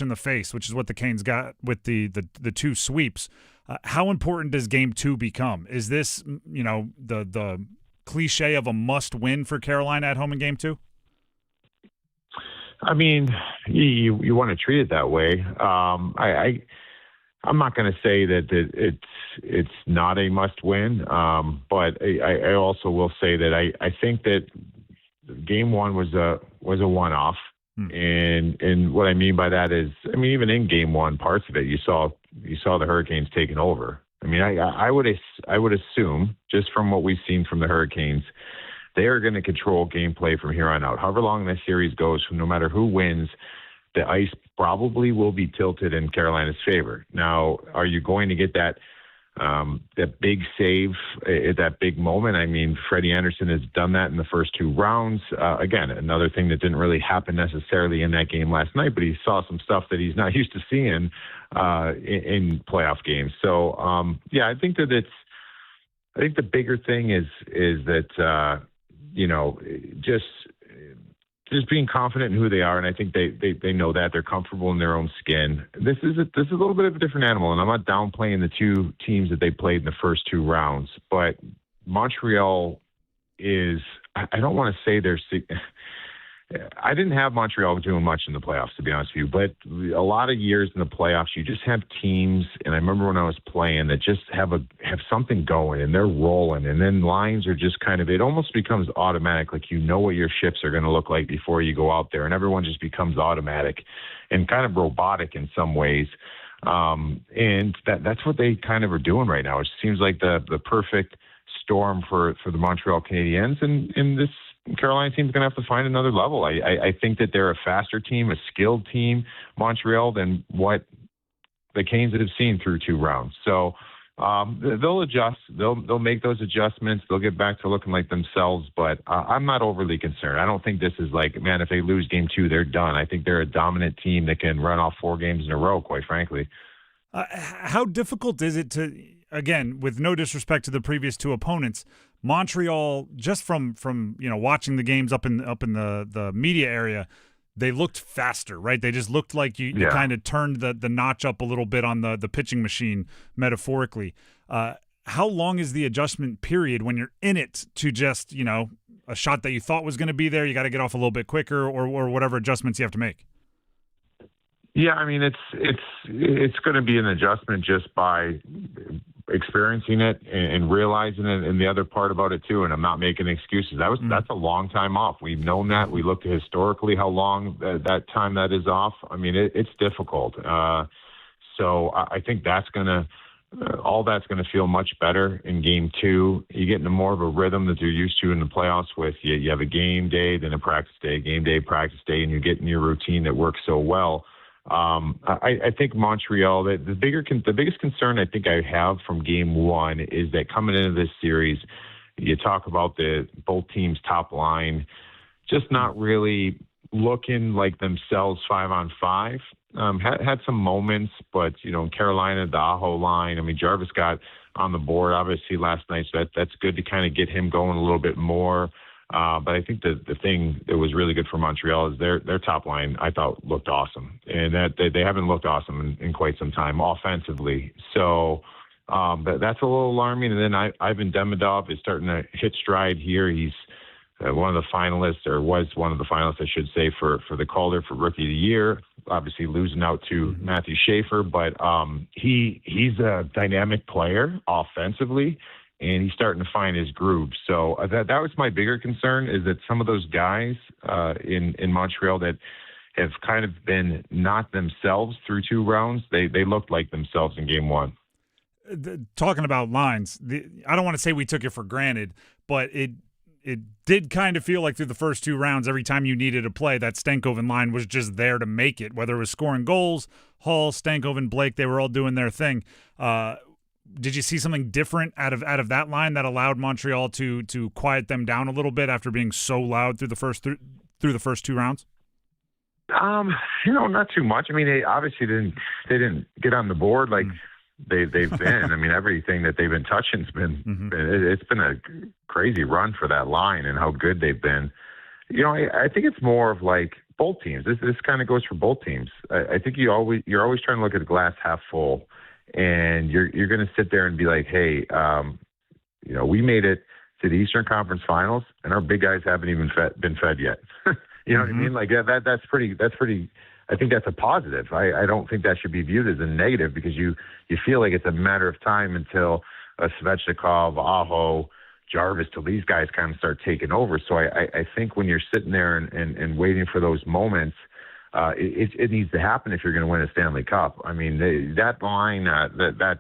in the face, which is what the Canes got with the two sweeps. How important does Game 2 become? Is this, the cliche of a must-win for Carolina at home in Game 2? I mean, you want to treat it that way. I'm not going to say that it's not a must-win, but I also will say that I think that Game 1 was a one-off. And what I mean by that is, even in Game 1, parts of it, you saw the Hurricanes taking over. I would assume, just from what we've seen from the Hurricanes, they are going to control gameplay from here on out. However long this series goes, no matter who wins, the ice probably will be tilted in Carolina's favor. Now, are you going to get that big save at that big moment? Freddie Anderson has done that in the first two rounds. Again, another thing that didn't really happen necessarily in that game last night, but he saw some stuff that he's not used to seeing in playoff games. So, I think that I think the bigger thing is that, just being confident in who they are, and I think they know that they're comfortable in their own skin. This is a little bit of a different animal, and I'm not downplaying the two teams that they played in the first two rounds, but Montreal is. I don't want to say they're. I didn't have Montreal doing much in the playoffs, to be honest with you, but a lot of years in the playoffs, you just have teams, and I remember when I was playing, that just have something going, and they're rolling, and then lines are just kind of, it almost becomes automatic, like what your shifts are going to look like before you go out there, and everyone just becomes automatic and kind of robotic in some ways. And that's what they kind of are doing right now. It seems like the perfect storm for the Montreal Canadiens, and this Carolina team's going to have to find another level. I think that they're a faster team, a skilled team, Montreal, than what the Canes have seen through two rounds. So they'll adjust. They'll make those adjustments. They'll get back to looking like themselves. But I'm not overly concerned. I don't think this is like, man, if they lose Game 2, they're done. I think they're a dominant team that can run off 4 games in a row, quite frankly. How difficult is it to, again, with no disrespect to the previous two opponents, Montreal, just from watching the games up in the media area, they looked faster, right? They just looked like you kind of turned the notch up a little bit on the pitching machine, metaphorically. How long is the adjustment period when you're in it to just, a shot that you thought was going to be there, you got to get off a little bit quicker, or whatever adjustments you have to make? Yeah, it's going to be an adjustment just by experiencing it and realizing it, and the other part about it too. And I'm not making excuses. That's a long time off. We've known that. We looked historically how long that time that is off. It's difficult. So I think that's all that's going to feel much better in Game 2. You get into more of a rhythm that you're used to in the playoffs with you have a game day, then a practice day, game day, practice day, and you get in your routine that works so well. I think Montreal, the biggest concern I think I have from Game 1 is that coming into this series, you talk about both teams' top line just not really looking like themselves 5-on-5. Had some moments, but in Carolina, the Aho line. Jarvis got on the board obviously last night, so that's good to kind of get him going a little bit more. But I think the thing that was really good for Montreal is their top line, I thought, looked awesome. And that they haven't looked awesome in quite some time offensively. So that's a little alarming. And then Ivan Demidov is starting to hit stride here. He's one of the finalists, or was one of the finalists, I should say, for the Calder for Rookie of the Year. Obviously losing out to Matthew Schaefer. But he's a dynamic player offensively, and he's starting to find his groove. So that was my bigger concern, is that some of those guys in Montreal that have kind of been not themselves through two rounds, they looked like themselves in Game 1. Talking about lines, I don't want to say we took it for granted, but it did kind of feel like through the first two rounds, every time you needed a play, that Stankoven line was just there to make it, whether it was scoring goals. Hall, Stankoven, Blake, they were all doing their thing. Did you see something different out of that line that allowed Montreal to quiet them down a little bit after being so loud through the first two rounds? Not too much. They obviously didn't get on the board like they've been. Everything that they've been touching's been it's been a crazy run for that line and how good they've been. I think it's more of like both teams. This kind of goes for both teams. I think you're always trying to look at the glass half full, and you're going to sit there and be like, hey, we made it to the Eastern Conference Finals, and our big guys haven't even been fed yet. You know what I mean? Like that's pretty. I think that's a positive. I don't think that should be viewed as a negative, because you feel like it's a matter of time until Svechnikov, Aho, Jarvis, till these guys kind of start taking over. So I think when you're sitting there and waiting for those moments, it needs to happen if you're going to win a Stanley Cup. I mean, that line, that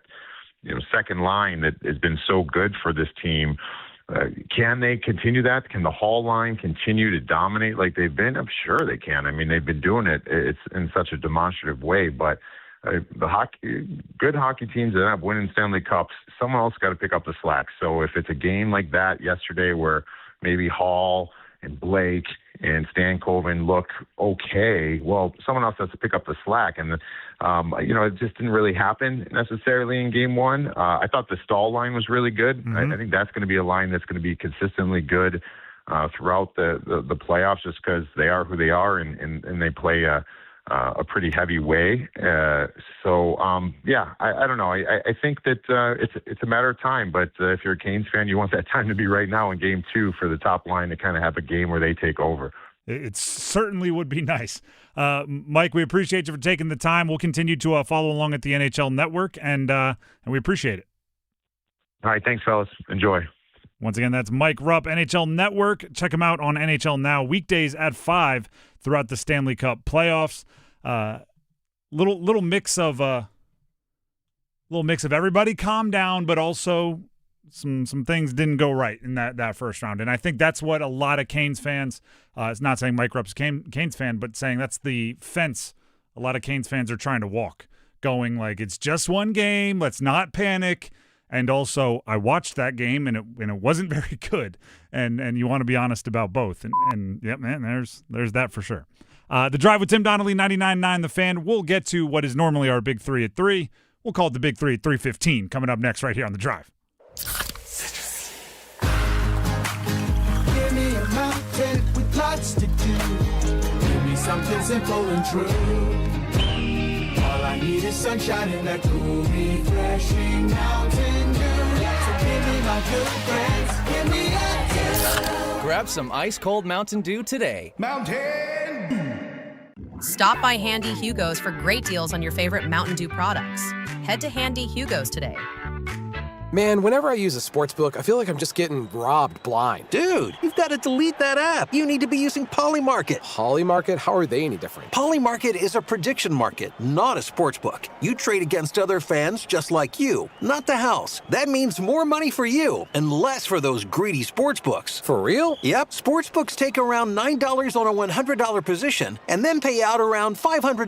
second line that has been so good for this team. Can they continue that? Can the Hall line continue to dominate like they've been? I'm sure they can. I mean, they've been doing it. It's in such a demonstrative way, but good hockey teams that end up winning Stanley Cups, someone else got to pick up the slack. So if it's a game like that yesterday where maybe Hall and Blake and Stankoven look okay, well, someone else has to pick up the slack. And, it just didn't really happen necessarily in game one. I thought the Stahl line was really good. I think that's going to be a line that's going to be consistently good throughout the playoffs, just because they are who they are and they play a pretty heavy way. I don't know. I think that it's a matter of time, but if you're a Canes fan, you want that time to be right now in game two for the top line to kind of have a game where they take over. It certainly would be nice. Mike, we appreciate you for taking the time. We'll continue to follow along at the NHL Network, and we appreciate it. All right. Thanks, fellas. Enjoy. Once again, that's Mike Rupp, NHL Network. Check him out on NHL Now, weekdays at 5 throughout the Stanley Cup playoffs. Little mix of everybody calm down, but also some things didn't go right in that first round. And I think that's what a lot of Canes fans, it's not saying Mike Rupp's a Canes fan, but saying that's the fence a lot of Canes fans are trying to walk, going like, it's just one game, let's not panic. And also, I watched that game, and it wasn't very good. And you want to be honest about both. And yeah, man, there's that for sure. The Drive with Tim Donnelly, 99.9 The Fan. We'll get to what is normally our Big Three at 3. We'll call it the Big Three at 3:15, coming up next right here on The Drive. Give me a mountain with lots to do. Give me something simple and true. All I need is sunshine and that cool, refreshing Mountain Dew. So give me my good friends, give me a Dew. Grab some ice-cold Mountain Dew today. Mountain Dew. Stop by Handy Hugo's for great deals on your favorite Mountain Dew products. Head to Handy Hugo's today. Man, whenever I use a sportsbook, I feel like I'm just getting robbed blind. Dude, you've got to delete that app. You need to be using Polymarket. Polymarket? How are they any different? Polymarket is a prediction market, not a sportsbook. You trade against other fans just like you, not the house. That means more money for you and less for those greedy sportsbooks. For real? Yep. Sportsbooks take around $9 on a $100 position and then pay out around $500.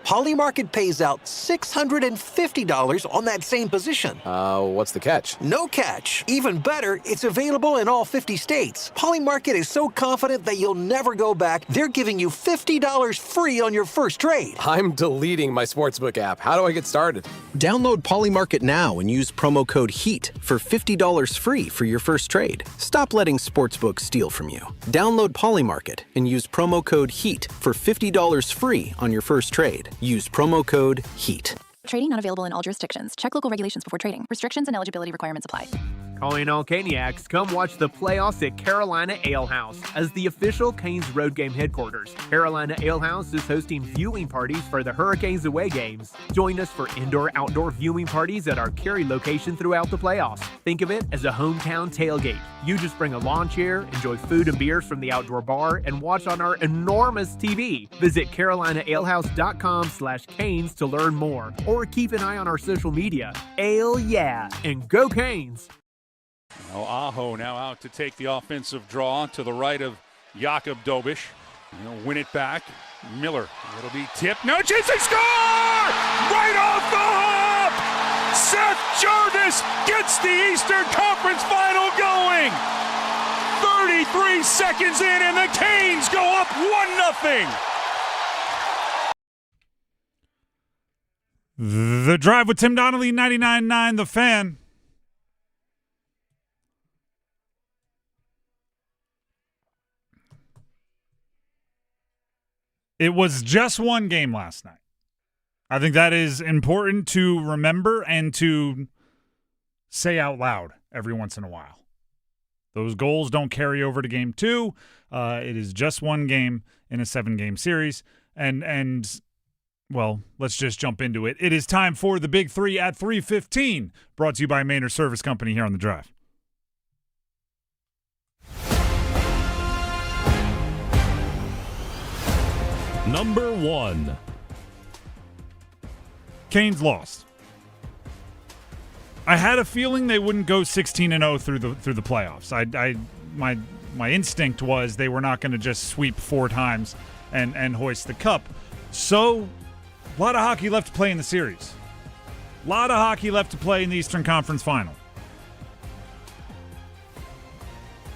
Polymarket pays out $650 on that same position. What's the catch? No catch. Even better, it's available in all 50 states. Polymarket is so confident that you'll never go back, they're giving you $50 free on your first trade. I'm deleting my sportsbook app. How do I get started? Download Polymarket now and use promo code HEAT for $50 free for your first trade. Stop letting sportsbooks steal from you. Download Polymarket and use promo code HEAT for $50 free on your first trade. Use promo code HEAT. Trading not available in all jurisdictions. Check local regulations before trading. Restrictions and eligibility requirements apply. Calling all Caniacs, come watch the playoffs at Carolina Ale House as the official Canes road game headquarters. Carolina Ale House is hosting viewing parties for the Hurricanes away games. Join us for indoor-outdoor viewing parties at our Cary location throughout the playoffs. Think of it as a hometown tailgate. You just bring a lawn chair, enjoy food and beers from the outdoor bar, and watch on our enormous TV. Visit CarolinaAlehouse.com/Canes to learn more, or keep an eye on our social media. Ale yeah, and go Canes! Aho now out to take the offensive draw to the right of Jakub Dobish. He'll win it back. Miller, it'll be tipped. No chance, they score! Right off the hop! Seth Jarvis gets the Eastern Conference Final going! 33 seconds in and the Canes go up 1-0. The Drive with Tim Donnelly, 99.9 The Fan. It was just one game last night. I think that is important to remember and to say out loud every once in a while. Those goals don't carry over to game 2. It is just one game in a 7-game series. And well, let's just jump into it. It is time for the Big 3 at 3:15, brought to you by Maynard Service Company here on The Drive. Number 1. Canes lost. I had a feeling they wouldn't go 16-0 through the playoffs. My instinct was they were not going to just sweep 4 times and hoist the cup. So, a lot of hockey left to play in the series. A lot of hockey left to play in the Eastern Conference Final.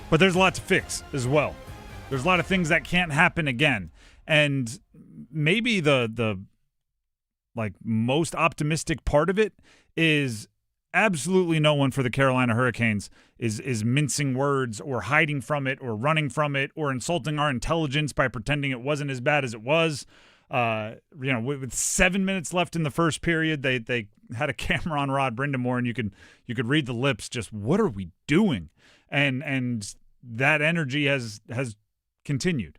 But there's a lot to fix as well. There's a lot of things that can't happen again. And maybe the most optimistic part of it is absolutely no one for the Carolina Hurricanes is mincing words or hiding from it or running from it or insulting our intelligence by pretending it wasn't as bad as it was. With 7 minutes left in the first period, they had a camera on Rod Brindamore, and you could read the lips. Just, what are we doing? And that energy has continued.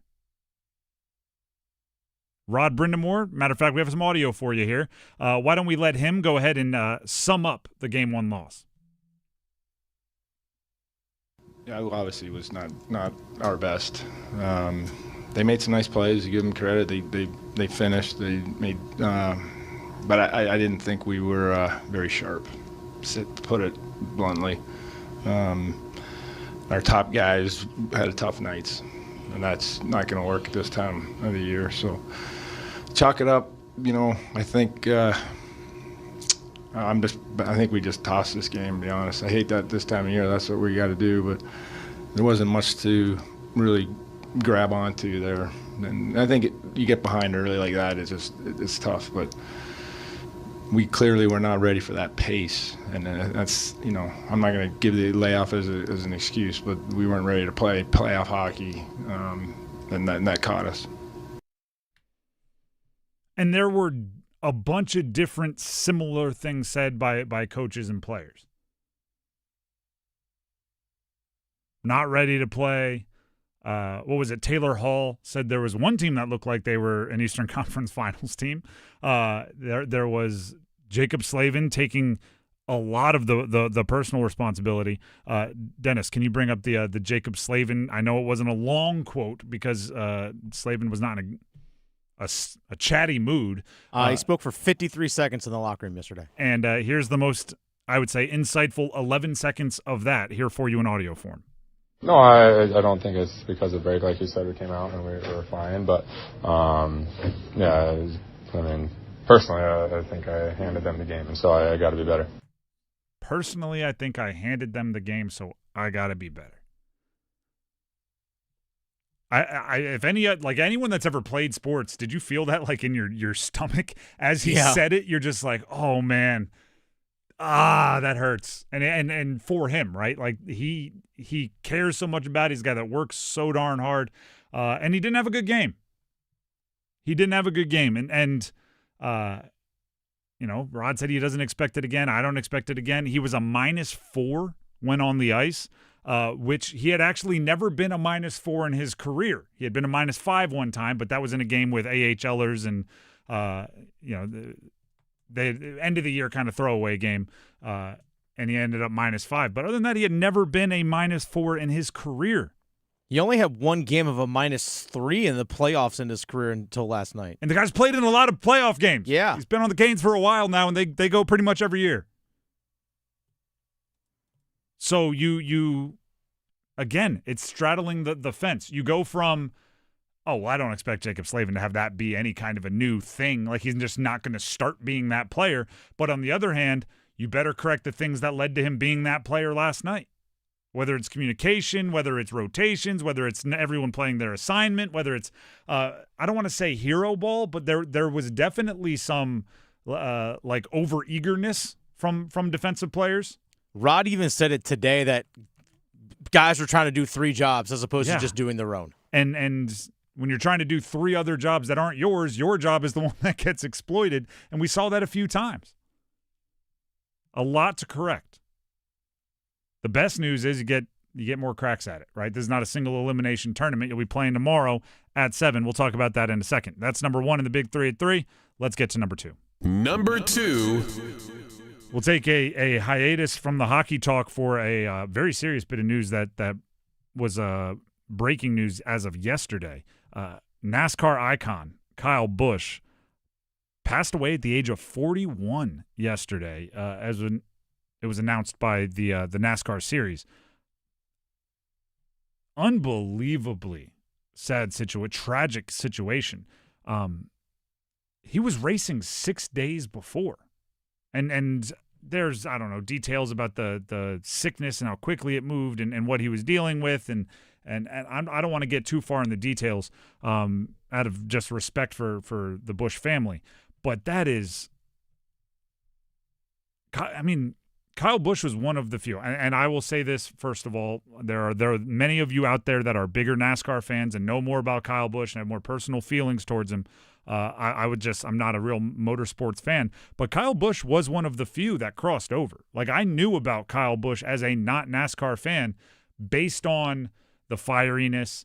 Rod Brindamore, matter of fact, we have some audio for you here. Why don't we let him go ahead and sum up the Game 1 loss? Yeah, obviously it was not our best. They made some nice plays. You give them credit. They finished. They made, but I didn't think we were very sharp. To put it bluntly, our top guys had tough nights, and that's not going to work at this time of the year. So chalk it up. I think I think we just tossed this game. To be honest, I hate that this time of year. That's what we got to do, but there wasn't much to really grab onto there, and I think you get behind early like that. It's tough, but we clearly were not ready for that pace, and that's I'm not going to give the layoff as an excuse, but we weren't ready to play playoff hockey, and that caught us. And there were a bunch of different similar things said by coaches and players. Not ready to play. What was it? Taylor Hall said there was one team that looked like they were an Eastern Conference Finals team. There was Jacob Slavin taking a lot of the personal responsibility. Dennis, can you bring up the Jacob Slavin? I know it wasn't a long quote because Slavin was not in a chatty mood. He spoke for 53 seconds in the locker room yesterday. And here's the most, I would say, insightful 11 seconds of that here for you in audio form. No, I don't think it's because of break. Like you said, we came out and we were fine. But, personally, I think I handed them the game, and so I got to be better. Personally, I think I handed them the game, so I got to be better. If anyone that's ever played sports, did you feel that like in your stomach as he said it? You're just like, oh man, that hurts. And for him, right? Like he cares so much about it. He's a guy that works so darn hard, and he didn't have a good game. And Rod said he doesn't expect it again. I don't expect it again. He was a -4 when on the ice. Which he had actually never been a -4 in his career. He had been a -5 one time, but that was in a game with AHLers and, the end of the year kind of throwaway game, and he ended up -5. But other than that, he had never been a -4 in his career. He only had one game of a -3 in the playoffs in his career until last night. And the guy's played in a lot of playoff games. Yeah. He's been on the Canes for a while now, and they go pretty much every year. So you again, it's straddling the fence. You go from, I don't expect Jacob Slavin to have that be any kind of a new thing. Like he's just not going to start being that player. But on the other hand, you better correct the things that led to him being that player last night. Whether it's communication, whether it's rotations, whether it's everyone playing their assignment, whether it's, I don't want to say hero ball, but there was definitely some over-eagerness from defensive players. Rod even said it today that guys were trying to do 3 jobs as opposed to just doing their own. And when you're trying to do 3 other jobs that aren't yours, your job is the one that gets exploited. And we saw that a few times. A lot to correct. The best news is you get more cracks at it, right? This is not a single elimination tournament. You'll be playing tomorrow at 7. We'll talk about that in a second. That's number 1 in the Big 3 at 3. Let's get to number 2. Number 2. We'll take a hiatus from the hockey talk for a very serious bit of news that was breaking news as of yesterday. NASCAR icon Kyle Busch passed away at the age of 41 yesterday, as it was announced by the NASCAR series. Unbelievably sad tragic situation. He was racing 6 days before, and there's, I don't know, details about the sickness and how quickly it moved and what he was dealing with, and I don't want to get too far in the details out of just respect for the Busch family. But that is, I mean, Kyle Busch was one of the few. And I will say this, first of all, there are many of you out there that are bigger NASCAR fans and know more about Kyle Busch and have more personal feelings towards him. I'm not a real motorsports fan, but Kyle Busch was one of the few that crossed over. Like, I knew about Kyle Busch as a not NASCAR fan based on the fieriness,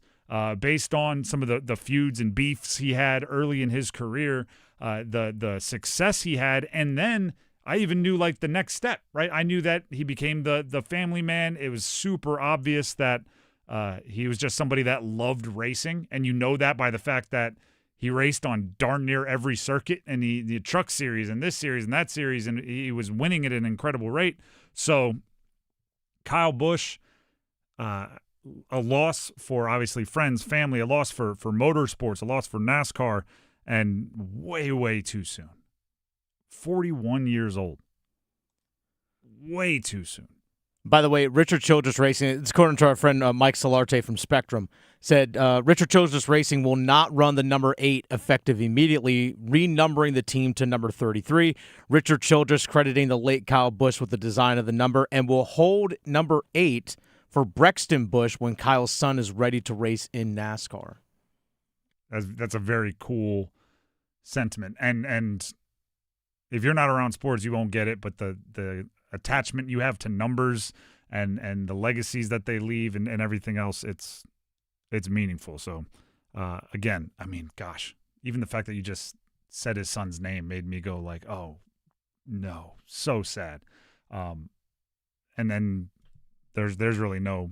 based on some of the feuds and beefs he had early in his career, the success he had, and then I even knew, like, the next step, right? I knew that he became the family man. It was super obvious that he was just somebody that loved racing, and you know that by the fact that he raced on darn near every circuit, and the truck series and this series and that series, and he was winning at an incredible rate. So Kyle Busch, a loss for, obviously, friends, family, a loss for motorsports, a loss for NASCAR, and way, way too soon. 41 years old. Way too soon. By the way, Richard Childress Racing, it's according to our friend Mike Solarte from Spectrum, said Richard Childress Racing will not run the number 8 effective immediately, renumbering the team to number 33. Richard Childress crediting the late Kyle Busch with the design of the number, and will hold number 8 for Brexton Busch when Kyle's son is ready to race in NASCAR. That's a very cool sentiment. And if you're not around sports, you won't get it, but the attachment you have to numbers and the legacies that they leave and everything else, it's meaningful. So, again, I mean, gosh, even the fact that you just said his son's name made me go like, oh, no, so sad. And then there's really no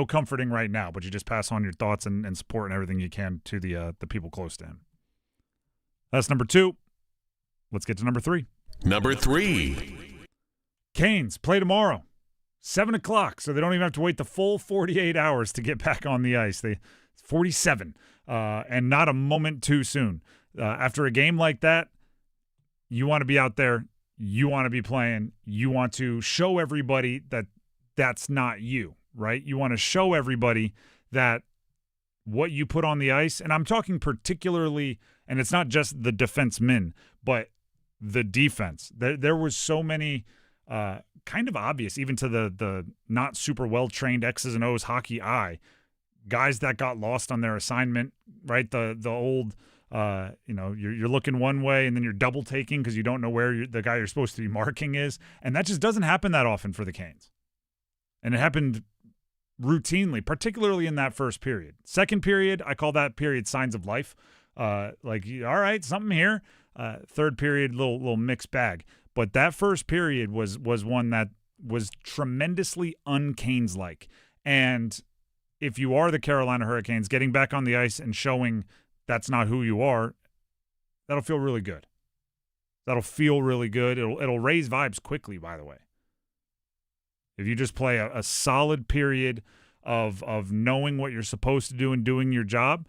comforting right now, but you just pass on your thoughts and support and everything you can to the people close to him. That's number 2. Let's get to number 3. Number 3. Canes play tomorrow, 7 o'clock, so they don't even have to wait the full 48 hours to get back on the ice. 47, and not a moment too soon. After a game like that, you want to be out there. You want to be playing. You want to show everybody that that's not you, right? You want to show everybody that what you put on the ice, and I'm talking particularly, and it's not just the defensemen, but the defense. There was so many kind of obvious, even to the not super well-trained X's and O's hockey eye, guys that got lost on their assignment, right? The old, you're looking one way and then you're double taking because you don't know where the guy you're supposed to be marking is. And that just doesn't happen that often for the Canes. And it happened routinely, particularly in that first period. Second period, I call that period signs of life. All right, something here. Third period, little mixed bag. But that first period was one that was tremendously un-Canes-like. And if you are the Carolina Hurricanes, getting back on the ice and showing that's not who you are, that'll feel really good. That'll feel really good. It'll raise vibes quickly, by the way. If you just play a solid period of knowing what you're supposed to do and doing your job,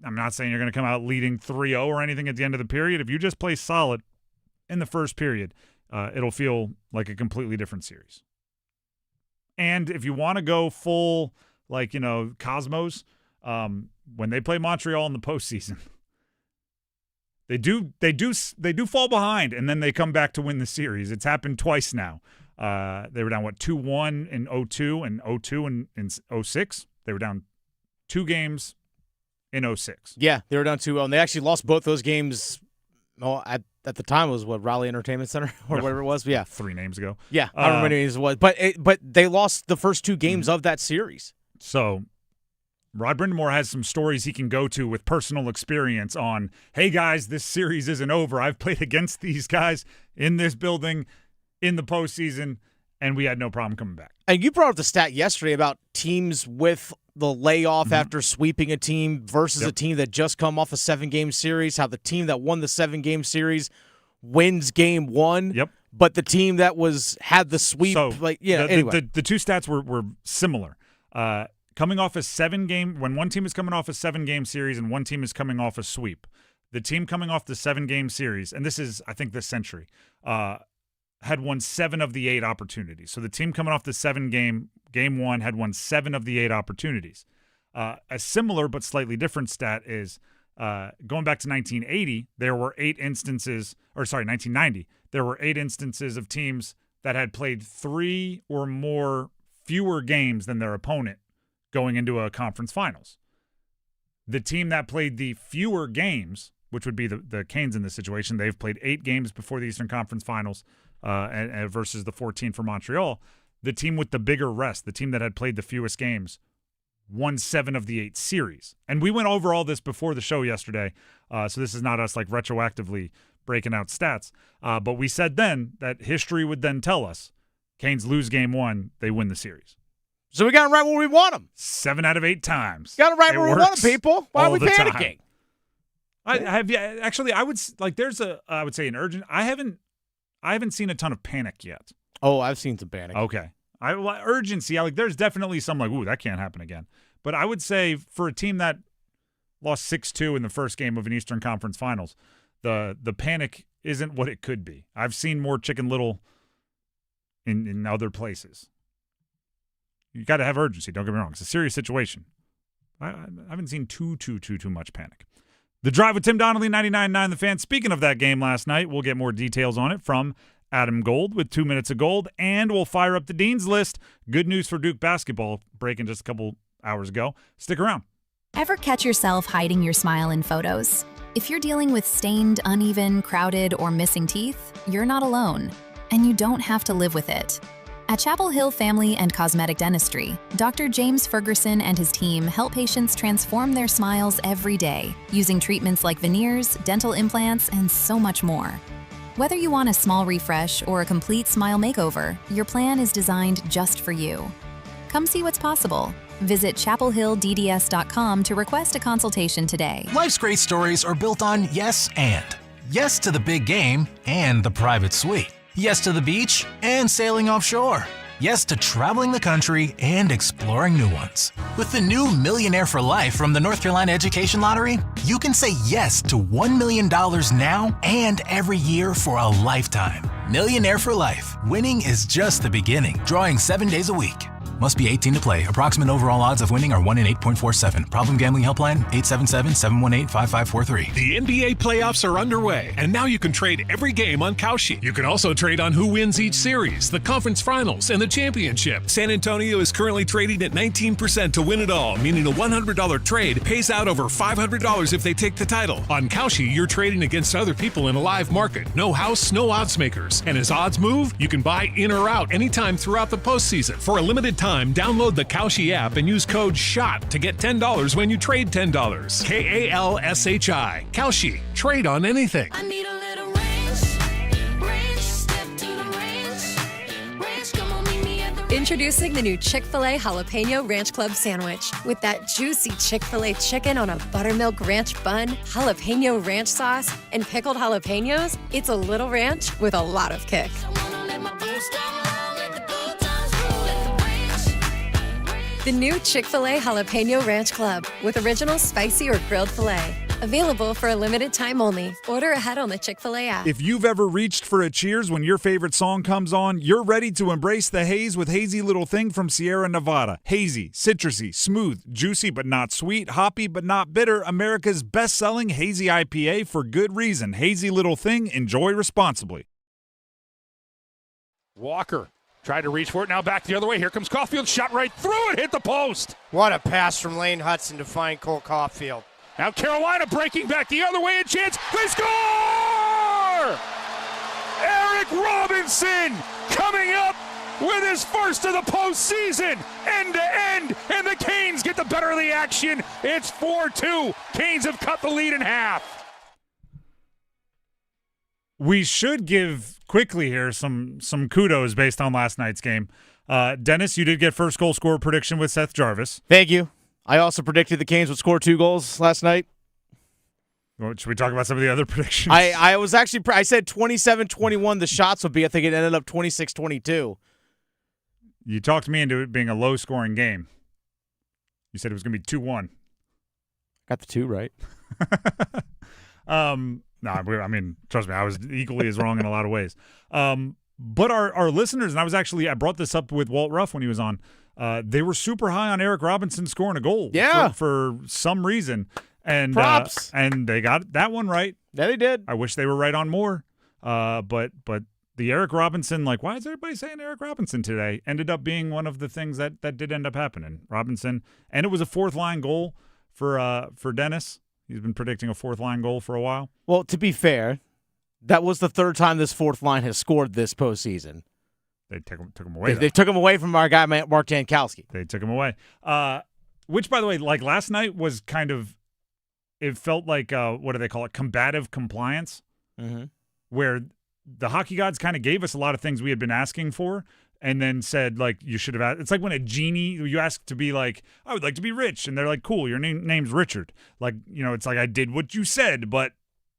I'm not saying you're going to come out leading 3-0 or anything at the end of the period. If you just play solid in the first period, it'll feel like a completely different series. And if you want to go full, Cosmos, when they play Montreal in the postseason, they do fall behind, and then they come back to win the series. It's happened twice now. They were down 2-1 in 2002 and 0-2 in 2006. They were down 2 games in 06. Yeah, they were down 2-0, and they actually lost both those games. Well, at the time it was Raleigh Entertainment Center or whatever it was. Yeah, 3 names ago. Yeah, I don't remember many names it was, but they lost the first 2 games of that series. So Rod Brindamore has some stories he can go to with personal experience on, hey guys, this series isn't over. I've played against these guys in this building in the postseason, and we had no problem coming back. And you brought up the stat yesterday about teams with the layoff after sweeping a team versus a team that just come off a 7-game series, how the team that won the 7-game series wins game 1. Yep. But the team that had the sweep, anyway. The 2 stats were similar. Coming off a 7-game, when one team is coming off a 7-game series and one team is coming off a sweep, the team coming off the 7-game series, and this is, I think, this century, had won 7 of the 8 opportunities. So the team coming off the 7-game, game 1, had won 7 of the 8 opportunities. A similar but slightly different stat is going back to 1980, there were 8 instances, 1990, there were 8 instances of teams that had played 3 or more fewer games than their opponent going into a conference finals. The team that played the fewer games, which would be the Canes in this situation, they've played 8 games before the Eastern Conference Finals and versus the 14 for Montreal. The team with the bigger rest, the team that had played the fewest games, won 7 of the 8 series. And we went over all this before the show yesterday, so this is not us like retroactively breaking out stats. But we said then that history would then tell us Canes lose game 1, they win the series. So we got it right where we want them. 7 out of 8 times. Got it right where we want them, people. Why are we panicking? I would say an urgent. I haven't seen a ton of panic yet. Oh, I've seen some panic. Okay. Urgency. There's definitely some ooh, that can't happen again. But I would say for a team that lost 6-2 in the first game of an Eastern Conference Finals, the panic isn't what it could be. I've seen more Chicken Little in other places. You got to have urgency. Don't get me wrong. It's a serious situation. I haven't seen too much panic. The Drive with Tim Donnelly, 99.9 The Fan. Speaking of that game last night, we'll get more details on it from Adam Gold with 2 minutes of gold, and we'll fire up the Dean's List. Good news for Duke basketball breaking just a couple hours ago. Stick around. Ever catch yourself hiding your smile in photos? If you're dealing with stained, uneven, crowded, or missing teeth, you're not alone, and you don't have to live with it. At Chapel Hill Family and Cosmetic Dentistry, Dr. James Ferguson and his team help patients transform their smiles every day using treatments like veneers, dental implants, and so much more. Whether you want a small refresh or a complete smile makeover, your plan is designed just for you. Come see what's possible. Visit chapelhilldds.com to request a consultation today. Life's great stories are built on yes and. Yes to the big game and the private suite. Yes to the beach and sailing offshore. Yes to traveling the country and exploring new ones. With the new Millionaire for Life from the North Carolina Education Lottery, you can say yes to $1 million now and every year for a lifetime. Millionaire for Life. Winning is just the beginning. Drawing 7 days a week. Must be 18 to play. Approximate overall odds of winning are 1 in 8.47. Problem gambling helpline 877-718-5543. The NBA playoffs are underway, and now you can trade every game on Kalshi. You can also trade on who wins each series, the conference finals, and the championship. San Antonio is currently trading at 19% to win it all, meaning a $100 trade pays out over $500 if they take the title. On Kalshi, you're trading against other people in a live market. No house, no odds makers. And as odds move, you can buy in or out anytime throughout the postseason. For a limited time, download the Kalshi app and use code SHOT to get $10 when you trade $10. KALSHI. Kalshi. Trade on anything. I need a little ranch, step to the ranch, come on, meet me at the ranch. Introducing the new Chick-fil-A Jalapeno Ranch Club sandwich. With that juicy Chick-fil-A chicken on a buttermilk ranch bun, jalapeno ranch sauce, and pickled jalapenos, it's a little ranch with a lot of kick. The new Chick-fil-A Jalapeno Ranch Club with original spicy or grilled filet. Available for a limited time only. Order ahead on the Chick-fil-A app. If you've ever reached for a cheers when your favorite song comes on, you're ready to embrace the haze with Hazy Little Thing from Sierra Nevada. Hazy, citrusy, smooth, juicy but not sweet, hoppy but not bitter, America's best-selling hazy IPA for good reason. Hazy Little Thing, enjoy responsibly. Walker tried to reach for it, now back the other way. Here comes Caulfield, shot right through it, hit the post. What a pass from Lane Hudson to find Cole Caulfield. Now Carolina breaking back the other way, a chance. They score! Eric Robinson coming up with his first of the postseason, end to end, and the Canes get the better of the action. It's 4-2. Canes have cut the lead in half. We should give quickly here some kudos based on last night's game. Dennis, you did get first goal scorer prediction with Seth Jarvis. Thank you. I also predicted the Canes would score 2 goals last night. Should we talk about some of the other predictions? I was actually I said 27-21 the shots would be. I think it ended up 26-22. You talked me into it being a low-scoring game. You said it was going to be 2-1. Got the 2 right. No, I mean, trust me, I was equally as wrong in a lot of ways. But our listeners, and I brought this up with Walt Ruff when he was on, they were super high on Eric Robinson scoring a goal. Yeah. For some reason. And props. And they got that one right. Yeah, they did. I wish they were right on more. But the Eric Robinson, like, why is everybody saying Eric Robinson today? Ended up being one of the things that did end up happening. Robinson, and it was a fourth line goal for Dennis. He's been predicting a fourth line goal for a while. Well, to be fair, that was the third time this fourth line has scored this postseason. They took him away. They took him away from our guy Mark Jankowski. They took him away. Which, by the way, like last night was kind of, it felt like what do they call it? Combative compliance, where the hockey gods kind of gave us a lot of things we had been asking for, and then said, like, you should have asked. It's like when a genie, you ask to be like, I would like to be rich, and they're like, cool, your name's Richard. Like, you know, it's like, I did what you said, but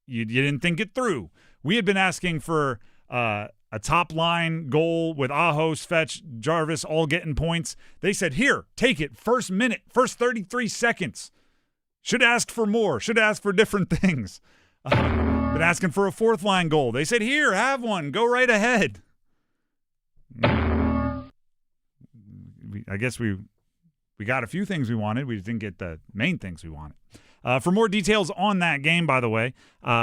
you didn't think it through. We had been asking for a top line goal with Aho, Fetch, Jarvis all getting points. They said, here, take it, first minute, first 33 seconds. Should ask for more, should ask for different things. Been asking for a fourth line goal. They said, here, have one, go right ahead. I guess we got a few things we wanted. We didn't get the main things we wanted. For more details on that game, by the way,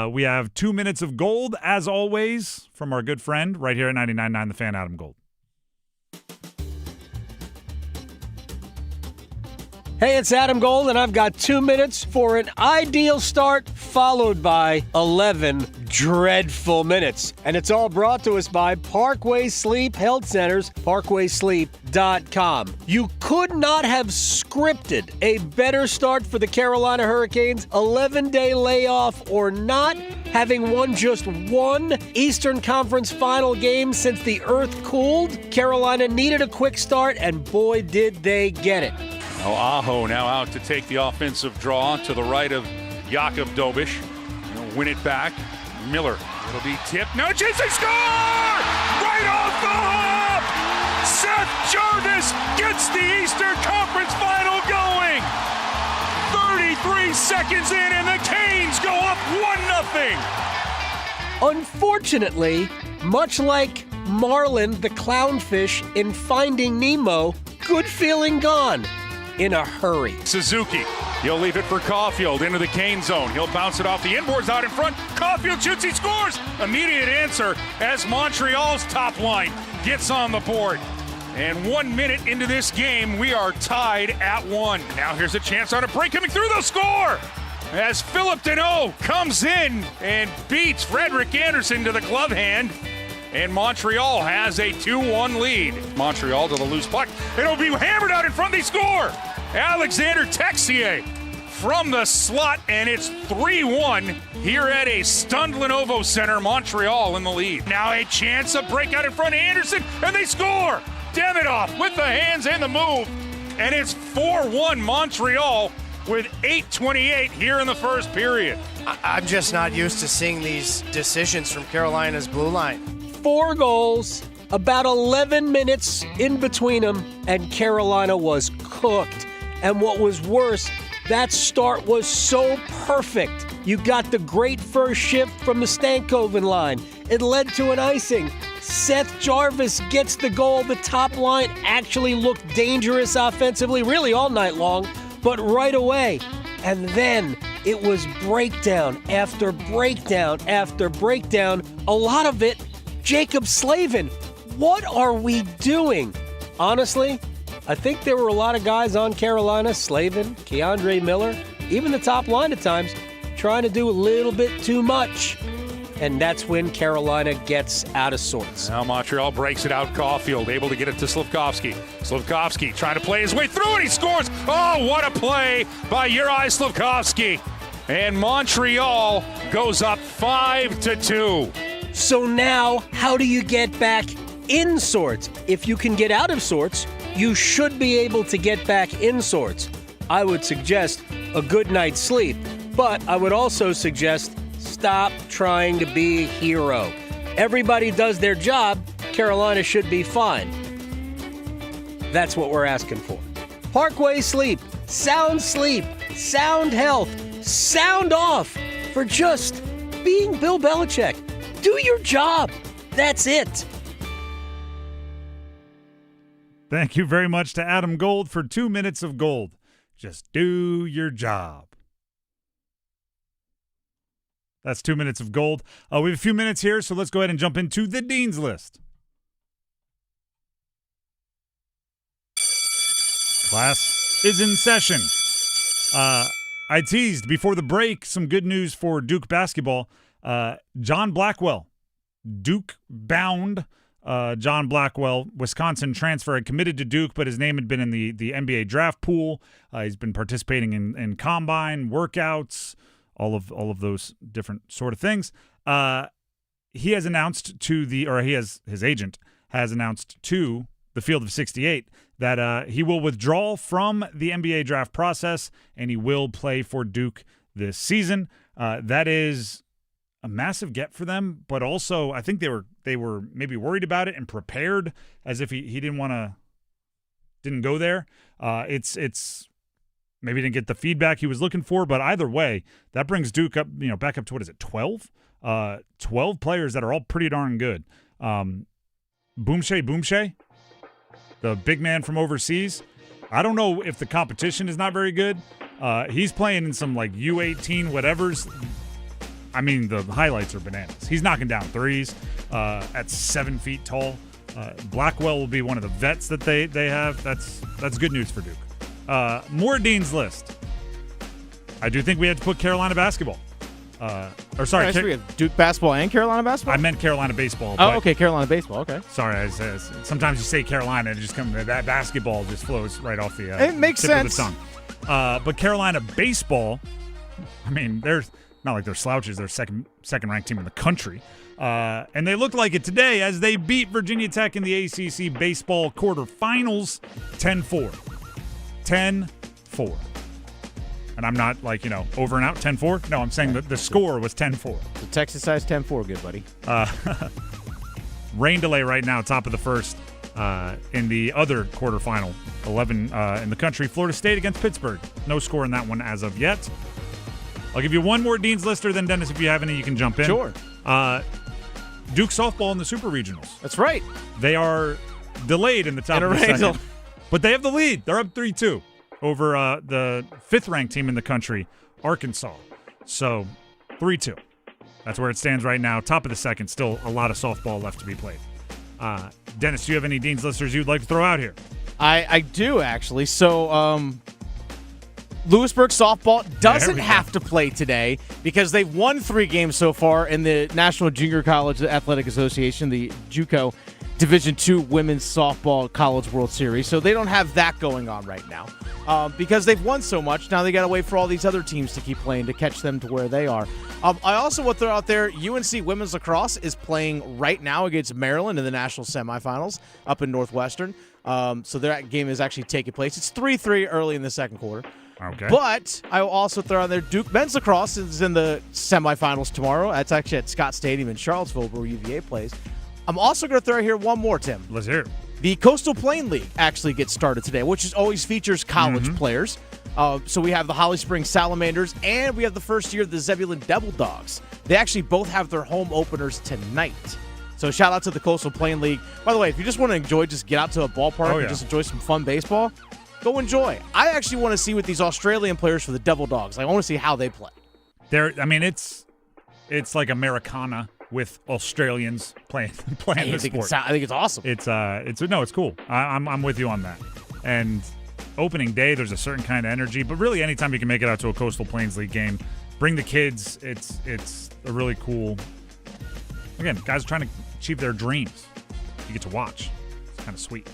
we have 2 minutes of gold, as always, from our good friend right here at 99.9 The Fan, Adam Gold. Hey, it's Adam Gold, and I've got 2 minutes for an ideal start, followed by 11 dreadful minutes. And it's all brought to us by Parkway Sleep Health Centers, parkwaysleep.com. You could not have scripted a better start for the Carolina Hurricanes, 11-day layoff or not, having won just one Eastern Conference final game since the earth cooled. Carolina needed a quick start, and boy, did they get it. Oh, Aho now out to take the offensive draw to the right of Jakub Dobish. He'll win it back. Miller, it'll be tipped. No chance, they score! Right off the hop! Seth Jarvis gets the Eastern Conference final going! 33 seconds in, and the Canes go up 1-0. Unfortunately, much like Marlin the clownfish in Finding Nemo, good feeling gone. In a hurry. Suzuki, he'll leave it for Caulfield into the Kane zone. He'll bounce it off the inboards out in front. Caulfield shoots, he scores! Immediate answer as Montreal's top line gets on the board. And 1 minute into this game, we are tied at 1. Now here's a chance on a break coming through, the score! As Philip Deneau comes in and beats Frederick Anderson to the glove hand. And Montreal has a 2-1 lead. Montreal to the loose puck. It'll be hammered out in front. They score! Alexander Texier from the slot, and it's 3-1 here at a stunned Lenovo Center. Montreal in the lead. Now a chance, a breakout in front of Anderson, and they score! Demidov with the hands and the move. And it's 4-1 Montreal with 8:28 here in the first period. I'm just not used to seeing these decisions from Carolina's blue line. 4 goals, about 11 minutes in between them, and Carolina was cooked. And what was worse, that start was so perfect. You got the great first shift from the Stankoven line. It led to an icing. Seth Jarvis gets the goal. The top line actually looked dangerous offensively, really all night long, but right away. And then it was breakdown after breakdown after breakdown. A lot of it Jacob Slavin. What are we doing? Honestly, I think there were a lot of guys on Carolina, Slavin, Keandre Miller, even the top line at times, trying to do a little bit too much. And that's when Carolina gets out of sorts. Now Montreal breaks it out. Caulfield able to get it to Slafkovsky. Slafkovsky trying to play his way through, and he scores. Oh, what a play by Juraj Slafkovsky. And Montreal goes up 5-2. So now, how do you get back in sorts? If you can get out of sorts, you should be able to get back in sorts. I would suggest a good night's sleep, but I would also suggest stop trying to be a hero. Everybody does their job. Carolina should be fine. That's what we're asking for. Parkway sleep, sound health, sound off for just being Bill Belichick. Do your job. That's it. Thank you very much to Adam Gold for 2 minutes of gold. Just do your job. That's 2 minutes of gold. We have a few minutes here, so let's go ahead and jump into the Dean's List. Class is in session. I teased before the break some good news for Duke basketball. John Blackwell, Duke-bound John Blackwell, Wisconsin transfer, had committed to Duke, but his name had been in the NBA draft pool. He's been participating in combine, workouts, all of those different sort of things. He has announced his agent has announced to the Field of 68 that he will withdraw from the NBA draft process and he will play for Duke this season. That is a massive get for them, but also I think they were maybe worried about it and prepared as if he didn't go there. It's maybe didn't get the feedback he was looking for, but either way, that brings Duke up, back up to, what is it, 12? 12 players that are all pretty darn good. Boomshay, the big man from overseas. I don't know if the competition is not very good. He's playing in some like U18 whatevers. I mean, the highlights are bananas. He's knocking down threes at 7 feet tall. Blackwell will be one of the vets that they have. That's good news for Duke. More Dean's List. I do think we had to put Carolina basketball. We have Duke basketball and Carolina basketball? I meant Carolina baseball. Oh, okay, Carolina baseball. Okay. Sorry, sometimes you say Carolina and it just comes, that basketball just flows right off the it makes tip sense. of the tongue. But Carolina baseball, I mean, they're not like they're slouches. They're second ranked team in the country. And they looked like it today as they beat Virginia Tech in the ACC baseball quarterfinals 10-4. 10-4. And I'm not like, over and out 10-4. No, I'm saying that the score was 10-4. The Texas size 10-4, good buddy. Rain delay right now, top of the first in the other quarterfinal. 11 in the country. Florida State against Pittsburgh. No score in that one as of yet. I'll give you one more Dean's Lister, then Dennis, if you have any, you can jump in. Sure. Duke softball in the Super Regionals. That's right. They are delayed in the top of the second. But they have the lead. They're up 3-2 over the fifth-ranked team in the country, Arkansas. So, 3-2. That's where it stands right now. Top of the second. Still a lot of softball left to be played. Dennis, do you have any Dean's Listers you'd like to throw out here? I do, actually. So, Lewisburg softball doesn't have to play today because they've won 3 games so far in the National Junior College Athletic Association, the JUCO Division II Women's Softball College World Series. So they don't have that going on right now because they've won so much. Now they got to wait for all these other teams to keep playing to catch them to where they are. I also want to throw out there, UNC Women's Lacrosse is playing right now against Maryland in the national semifinals up in Northwestern. So that game is actually taking place. It's 3-3 early in the second quarter. Okay. But I will also throw out there Duke men's lacrosse is in the semifinals tomorrow. That's actually at Scott Stadium in Charlottesville where UVA plays. I'm also going to throw here one more, Tim. Let's hear it. The Coastal Plain League actually gets started today, which always features college players. So we have the Holly Springs Salamanders, and we have the first year of the Zebulon Devil Dogs. They actually both have their home openers tonight. So shout out to the Coastal Plain League. By the way, if you just want to enjoy, just get out to a ballpark and just enjoy some fun baseball, go enjoy. I actually want to see what these Australian players for the Devil Dogs. I want to see how they play. It's like Americana with Australians playing the sport. I think it's awesome. It's cool. I'm with you on that. And opening day, there's a certain kind of energy. But really, anytime you can make it out to a Coastal Plains League game, bring the kids. It's a really cool. Again, guys are trying to achieve their dreams. You get to watch. It's kind of sweet.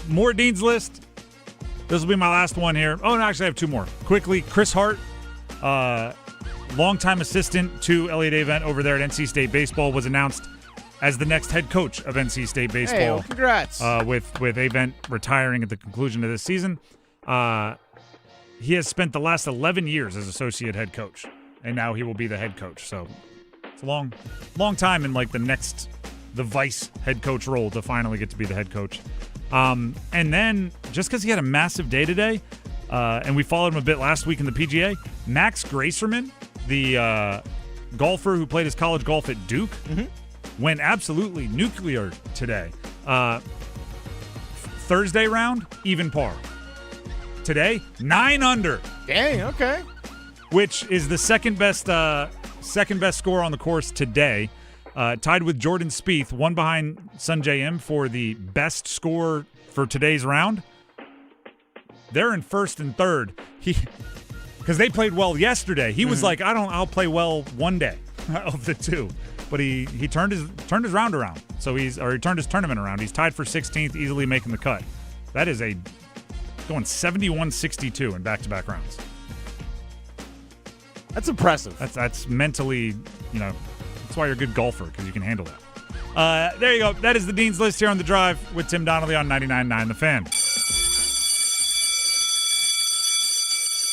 More Dean's List. This will be my last one here. Oh, no, actually, I have two more. Quickly, Chris Hart, longtime assistant to Elliot Avent over there at NC State Baseball, was announced as the next head coach of NC State Baseball. Hey, well, congrats. With Avent retiring at the conclusion of this season. He has spent the last 11 years as associate head coach, and now he will be the head coach. So it's a long time in like the vice head coach role to finally get to be the head coach. And then just because he had a massive day today, and we followed him a bit last week in the PGA, Max Gracerman, the golfer who played his college golf at Duke, went absolutely nuclear today. Thursday round, even par. Today, 9 under. Dang, okay. Which is the second best score on the course today. Tied with Jordan Spieth, one behind Sungjae Im for the best score for today's round. They're in first and third. Because they played well yesterday. He was like, I'll play well one day of the two. But he turned his round around. He turned his tournament around. He's tied for 16th, easily making the cut. That is going 71-62 in back-to-back rounds. That's impressive. That's mentally, that's why you're a good golfer, because you can handle that. There you go. That is the Dean's List here on The Drive with Tim Donnelly on 99.9 The Fan.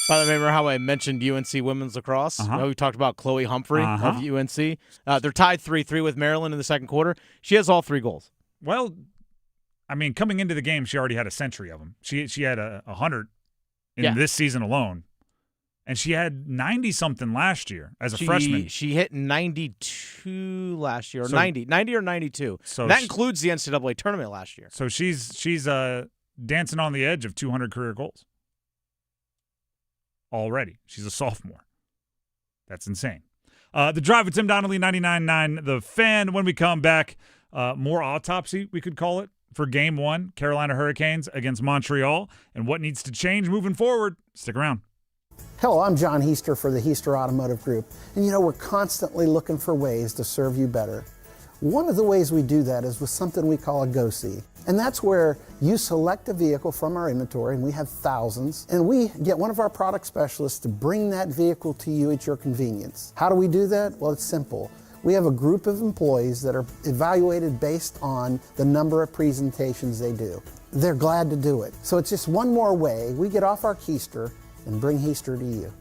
By the way, remember how I mentioned UNC women's lacrosse? We talked about Chloe Humphrey of UNC. They're tied 3-3 with Maryland in the second quarter. She has all 3 goals. Well, I mean, coming into the game, she already had a century of them. She had 100 in this season alone. And she had 90-something last year as a freshman. She hit 92 last year, or 90 or 92. So that includes the NCAA tournament last year. So she's dancing on the edge of 200 career goals. Already. She's a sophomore. That's insane. The Drive with Tim Donnelly, 99.9 The Fan. When we come back, more autopsy, we could call it, for Game 1, Carolina Hurricanes against Montreal, and what needs to change moving forward. Stick around. Hello, I'm John Heister for the Heister Automotive Group. And we're constantly looking for ways to serve you better. One of the ways we do that is with something we call a Go-See. And that's where you select a vehicle from our inventory, and we have thousands, and we get one of our product specialists to bring that vehicle to you at your convenience. How do we do that? Well, it's simple. We have a group of employees that are evaluated based on the number of presentations they do. They're glad to do it. So it's just one more way we get off our keister and bring Heister to you.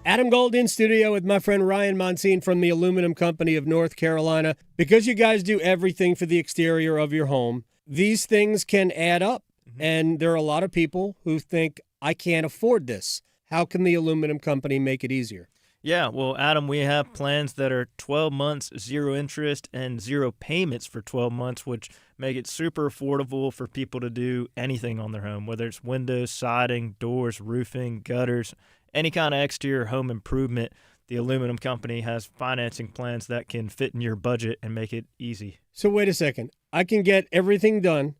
Adam Gold in studio with my friend Ryan Monsine from the Aluminum Company of North Carolina. Because you guys do everything for the exterior of your home, these things can add up. And there are a lot of people who think, I can't afford this. How can the Aluminum Company make it easier? Yeah, well, Adam, we have plans that are 12 months, 0 interest, and 0 payments for 12 months, which make it super affordable for people to do anything on their home, whether it's windows, siding, doors, roofing, gutters, any kind of exterior home improvement. The Aluminum Company has financing plans that can fit in your budget and make it easy. So wait a second. I can get everything done,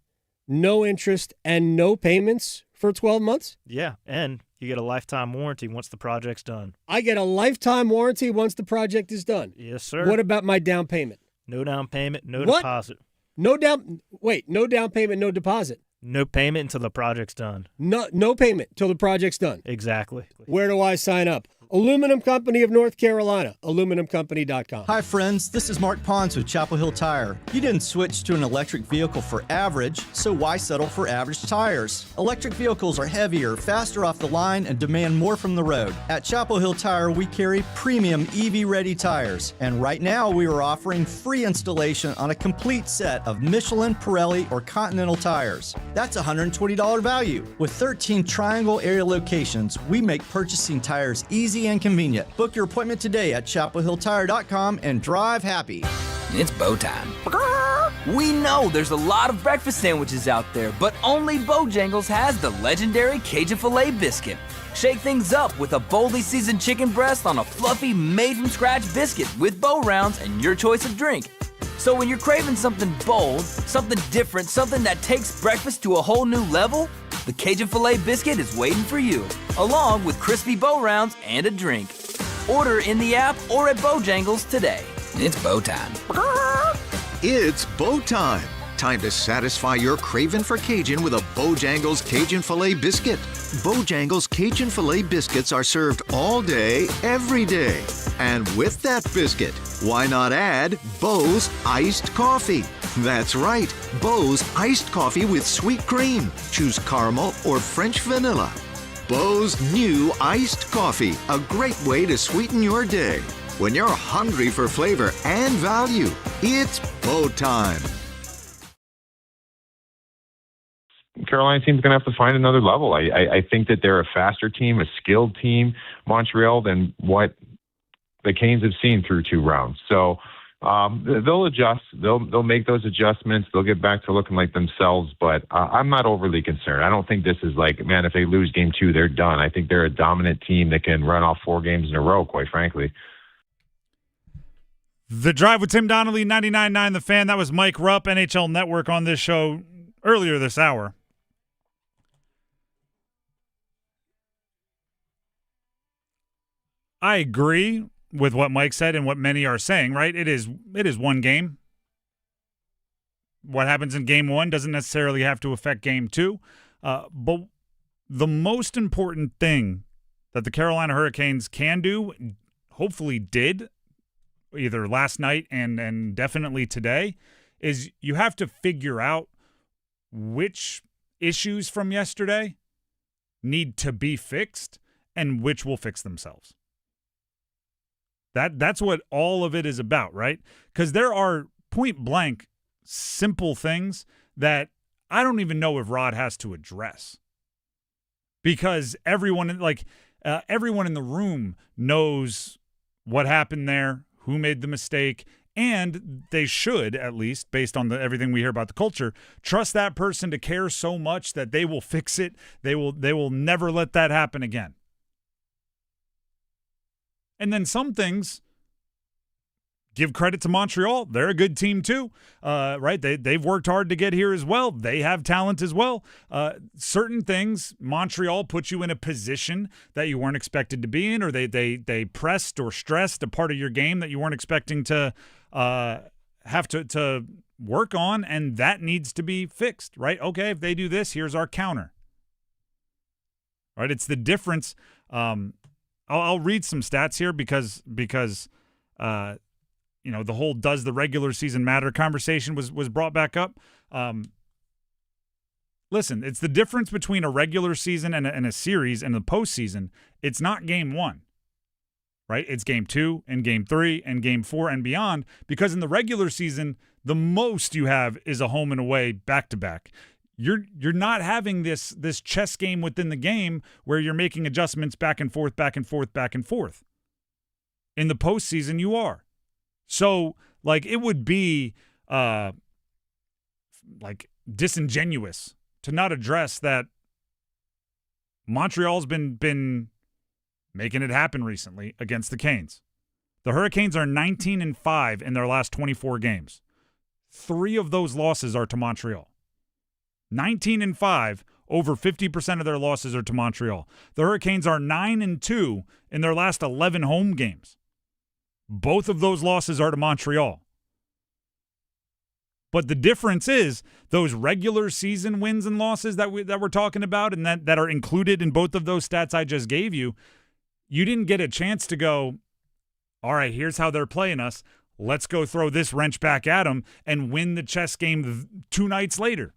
no interest, and no payments for 12 months? Yeah, and you get a lifetime warranty once the project's done. I get a lifetime warranty once the project is done? Yes, sir. What about my down payment? No down payment, no deposit. No down payment, no deposit. No payment until the project's done. No payment till the project's done. Exactly. Where do I sign up? Aluminum Company of North Carolina, aluminumcompany.com. Hi, friends. This is Mark Pons with Chapel Hill Tire. You didn't switch to an electric vehicle for average, so why settle for average tires? Electric vehicles are heavier, faster off the line, and demand more from the road. At Chapel Hill Tire, we carry premium EV-ready tires. And right now, we are offering free installation on a complete set of Michelin, Pirelli, or Continental tires. That's a $120 value. With 13 Triangle area locations, we make purchasing tires easy and convenient. Book your appointment today at chapelhilltire.com and drive happy. It's bow time. We know there's a lot of breakfast sandwiches out there, but only Bojangles has the legendary Cajun Filet Biscuit. Shake things up with a boldly seasoned chicken breast on a fluffy, made-from-scratch biscuit with bow rounds and your choice of drink. So when you're craving something bold, something different, something that takes breakfast to a whole new level, the Cajun Filet Biscuit is waiting for you, along with crispy bow rounds and a drink. Order in the app or at Bojangles today. It's bow time. It's bow time. Time to satisfy your craving for Cajun with a Bojangles Cajun Filet Biscuit. Bojangles Cajun Filet Biscuits are served all day, every day. And with that biscuit, why not add Bo's Iced Coffee? That's right, Bo's Iced Coffee with sweet cream. Choose caramel or French vanilla. Bo's new Iced Coffee, a great way to sweeten your day. When you're hungry for flavor and value, it's Bo time. Carolina team's going to have to find another level. I think that they're a faster team, a skilled team, Montreal, than what the Canes have seen through 2 rounds. So they'll adjust. They'll make those adjustments. They'll get back to looking like themselves. But I'm not overly concerned. I don't think this is like, man, if they lose game 2, they're done. I think they're a dominant team that can run off 4 games in a row, quite frankly. The Drive with Tim Donnelly, 99.9 The Fan. That was Mike Rupp, NHL Network, on this show earlier this hour. I agree with what Mike said and what many are saying, right? It is one game. What happens in game 1 doesn't necessarily have to affect game 2. But the most important thing that the Carolina Hurricanes can do, hopefully did, either last night and definitely today, is you have to figure out which issues from yesterday need to be fixed and which will fix themselves. That's what all of it is about, right? Because there are point-blank simple things that I don't even know if Rod has to address. Because everyone in the room knows what happened there, who made the mistake, and they should, at least, based on everything we hear about the culture, trust that person to care so much that they will fix it. They will never let that happen again. And then some things, give credit to Montreal. They're a good team too, right? They've worked hard to get here as well. They have talent as well. Certain things, Montreal puts you in a position that you weren't expected to be in, or they pressed or stressed a part of your game that you weren't expecting to have to work on, and that needs to be fixed, right? Okay, if they do this, here's our counter. Right? It's the difference. I'll read some stats here because the whole does the regular season matter conversation was brought back up. Listen, it's the difference between a regular season and a series and the postseason. It's not game 1, right? It's game 2 and game 3 and game 4 and beyond, because in the regular season, the most you have is a home and away back-to-back. You're not having this chess game within the game where you're making adjustments back and forth, back and forth, back and forth. In the postseason, you are. So, it would be disingenuous to not address that Montreal's been making it happen recently against the Canes. The Hurricanes are 19-5 in their last 24 games. 3 of those losses are to Montreal. 19-5, over 50% of their losses are to Montreal. The Hurricanes are 9-2 in their last 11 home games. Both of those losses are to Montreal. But the difference is those regular season wins and losses that we're talking about and that are included in both of those stats I just gave you, you didn't get a chance to go, all right, here's how they're playing us. Let's go throw this wrench back at them and win the chess game 2 nights later.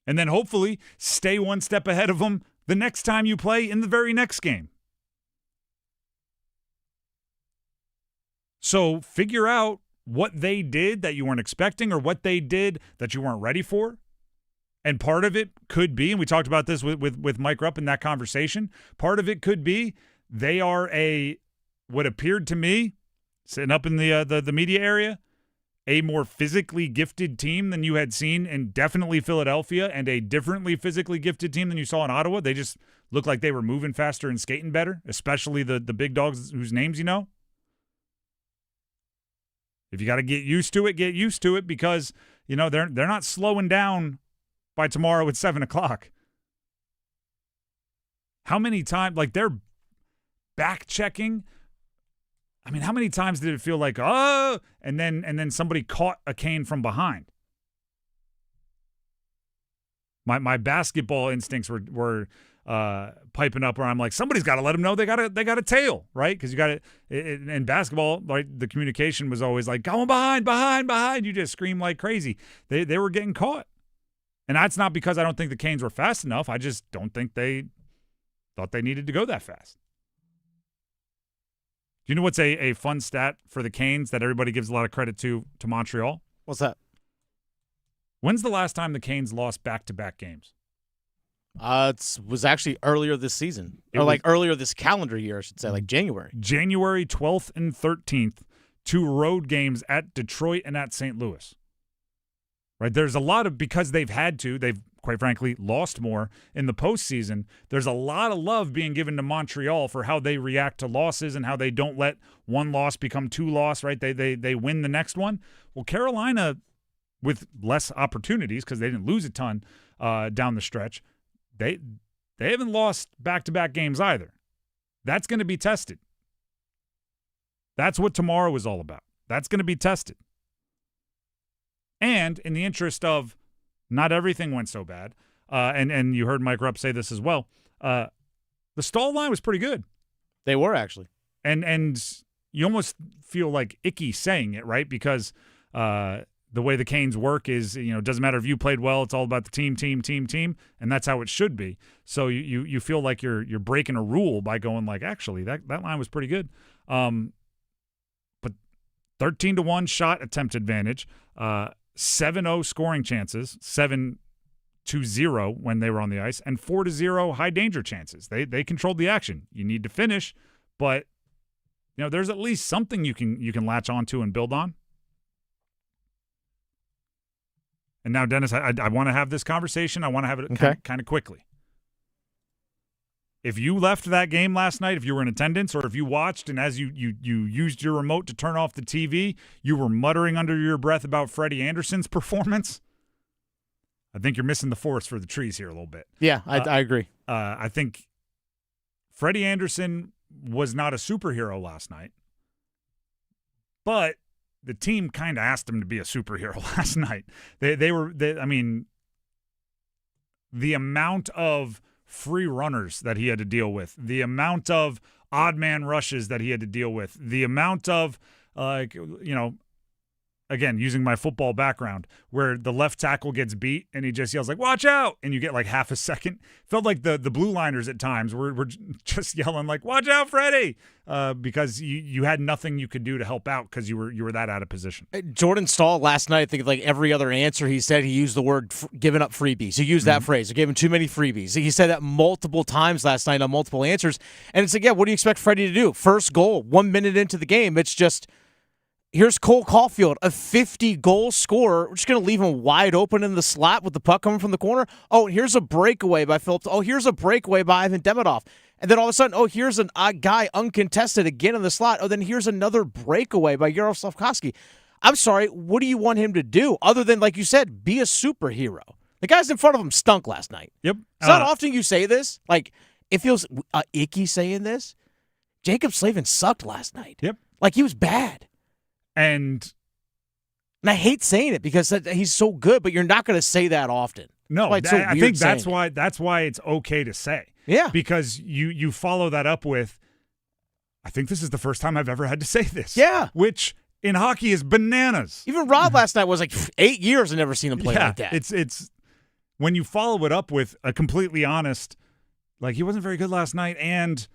And then hopefully stay one step ahead of them the next time you play in the very next game. So figure out what they did that you weren't expecting or what they did that you weren't ready for. And part of it could be, and we talked about this with Mike Rupp in that conversation, part of it could be they are what appeared to me, sitting up in the media area, a more physically gifted team than you had seen in definitely Philadelphia, and a differently physically gifted team than you saw in Ottawa. They just looked like they were moving faster and skating better, especially the big dogs whose names you know. If you got to get used to it because, they're not slowing down by tomorrow at 7 o'clock. How many times, like they're back checking? I mean, how many times did it feel like, oh, and then somebody caught a Kane from behind? My basketball instincts were piping up where I'm like, somebody's got to let them know they got a tail, right? Because you got it in basketball, right? The communication was always like, going behind. You just scream like crazy. They were getting caught. And that's not because I don't think the Canes were fast enough. I just don't think they thought they needed to go that fast. Do you know what's a fun stat for the Canes that everybody gives a lot of credit to Montreal? What's that? When's the last time the Canes lost back-to-back games? It was actually earlier this season. Earlier this calendar year, I should say, like January. January 12th and 13th, 2 road games at Detroit and at St. Louis. Right? There's a lot of, because they've quite frankly lost more in the postseason, there's a lot of love being given to Montreal for how they react to losses and how they don't let one loss become 2 losses, right? They win the next one. Well, Carolina, with less opportunities because they didn't lose a ton down the stretch, they haven't lost back-to-back games either. That's going to be tested. That's what tomorrow is all about. That's going to be tested. And in the interest of not everything went so bad, and you heard Mike Rupp say this as well, the stall line was pretty good. They were, actually. And you almost feel like icky saying it, right? Because the way the Canes work is, it doesn't matter if you played well, it's all about the team, and that's how it should be. So you feel like you're breaking a rule by going like, actually, that line was pretty good. But 13-1 shot attempt advantage, 7-0 scoring chances, 7-0 when they were on the ice, and 4-0 high danger chances. They controlled the action. You need to finish, but there's at least something you can latch onto and build on. And now, Dennis, I want to have this conversation. I want to have it kind of quickly. If you left that game last night, if you were in attendance, or if you watched and as you used your remote to turn off the TV, you were muttering under your breath about Freddie Anderson's performance, I think you're missing the forest for the trees here a little bit. Yeah, I agree. I think Freddie Anderson was not a superhero last night, but the team kind of asked him to be a superhero last night. I mean, the amount of free runners that he had to deal with, the amount of odd man rushes that he had to deal with, the amount of, again, using my football background, where the left tackle gets beat and he just yells like, watch out, and you get like half a second. Felt like the blue liners at times were just yelling like, watch out, Freddie, because you had nothing you could do to help out because you were that out of position. Jordan Stahl last night, I think like every other answer he said, he used the word giving up freebies. He used that phrase. They gave him too many freebies. He said that multiple times last night on multiple answers. And it's like, yeah, what do you expect Freddie to do? First goal, 1 minute into the game, it's just, here's Cole Caulfield, a 50-goal scorer. We're just going to leave him wide open in the slot with the puck coming from the corner. Oh, here's a breakaway by Phillips. Oh, here's a breakaway by Ivan Demidov. And then all of a sudden, oh, here's a guy uncontested again in the slot. Oh, then here's another breakaway by Yaroslav Slavkovsky. I'm sorry, what do you want him to do other than, like you said, be a superhero? The guys in front of him stunk last night. Yep. It's not often you say this. Like, it feels icky saying this. Jacob Slavin sucked last night. Yep. Like, he was bad. And I hate saying it because he's so good, but you're not going to say that often. No, I think that's why it's okay to say. Yeah. Because you follow that up with, I think this is the first time I've ever had to say this. Yeah. Which in hockey is bananas. Even Rob last night was like 8 years and never seen him play like that. It's when you follow it up with a completely honest, like, he wasn't very good last night, and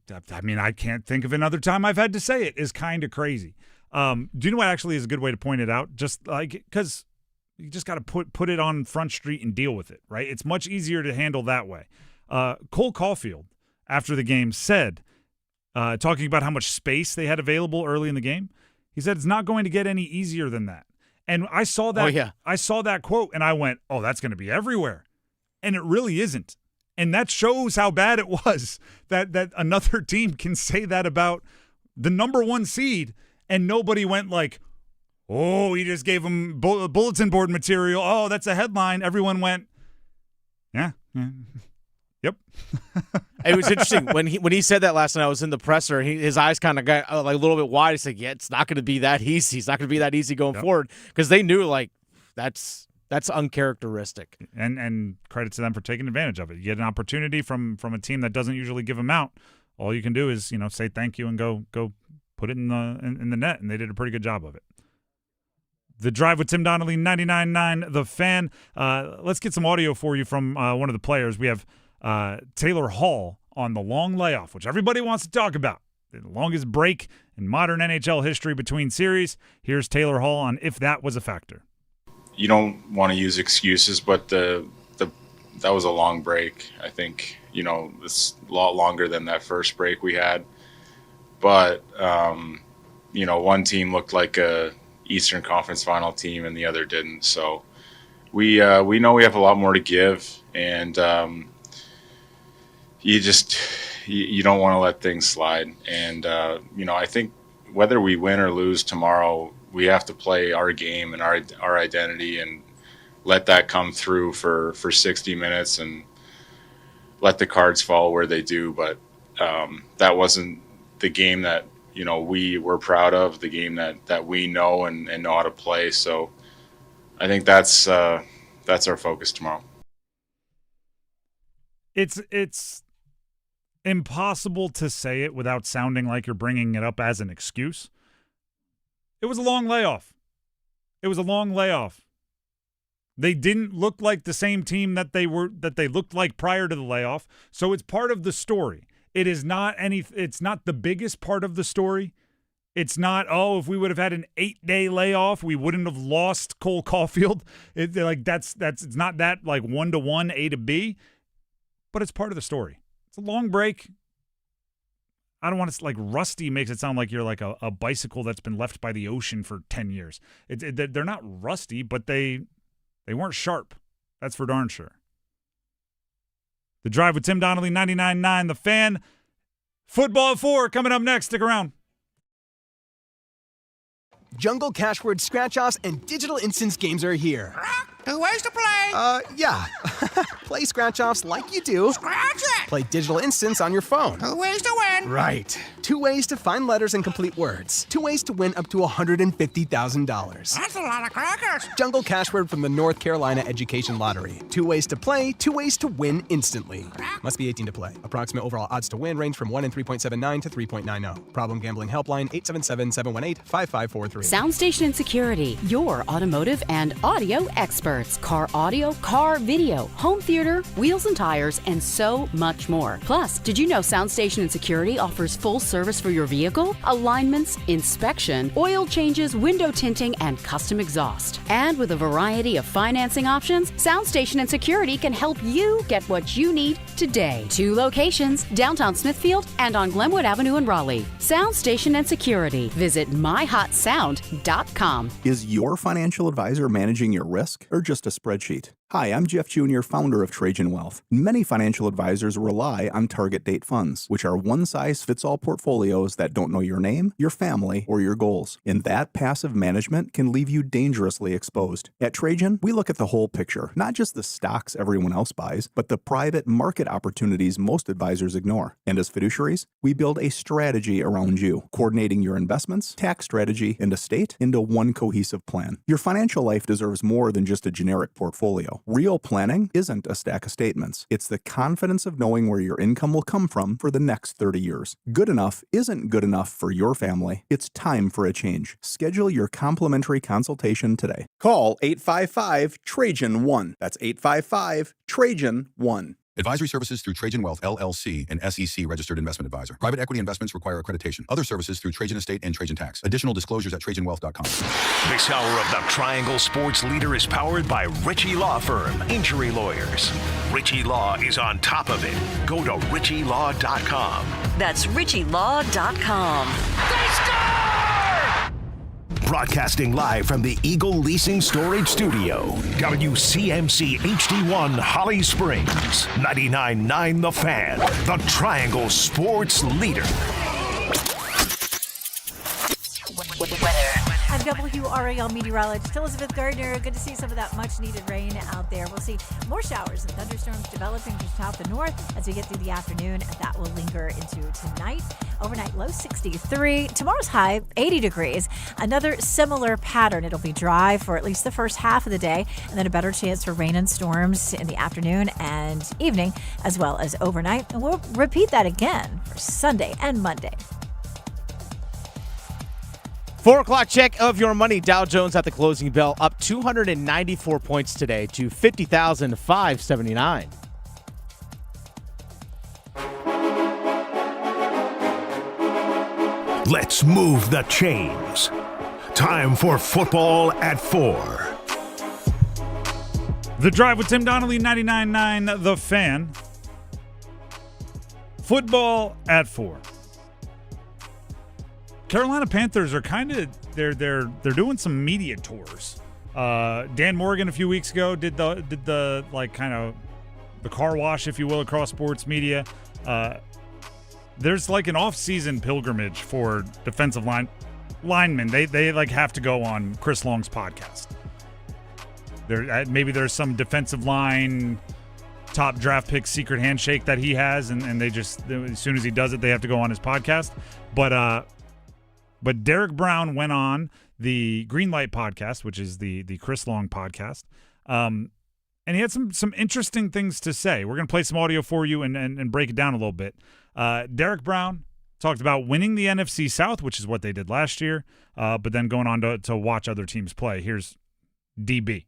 I can't think of another time I've had to say it, is kind of crazy. Do you know what actually is a good way to point it out? Just like, because you just got to put it on Front Street and deal with it, right? It's much easier to handle that way. Cole Caulfield, after the game, said, talking about how much space they had available early in the game, he said it's not going to get any easier than that. And I saw that. Oh, yeah. I saw that quote, and I went, "Oh, that's going to be everywhere," and it really isn't. And that shows how bad it was that another team can say that about the number 1 seed, and nobody went like, "Oh, he just gave them bulletin board material. Oh, that's a headline." Everyone went, "Yeah, yep, Yep. It was interesting when he said that last night. I was in the presser. His eyes kind of got like a little bit wide. He said, "Yeah, it's not going to be that easy. It's not going to be that easy going forward," because they knew like that's uncharacteristic. And credit to them for taking advantage of it. You get an opportunity from a team that doesn't usually give them out. All you can do is say thank you and go put it in the net, and they did a pretty good job of it. The Drive with Tim Donnelly, 99.9 The Fan. Let's get some audio for you from one of the players. We have Taylor Hall on the long layoff, which everybody wants to talk about. The longest break in modern NHL history between series. Here's Taylor Hall on if that was a factor. You don't want to use excuses, but that was a long break. I think, it's a lot longer than that first break we had. But, one team looked like a Eastern Conference final team and the other didn't. So we know we have a lot more to give, and you don't want to let things slide. And, I think whether we win or lose tomorrow, we have to play our game and our identity and let that come through for 60 minutes and let the cards fall where they do. But that wasn't the game that, we were proud of, the game that we know and know how to play. So I think that's our focus tomorrow. It's impossible to say it without sounding like you're bringing it up as an excuse. It was a long layoff. They didn't look like the same team that they looked like prior to the layoff. So it's part of the story. It's not the biggest part of the story. It's not, if we would have had an 8-day layoff, we wouldn't have lost Cole Caulfield. It's not that like 1-to-1 A to B, but it's part of the story. It's a long break. I don't want to, like, rusty makes it sound like you're like a bicycle that's been left by the ocean for 10 years. They're not rusty, but they weren't sharp. That's for darn sure. The Drive with Tim Donnelly, 99.9 The Fan. Football at 4 coming up next. Stick around. Jungle Cash Word Scratch-Offs and Digital Instance games are here. 2 ways to play. Yeah. Play Scratch-Offs like you do. Scratch it. Play Digital Instance on your phone. 2 ways to win. Right. 2 ways to find letters and complete words. 2 ways to win up to $150,000. That's a lot of crackers. Jungle Cash Word from the North Carolina Education Lottery. 2 ways to play, 2 ways to win instantly. Must be 18 to play. Approximate overall odds to win range from 1 in 3.79 to 3.90. Problem gambling helpline 877-718-5543. SoundStation and Security, your automotive and audio experts. Car audio, car video, home theater, wheels and tires, and so much more. Plus, did you know SoundStation and Security offers full service for your vehicle? Alignments, inspection, oil changes, window tinting, and custom exhaust. And with a variety of financing options, SoundStation and Security can help you get what you need today. 2 locations, downtown Smithfield and on Glenwood Avenue in Raleigh. SoundStation and Security. Visit myhotsound.com. Is your financial advisor managing your risk or just a spreadsheet? Hi, I'm Jeff Jr., founder of Trajan Wealth. Many financial advisors rely on target date funds, which are one-size-fits-all portfolios that don't know your name, your family, or your goals. And that passive management can leave you dangerously exposed. At Trajan, we look at the whole picture, not just the stocks everyone else buys, but the private market opportunities most advisors ignore. And as fiduciaries, we build a strategy around you, coordinating your investments, tax strategy, and estate into one cohesive plan. Your financial life deserves more than just a generic portfolio. Real planning isn't a stack of statements. It's the confidence of knowing where your income will come from for the next 30 years. Good enough isn't good enough for your family. It's time for a change. Schedule your complimentary consultation today. Call 855-TRAJAN-1. That's 855-TRAJAN-1. Advisory services through Trajan Wealth, LLC, an SEC registered investment advisor. Private equity investments require accreditation. Other services through Trajan Estate and Trajan Tax. Additional disclosures at TrajanWealth.com. This hour of the Triangle Sports Leader is powered by Ritchie Law Firm, injury lawyers. Ritchie Law is on top of it. Go to RitchieLaw.com. That's RitchieLaw.com. They score! Broadcasting live from the Eagle Leasing Storage Studio. WCMC HD1 Holly Springs. 99.9 The Fan. The Triangle Sports Leader. Weather. WRAL meteorologist Elizabeth Gardner. Good to see some of that much-needed rain out there. We'll see more showers and thunderstorms developing just south the north as we get through the afternoon, and that will linger into tonight. Overnight low 63. Tomorrow's high 80 degrees. Another similar pattern. It'll be dry for at least the first half of the day, and then a better chance for rain and storms in the afternoon and evening, as well as overnight. And we'll repeat that again for Sunday and Monday. 4 o'clock check of your money. Dow Jones at the closing bell up 294 points today to 50,579. Let's move the chains. Time for football at 4. The Drive with Tim Donnelly, 99.9 The Fan. Football at 4. Carolina Panthers are kind of they're doing some media tours. Dan Morgan a few weeks ago did the like kind of the car wash, if you will, across sports media. There's like an off-season pilgrimage for defensive linemen. They like have to go on Chris Long's podcast. Maybe there's some defensive line top draft pick secret handshake that he has, and they just, as soon as he does it, they have to go on his podcast. But Derek Brown went on the Greenlight podcast, which is the Chris Long podcast, and he had some interesting things to say. We're going to play some audio for you and break it down a little bit. Derek Brown talked about winning the NFC South, which is what they did last year, but then going on to watch other teams play. Here's DB.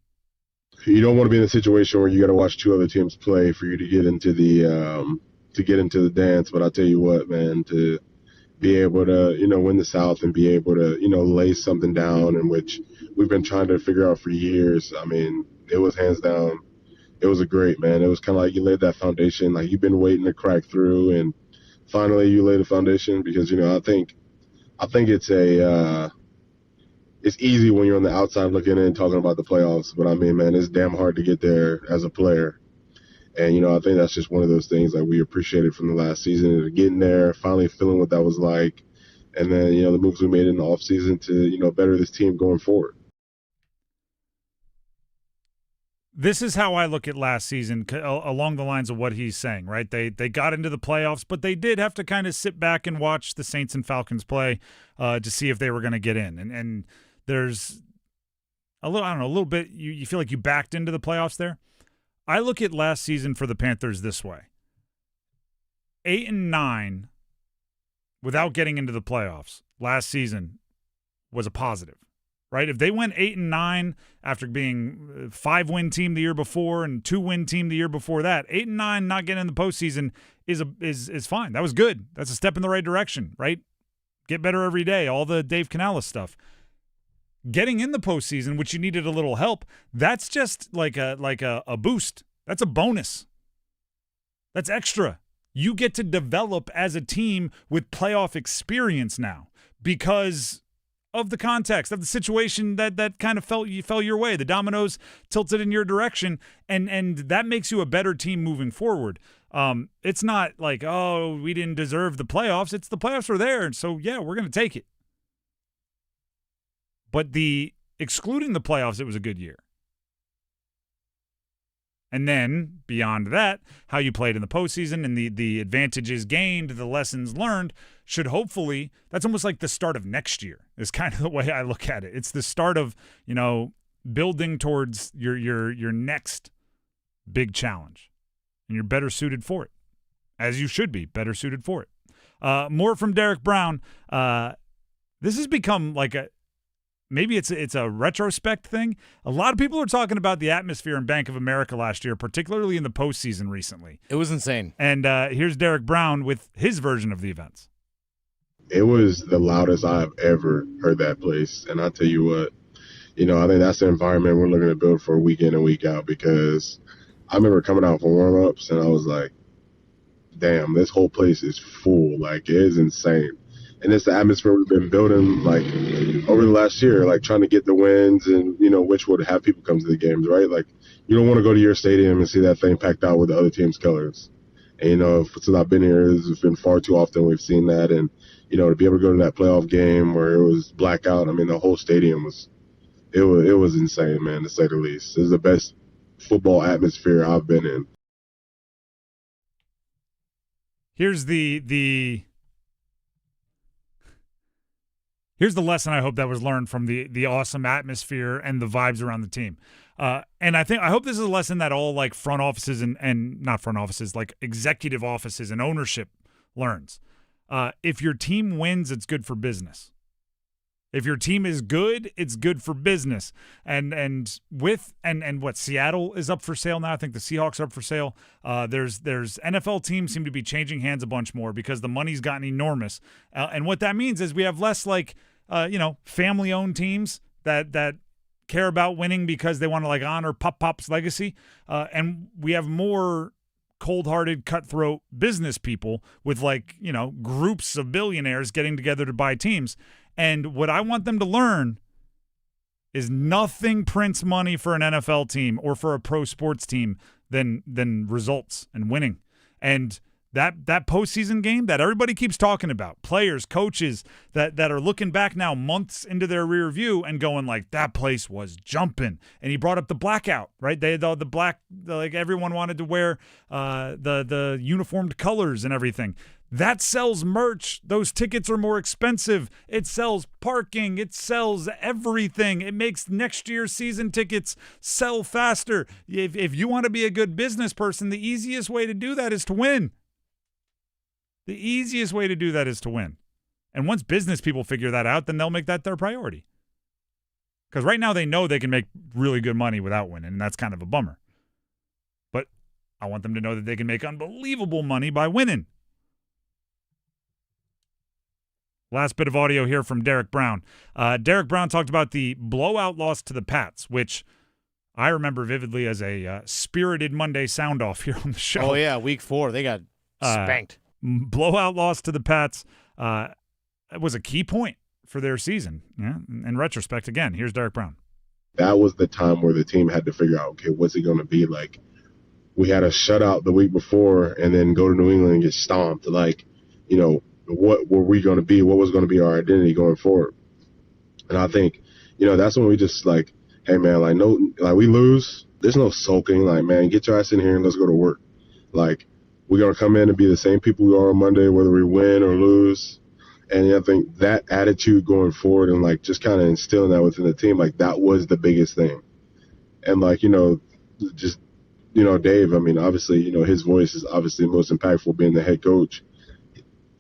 You don't want to be in a situation where you got to watch two other teams play for you to get into the dance. But I'll tell you what, man, to be able to, win the South and be able to, lay something down in which we've been trying to figure out for years. I mean, it was hands down. It was a great, man. It was kind of like you laid that foundation, like you've been waiting to crack through, and finally you laid the foundation because, I think it's easy when you're on the outside looking in talking about the playoffs, but I mean, man, it's damn hard to get there as a player. And, I think that's just one of those things that we appreciated from the last season, getting there, finally feeling what that was like. And then, the moves we made in the offseason to, better this team going forward. This is how I look at last season along the lines of what he's saying, right? They got into the playoffs, but they did have to kind of sit back and watch the Saints and Falcons play to see if they were going to get in. And there's a little bit, you feel like you backed into the playoffs there. I look at last season for the Panthers this way. 8-9 without getting into the playoffs last season was a positive, right? If they went 8-9 after being a 5-win team the year before and 2-win team the year before that, 8-9 not getting in the postseason is fine. That was good. That's a step in the right direction, right? Get better every day, all the Dave Canales stuff. Getting in the postseason, which you needed a little help, that's just like a boost. That's a bonus. That's extra. You get to develop as a team with playoff experience now because of the context, of the situation that kind of fell your way. The dominoes tilted in your direction, and that makes you a better team moving forward. It's not like, oh, we didn't deserve the playoffs. It's the playoffs were there, and so, yeah, we're going to take it. But excluding the playoffs, it was a good year. And then, beyond that, how you played in the postseason and the advantages gained, the lessons learned, should hopefully, that's almost like the start of next year, is kind of the way I look at it. It's the start of, building towards your next big challenge. And you're better suited for it, as you should be, better suited for it. More from Derek Brown. This has become like maybe it's a retrospect thing. A lot of people are talking about the atmosphere in Bank of America last year, particularly in the postseason recently. It was insane. And here's Derek Brown with his version of the events. It was the loudest I've ever heard that place. And I'll tell you what, I think that's the environment we're looking to build for week in and week out, because I remember coming out for warm-ups and I was like, damn, this whole place is full. Like, it is insane. And it's the atmosphere we've been building, like, over the last year, like, trying to get the wins and, which would have people come to the games, right? Like, you don't want to go to your stadium and see that thing packed out with the other team's colors. And, since I've been here, it's been far too often we've seen that. And, to be able to go to that playoff game where it was blackout. I mean, the whole stadium was insane, man, to say the least. It was the best football atmosphere I've been in. Here's the lesson I hope that was learned from the awesome atmosphere and the vibes around the team. And I hope this is a lesson that all like front offices and not front offices, like executive offices and ownership learns. If your team wins, it's good for business. If your team is good, it's good for business. And what Seattle is up for sale now. I think the Seahawks are up for sale. There's NFL teams seem to be changing hands a bunch more because the money's gotten enormous. And what that means is we have less like family-owned teams that care about winning because they want to like honor Pop's legacy. And we have more cold-hearted, cutthroat business people with groups of billionaires getting together to buy teams. And what I want them to learn is nothing prints money for an NFL team or for a pro sports team than results and winning. And that postseason game that everybody keeps talking about, players, coaches that are looking back now months into their rear view and going like, that place was jumping. And he brought up the blackout, right? They had the black, like everyone wanted to wear the uniformed colors and everything. That sells merch. Those tickets are more expensive. It sells parking. It sells everything. It makes next year's season tickets sell faster. If you want to be a good business person, the easiest way to do that is to win. The easiest way to do that is to win. And once business people figure that out, then they'll make that their priority. Because right now they know they can make really good money without winning, and that's kind of a bummer. But I want them to know that they can make unbelievable money by winning. Last bit of audio here from Derek Brown. Derek Brown talked about the blowout loss to the Pats, which I remember vividly as a spirited Monday sound-off here on the show. Oh, yeah, week 4. They got spanked. Blowout loss to the Pats was a key point for their season. Yeah, in retrospect, again, here's Derek Brown. That was the time where the team had to figure out, okay, what's it going to be like? We had a shutout the week before and then go to New England and get stomped. What were we going to be? What was going to be our identity going forward? And I think, that's when we just like, hey man, we lose. There's no sulking. Like, man, get your ass in here and let's go to work. Like, we're going to come in and be the same people we are on Monday, whether we win or lose. And I think that attitude going forward and like just kind of instilling that within the team, like that was the biggest thing. And like, Dave, I mean, obviously, his voice is obviously the most impactful being the head coach.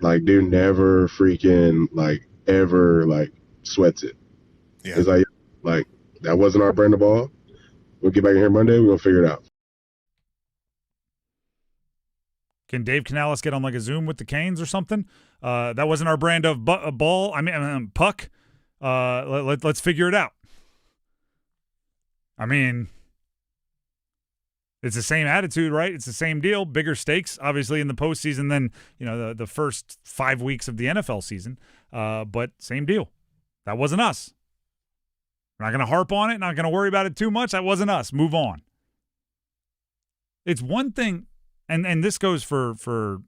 Like, dude never freaking, ever, sweats it. Yeah. It's like, that wasn't our brand of ball. We'll get back in here Monday. We're going to figure it out. Can Dave Canales get on, a Zoom with the Canes or something? That wasn't our brand of ball. Puck. Let's figure it out. I mean, it's the same attitude, right? It's the same deal. Bigger stakes, obviously, in the postseason than the first 5 weeks of the NFL season. But same deal. That wasn't us. We're not going to harp on it. Not going to worry about it too much. That wasn't us. Move on. It's one thing, and this goes for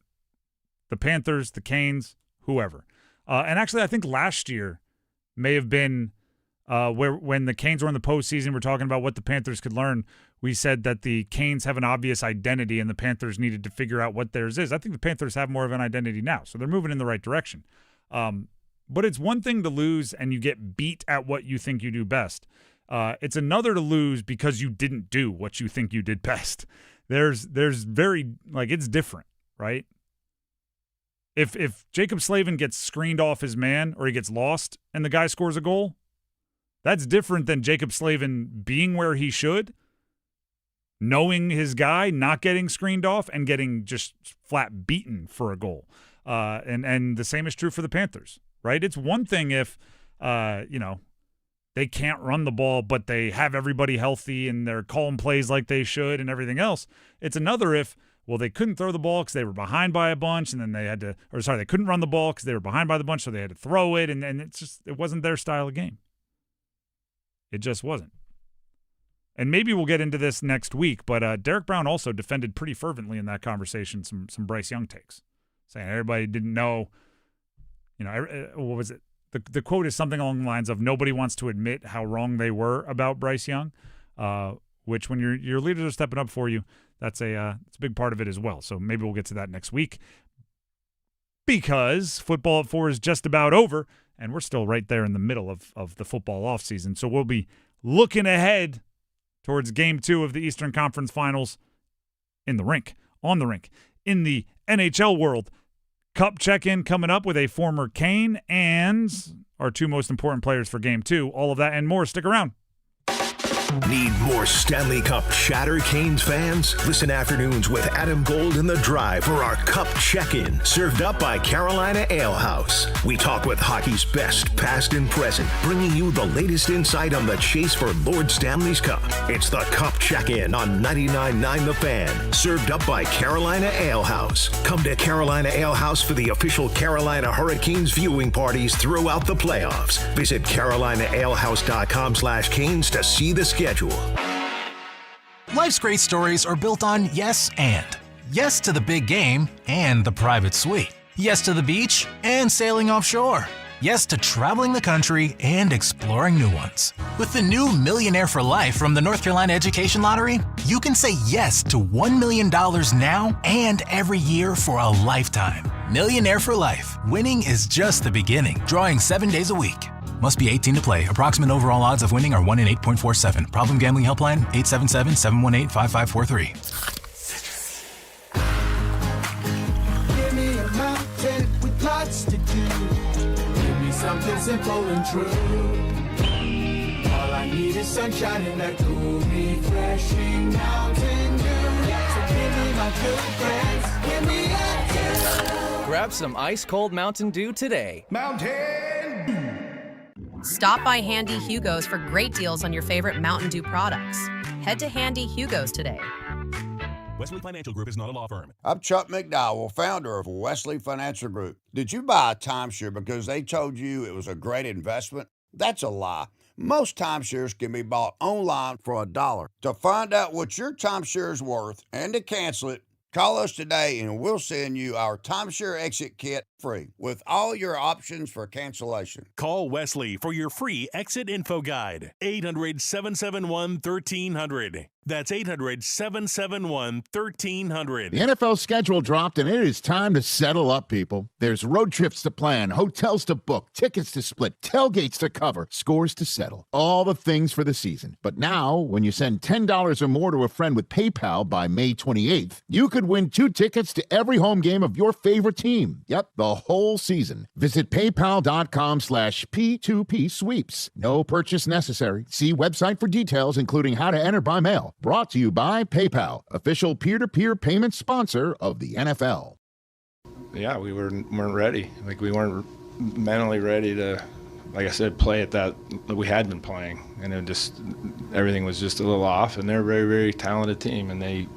the Panthers, the Canes, whoever. And actually, I think last year may have been when the Canes were in the postseason, we're talking about what the Panthers could learn. We said that the Canes have an obvious identity and the Panthers needed to figure out what theirs is. I think the Panthers have more of an identity now, so they're moving in the right direction. But it's one thing to lose and you get beat at what you think you do best. It's another to lose because you didn't do what you think you did best. There's very, it's different, right? If Jacob Slavin gets screened off his man or he gets lost and the guy scores a goal, that's different than Jacob Slavin being where he should, knowing his guy, not getting screened off, and getting just flat beaten for a goal. And the same is true for the Panthers, right? It's one thing if, they can't run the ball, but they have everybody healthy and they're calling plays like they should and everything else. It's another if, they couldn't throw the ball because they were behind by a bunch, and then they couldn't run the ball because they were behind by the bunch, so they had to throw it, and it wasn't their style of game. It just wasn't. And maybe we'll get into this next week, but Derek Brown also defended pretty fervently in that conversation some Bryce Young takes, saying everybody didn't know, what was it? The quote is something along the lines of nobody wants to admit how wrong they were about Bryce Young, which when your leaders are stepping up for you, it's a big part of it as well. So maybe we'll get to that next week because football at 4 is just about over, and we're still right there in the middle of the football offseason. So we'll be looking ahead towards Game 2 of the Eastern Conference Finals on the rink. In the NHL world, Cup check-in coming up with a former Cane and our 2 most important players for Game 2. All of that and more. Stick around. Need more Stanley Cup chatter, Canes fans? Listen afternoons with Adam Gold in the Drive for our Cup check-in, served up by Carolina Ale House. We talk with hockey's best, past and present, bringing you the latest insight on the chase for Lord Stanley's Cup. It's the Cup check-in on 99.9 The Fan, served up by Carolina Ale House. Come to Carolina Ale House for the official Carolina Hurricanes viewing parties throughout the playoffs. Visit CarolinaAleHouse.com/Canes to see the schedule. Life's great stories are built on yes and. Yes to the big game and the private suite. Yes to the beach and sailing offshore. Yes to traveling the country and exploring new ones. With the new Millionaire for Life from the North Carolina Education Lottery, you can say yes to $1 million now and every year for a lifetime. Millionaire for Life. Winning is just the beginning. Drawing 7 days a week. Must be 18 to play. Approximate overall odds of winning are 1 in 8.47. Problem gambling helpline 877-718-5543. Give me a mountain with lots to do. Give me something simple and true. All I need is sunshine and that cool, refreshing Mountain Dew. So give me my good friends. Give me a dew. Grab some ice-cold Mountain Dew today. Mountain Dew. Stop by Handy Hugo's for great deals on your favorite Mountain Dew products. Head to Handy Hugo's today. Wesley Financial Group is not a law firm. I'm Chuck McDowell, founder of Wesley Financial Group. Did you buy a timeshare because they told you it was a great investment? That's a lie. Most timeshares can be bought online for $1. To find out what your timeshare is worth and to cancel it, call us today and we'll send you our timeshare exit kit free with all your options for cancellation. Call Wesley for your free exit info guide. 800-771-1300. That's 800-771-1300. The NFL schedule dropped, and it is time to settle up, people. There's road trips to plan, hotels to book, tickets to split, tailgates to cover, scores to settle. All the things for the season. But now, when you send $10 or more to a friend with PayPal by May 28th, you could win 2 tickets to every home game of your favorite team. Yep, the whole season. Visit paypal.com/P2P sweeps. No purchase necessary. See website for details, including how to enter by mail. Brought to you by PayPal, official peer-to-peer payment sponsor of the NFL. Yeah, we weren't ready. Like, we weren't mentally ready to, like I said, play at that we had been playing, and it just everything was just a little off. And they're a very, very talented team, and they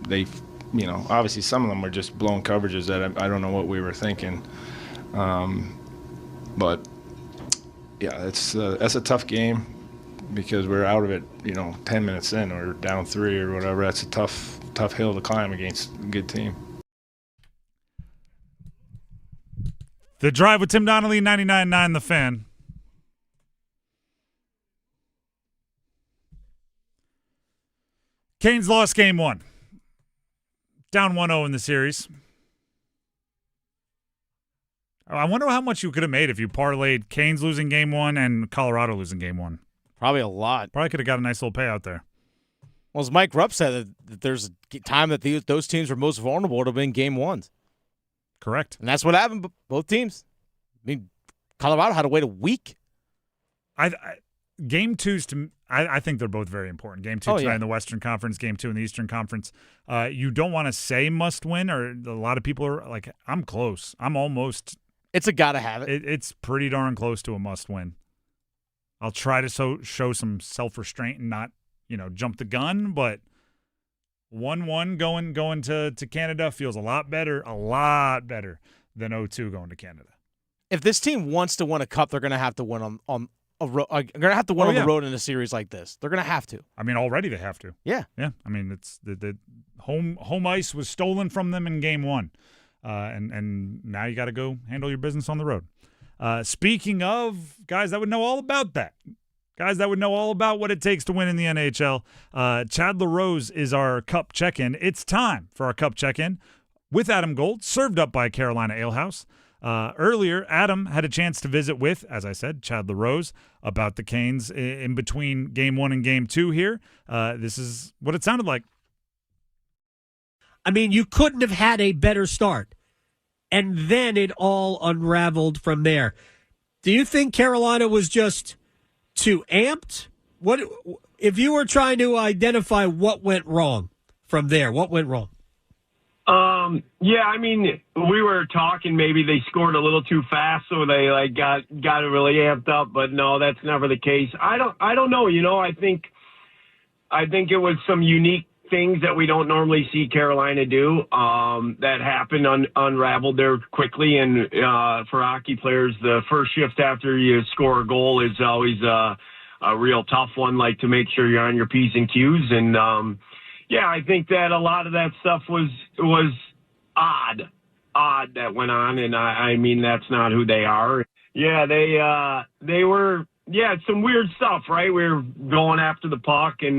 you know, obviously some of them were just blown coverages that I don't know what we were thinking, but yeah, that's a tough game. Because we're out of it, 10 minutes in, or down 3 or whatever. That's a tough hill to climb against a good team. The Drive with Tim Donnelly, 99.9 The Fan. Canes lost game 1. Down 1-0 in the series. I wonder how much you could have made if you parlayed Canes losing game 1 and Colorado losing game 1. Probably a lot. Probably could have got a nice little payout there. Well, as Mike Rupp said, that there's a time that those teams were most vulnerable to win game 1s. Correct. And that's what happened, both teams. I mean, Colorado had to wait a week. Game 2s, I think they're both very important. Game 2 tonight in the Western Conference, Game 2 in the Eastern Conference. You don't want to say must win, or a lot of people are like, I'm close. I'm almost. It's a gotta have it. It's pretty darn close to a must win. I'll try to show some self-restraint and not, jump the gun, but 1-1 going to Canada feels a lot better than 0-2 going to Canada. If this team wants to win a cup, they're going to have to win on a road. They're going to have to win on the road in a series like this. They're going to have to. I mean, already they have to. Yeah. Yeah. I mean, it's the home ice was stolen from them in game 1, and now you got to go handle your business on the road. Speaking of guys that would know all about that, guys that would know all about what it takes to win in the NHL, Chad LaRose is our Cup check-in. It's time for our Cup check-in with Adam Gold, served up by Carolina Ale House. Earlier, Adam had a chance to visit with, as I said, Chad LaRose about the Canes in between Game 1 and Game 2 here. This is what it sounded like. I mean, you couldn't have had a better start. And then it all unraveled from there. Do you think Carolina was just too amped? What if you were trying to identify what went wrong from there? What went wrong? Yeah, I mean, we were talking maybe they scored a little too fast, so they got really amped up. But no, that's never the case. I don't know. You know, I think it was some unique things that we don't normally see Carolina do that happened unraveled there quickly. And for hockey players, the first shift after you score a goal is always a real tough one, like to make sure you're on your P's and Q's. And yeah, I think that a lot of that stuff was odd that went on. And I mean, that's not who they are. Yeah, they were. Yeah, it's some weird stuff, right? We were going after the puck, and,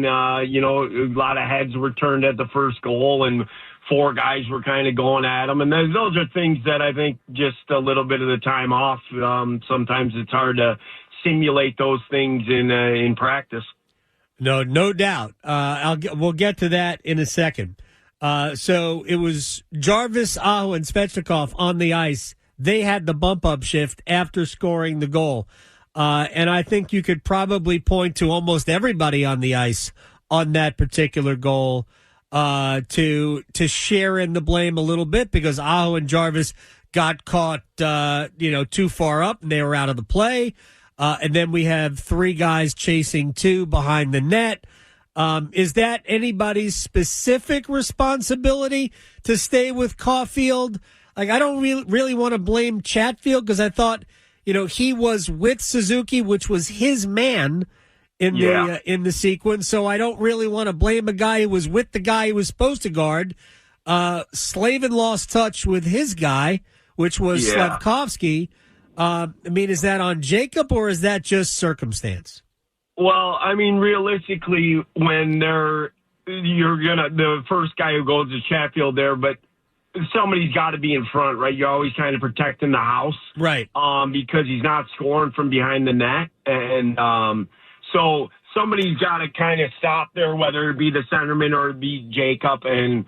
you know, a lot of heads were turned at the first goal, and 4 guys were kind of going at them. And those are things that I think just a little bit of the time off. Sometimes it's hard to simulate those things in practice. No doubt. We'll get to that in a second. So it was Jarvis, Aho, and Svechnikov on the ice. They had the bump-up shift after scoring the goal. And I think you could probably point to almost everybody on the ice on that particular goal to share in the blame a little bit, because Aho and Jarvis got caught too far up and they were out of the play. And then we have 3 guys chasing 2 behind the net. Is that anybody's specific responsibility to stay with Caulfield? Like, I don't really want to blame Chatfield, because I thought, you know, he was with Suzuki, which was his man in the sequence. So I don't really want to blame a guy who was with the guy he was supposed to guard. Slavin lost touch with his guy, which was Slavkovsky. I mean, is that on Jacob, or is that just circumstance? Well, I mean, realistically, when the first guy who goes to Chatfield there, but somebody's got to be in front, right? You're always kind of protecting the house. Right. Because he's not scoring from behind the net. And so somebody's got to kind of stop there, whether it be the centerman or it be Jacob. And,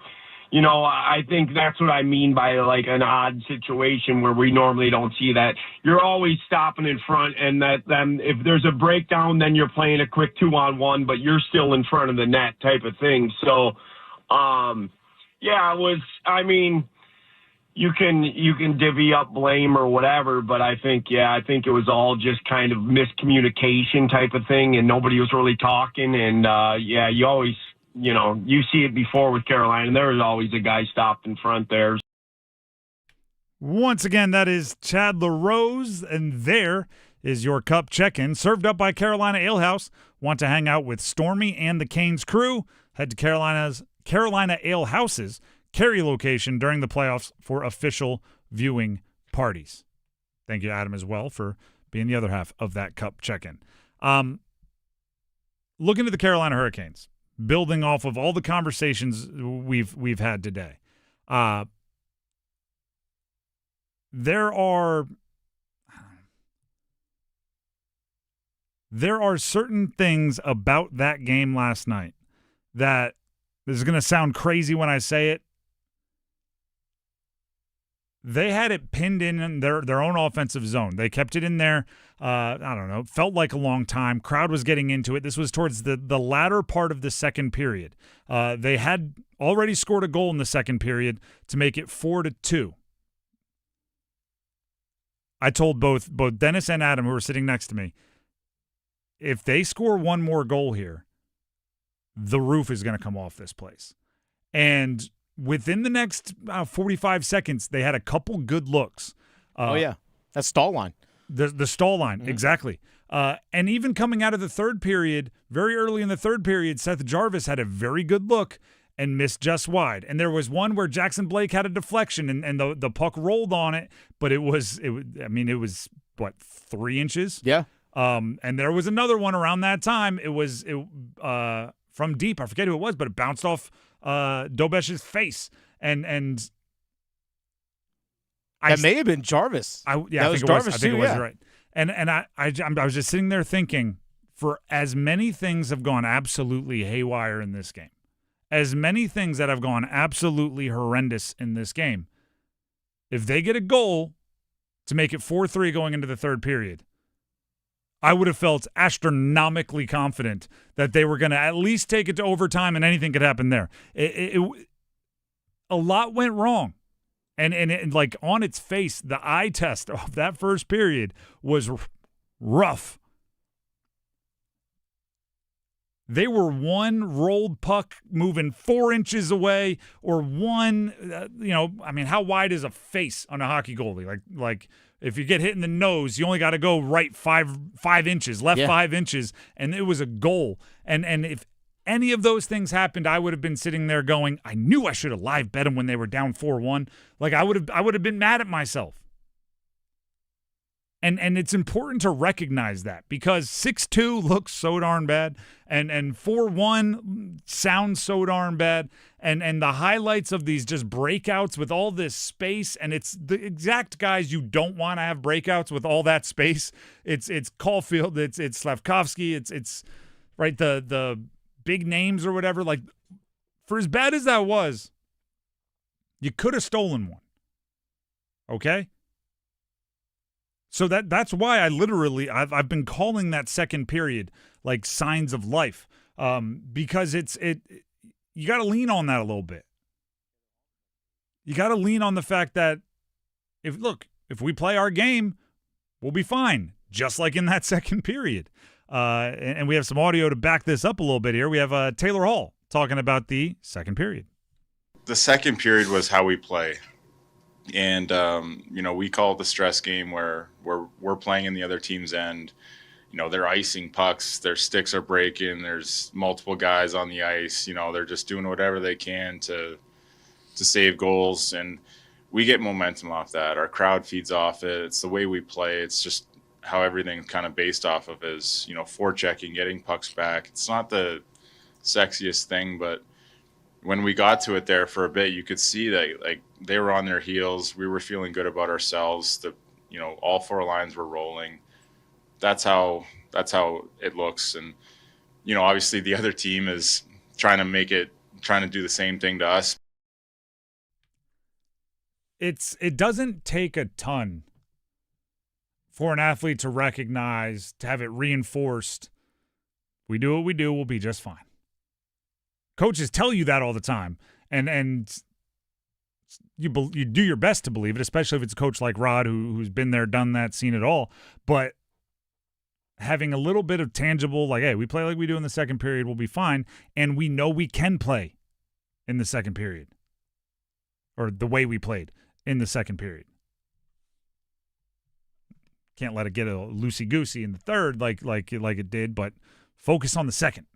you know, I think that's what I mean by like an odd situation where we normally don't see that. You're always stopping in front, and that then if there's a breakdown, then you're playing a quick 2-on-1, but you're still in front of the net type of thing. So, yeah, it was. I mean, you can divvy up blame or whatever, but I think it was all just kind of miscommunication type of thing, and nobody was really talking. And you always, you know, you see it before with Carolina. There was always a guy stopped in front there. Once again, that is Chad LaRose, and there is your Cup check-in, served up by Carolina Ale House. Want to hang out with Stormy and the Canes crew? Head to Carolina Ale House's Cary location during the playoffs for official viewing parties. Thank you, Adam, as well, for being the other half of that Cup check-in. Looking at the Carolina Hurricanes, building off of all the conversations we've had today, there are certain things about that game last night that, this is going to sound crazy when I say it, they had it pinned in their own offensive zone. They kept it in there, I don't know, felt like a long time. Crowd was getting into it. This was towards the latter part of the second period. They had already scored a goal in the second period to make it 4-2. I told both Dennis and Adam, who were sitting next to me, if they score one more goal here, the roof is going to come off this place. And within the next 45 seconds, they had a couple good looks. That stall line. The stall line, exactly. And even coming out of the third period, very early in the third period, Seth Jarvis had a very good look and missed just wide. And there was one where Jackson Blake had a deflection and the puck rolled on it, but it was what, 3 inches? Yeah. And there was another one around that time. It was from deep. I forget who it was, but it bounced off Dobesh's face. And that may have been Jarvis. I that think was it Jarvis was. I think too, it was yeah. right. And I was just sitting there thinking, for as many things have gone absolutely haywire in this game, as many things that have gone absolutely horrendous in this game, if they get a goal to make it 4-3 going into the third period, I would have felt astronomically confident that they were going to at least take it to overtime and anything could happen there. A lot went wrong. And like on its face, the eye test of that first period was rough. They were one rolled puck moving 4 inches away, or one, how wide is a face on a hockey goalie? Like if you get hit in the nose, you only got to go right 5 inches, left 5 inches, and it was a goal. And if any of those things happened, I would have been sitting there going, I knew I should have live bet them when they were down 4-1. Like I would have been mad at myself. And it's important to recognize that, because 6-2 looks so darn bad, and 4-1 sounds so darn bad, and the highlights of these just breakouts with all this space, and it's the exact guys you don't want to have breakouts with all that space. It's Caulfield, it's Slavkovsky, it's right, the big names or whatever. Like, for as bad as that was, you could have stolen one. Okay? So that's why I've been calling that second period like signs of life, because you got to lean on that a little bit. You got to lean on the fact that if we play our game, we'll be fine, just like in that second period. And we have some audio to back this up a little bit here. We have Taylor Hall talking about the second period. The second period was how we play. And, we call it the stress game, where we're playing in the other team's end. They're icing pucks. Their sticks are breaking. There's multiple guys on the ice. They're just doing whatever they can to save goals. And we get momentum off that. Our crowd feeds off it. It's the way we play. It's just how everything's kind of based off of is, forechecking, getting pucks back. It's not the sexiest thing, but when we got to it there for a bit, you could see that like they were on their heels. We were feeling good about ourselves. All 4 lines were rolling. That's how it looks. And, obviously the other team is trying to do the same thing to us. It doesn't take a ton for an athlete to recognize, to have it reinforced. We do what we do, we'll be just fine. Coaches tell you that all the time, and you do your best to believe it, especially if it's a coach like Rod who's been there, done that, seen it all. But having a little bit of tangible, like, hey, we play like we do in the second period, we'll be fine, and we know we can play in the second period, or the way we played in the second period. Can't let it get a loosey-goosey in the third like it did, but focus on the second.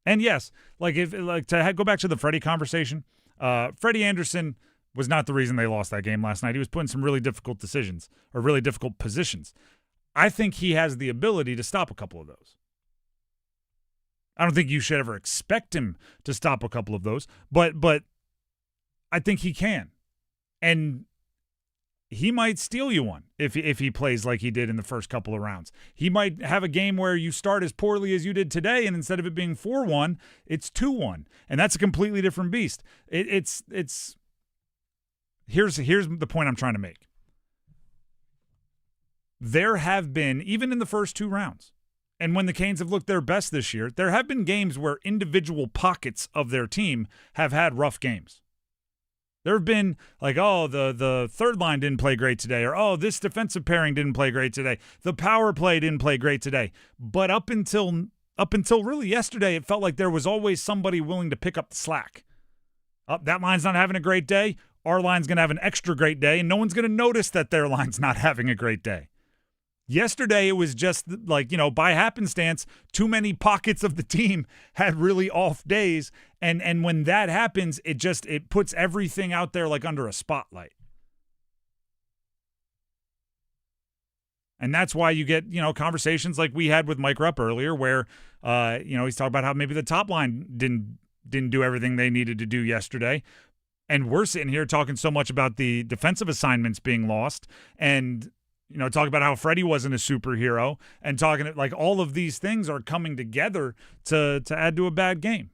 And yes, to go back to the Freddie conversation, Freddie Anderson was not the reason they lost that game last night. He was put in some really difficult decisions, or really difficult positions. I think he has the ability to stop a couple of those. I don't think you should ever expect him to stop a couple of those, but I think he can. And he might steal you one if he plays like he did in the first couple of rounds. He might have a game where you start as poorly as you did today, and instead of it being 4-1, it's 2-1, and that's a completely different beast. Here's the point I'm trying to make. There have been, even in the first 2 rounds, and when the Canes have looked their best this year, there have been games where individual pockets of their team have had rough games. There have been like, oh, the third line didn't play great today, or oh, this defensive pairing didn't play great today. The power play didn't play great today. But up until really yesterday, it felt like there was always somebody willing to pick up the slack. That line's not having a great day. Our line's going to have an extra great day, and no one's going to notice that their line's not having a great day. Yesterday, it was just like, by happenstance, too many pockets of the team had really off days. And when that happens, it puts everything out there like under a spotlight. And that's why you get, conversations like we had with Mike Rupp earlier where, he's talking about how maybe the top line didn't do everything they needed to do yesterday. And we're sitting here talking so much about the defensive assignments being lost and, talking about how Freddie wasn't a superhero and talking like all of these things are coming together to add to a bad game.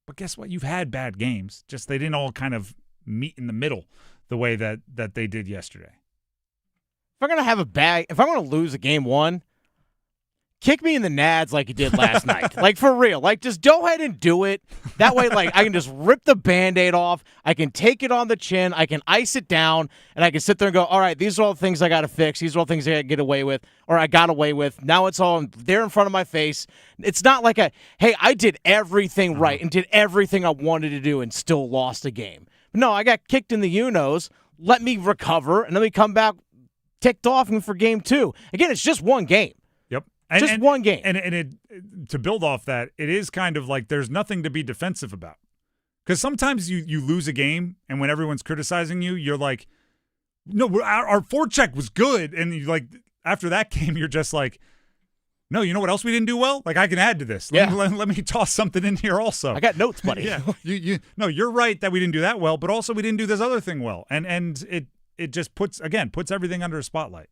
But guess what? You've had bad games. Just they didn't all kind of meet in the middle the way that they did yesterday. If I'm going to lose a game one, kick me in the nads like you did last night. Like, for real. Like, just go ahead and do it. That way, like, I can just rip the Band-Aid off. I can take it on the chin. I can ice it down. And I can sit there and go, all right, these are all the things I got to fix. These are all things I got to get away with. Or I got away with. Now it's all there in front of my face. It's not like hey, I did everything right and did everything I wanted to do and still lost a game. No, I got kicked in the Unos. Let me recover. And then we come back ticked off for game two. Again, it's just one game. Yep. Just one game. And it, to build off that, it is kind of like there's nothing to be defensive about. Because sometimes you lose a game, and when everyone's criticizing you, you're like, no, our forecheck was good. And you like after that game, you're just like, no, you know what else we didn't do well? Like, I can add to this. Let me toss something in here also. I got notes, buddy. Yeah. You're right that we didn't do that well, but also we didn't do this other thing well. And it just puts everything under a spotlight.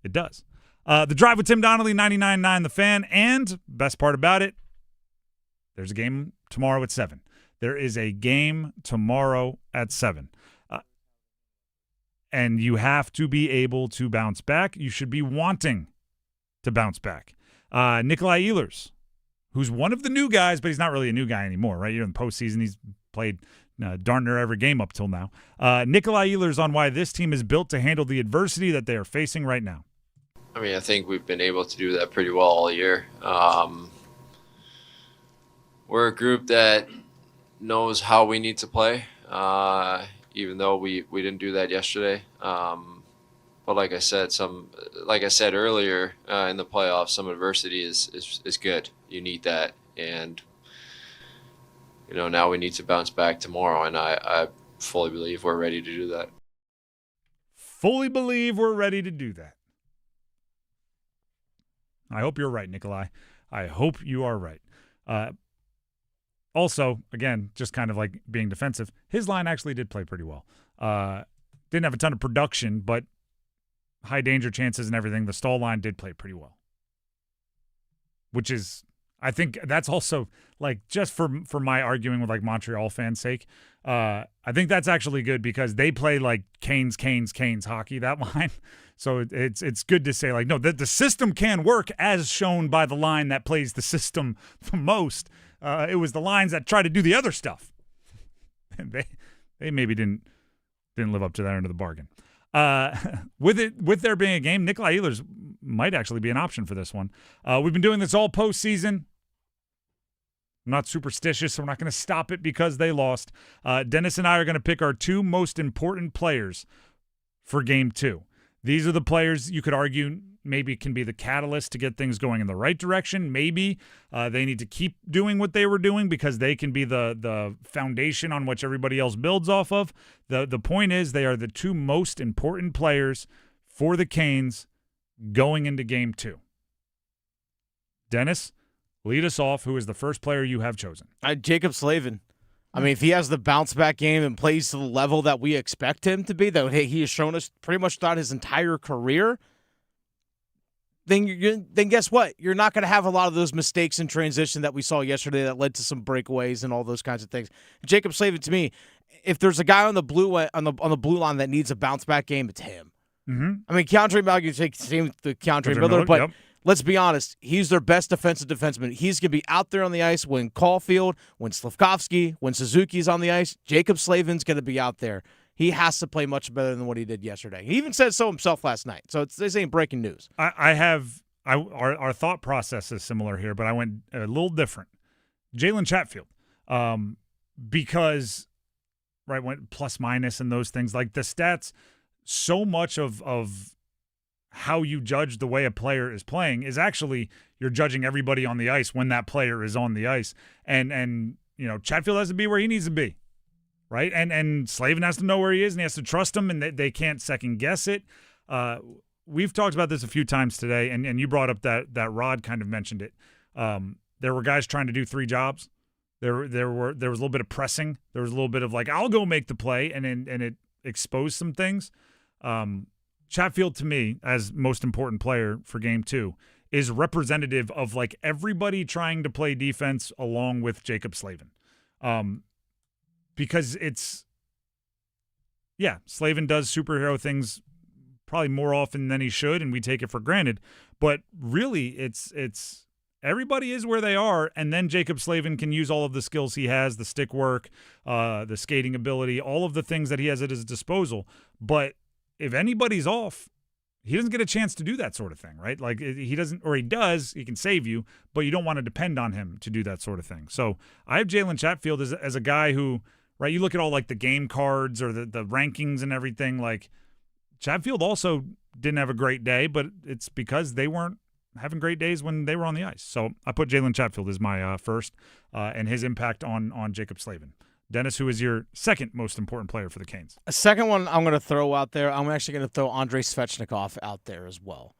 It does. The Drive with Tim Donnelly, 99.9 The Fan, and best part about it, there's a game tomorrow at 7. There is a game tomorrow at 7. And you have to be able to bounce back. You should be wanting to bounce back. Nikolai Ehlers, who's one of the new guys, but he's not really a new guy anymore, right? In the postseason, he's played darn near every game up till now. Nikolai Ehlers on why this team is built to handle the adversity that they are facing right now. I mean, I think we've been able to do that pretty well all year. We're a group that knows how we need to play, even though we didn't do that yesterday. But like I said earlier in the playoffs, some adversity is good. You need that, and now we need to bounce back tomorrow, and I fully believe we're ready to do that. Fully believe we're ready to do that. I hope you're right, Nikolai. I hope you are right. Also, again, just kind of like being defensive, his line actually did play pretty well. Didn't have a ton of production, but high danger chances and everything. The Stahl line did play pretty well, which is, I think that's also like just for my arguing with like Montreal fans' sake. I think that's actually good because they play like Canes hockey, that line. So it's good to say like, no, the system can work as shown by the line that plays the system the most. It was the lines that try to do the other stuff. And they maybe didn't live up to that end of the bargain. With there being a game, Nikolai Ehlers might actually be an option for this one. We've been doing this all postseason. I'm not superstitious, so we're not going to stop it because they lost. Dennis and I are going to pick our 2 most important players for Game 2. These are the players you could argue maybe can be the catalyst to get things going in the right direction. Maybe they need to keep doing what they were doing because they can be the foundation on which everybody else builds off of. The point is they are the 2 most important players for the Canes going into Game 2. Dennis, lead us off. Who is the first player you have chosen? Jacob Slavin. I mean, if he has the bounce-back game and plays to the level that we expect him to be, that he has shown us pretty much throughout his entire career, then guess what? You're not going to have a lot of those mistakes in transition that we saw yesterday that led to some breakaways and all those kinds of things. Jacob Slavin, to me, if there's a guy on the blue line that needs a bounce-back game, it's him. Mm-hmm. I mean, Keandre Miller, you take the same with Keandre Miller, but yep. Let's be honest, he's their best defensive defenseman. He's going to be out there on the ice when Caulfield, when Slafkovsky, when Suzuki's on the ice. Jacob Slavin's going to be out there. He has to play much better than what he did yesterday. He even said so himself last night. So this ain't breaking news. Our thought process is similar here, but I went a little different. Jalen Chatfield, because went plus minus and those things, like the stats. So much of how you judge the way a player is playing is actually you're judging everybody on the ice when that player is on the ice. And Chatfield has to be where he needs to be, right? And Slavin has to know where he is, and he has to trust him, and they can't second-guess it. we've talked about this a few times today, and you brought up that Rod kind of mentioned it. There were guys trying to do 3 jobs. There was a little bit of pressing. There was a little bit of like, I'll go make the play, and it exposed some things. Chatfield, to me, as most important player for Game 2, is representative of like everybody trying to play defense along with Jacob Slavin. Because Slavin does superhero things probably more often than he should, and we take it for granted. But really, it's everybody is where they are, and then Jacob Slavin can use all of the skills he has, the stick work, the skating ability, all of the things that he has at his disposal. But if anybody's off, he doesn't get a chance to do that sort of thing, right? Like he doesn't, or he does, he can save you, but you don't want to depend on him to do that sort of thing. So I have Jalen Chatfield as a guy who, right, you look at all like the game cards or the rankings and everything, like Chatfield also didn't have a great day, but it's because they weren't having great days when they were on the ice. So I put Jalen Chatfield as my first, and his impact on Jacob Slavin. Dennis, who is your second most important player for the Canes? A second one I'm going to throw out there, I'm actually going to throw Andrei Svechnikov out there as well.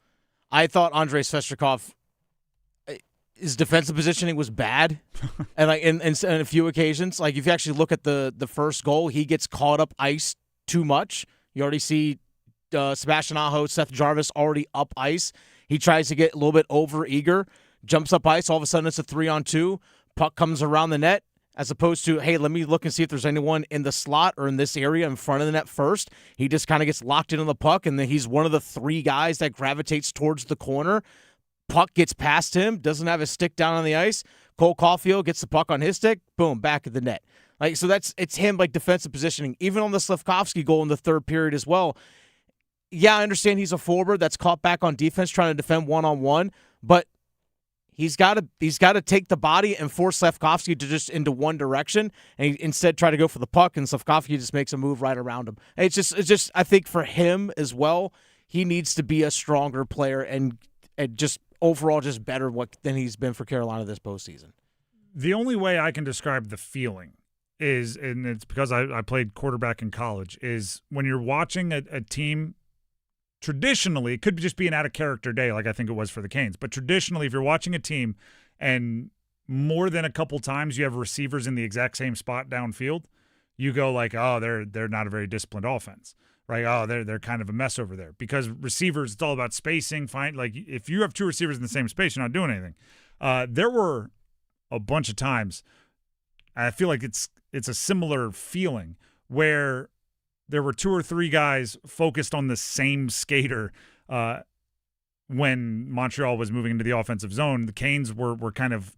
I thought Andrei Svechnikov, his defensive positioning was bad, and like in a few occasions, like if you actually look at the first goal, he gets caught up ice too much. You already see Sebastian Aho, Seth Jarvis already up ice. He tries to get a little bit over eager, jumps up ice. All of a sudden, it's a 3-on-2. Puck comes around the net. As opposed to, hey, let me look and see if there's anyone in the slot or in this area in front of the net first. He just kind of gets locked in on the puck, and then he's one of the 3 guys that gravitates towards the corner. Puck gets past him, doesn't have his stick down on the ice. Cole Caulfield gets the puck on his stick, boom, back at the net. Like so, it's him like defensive positioning. Even on the Slafkovsky goal in the third period as well. Yeah, I understand he's a forward that's caught back on defense trying to defend one-on-one, but He's got to take the body and force Slafkovsky to just into one direction, and he instead try to go for the puck, and Slafkovsky just makes a move right around him. It's just I think for him as well, he needs to be a stronger player and just overall just better than he's been for Carolina this postseason. The only way I can describe the feeling is, and it's because I played quarterback in college, is when you're watching a team. Traditionally, it could just be an out-of-character day like I think it was for the Canes. But traditionally, if you're watching a team and more than a couple times you have receivers in the exact same spot downfield, you go like, oh, they're not a very disciplined offense, right? Oh, they're kind of a mess over there. Because receivers, it's all about spacing. Like if you have 2 receivers in the same space, you're not doing anything. There were a bunch of times, I feel like it's a similar feeling where there were 2 or 3 guys focused on the same skater when Montreal was moving into the offensive zone. The Canes were kind of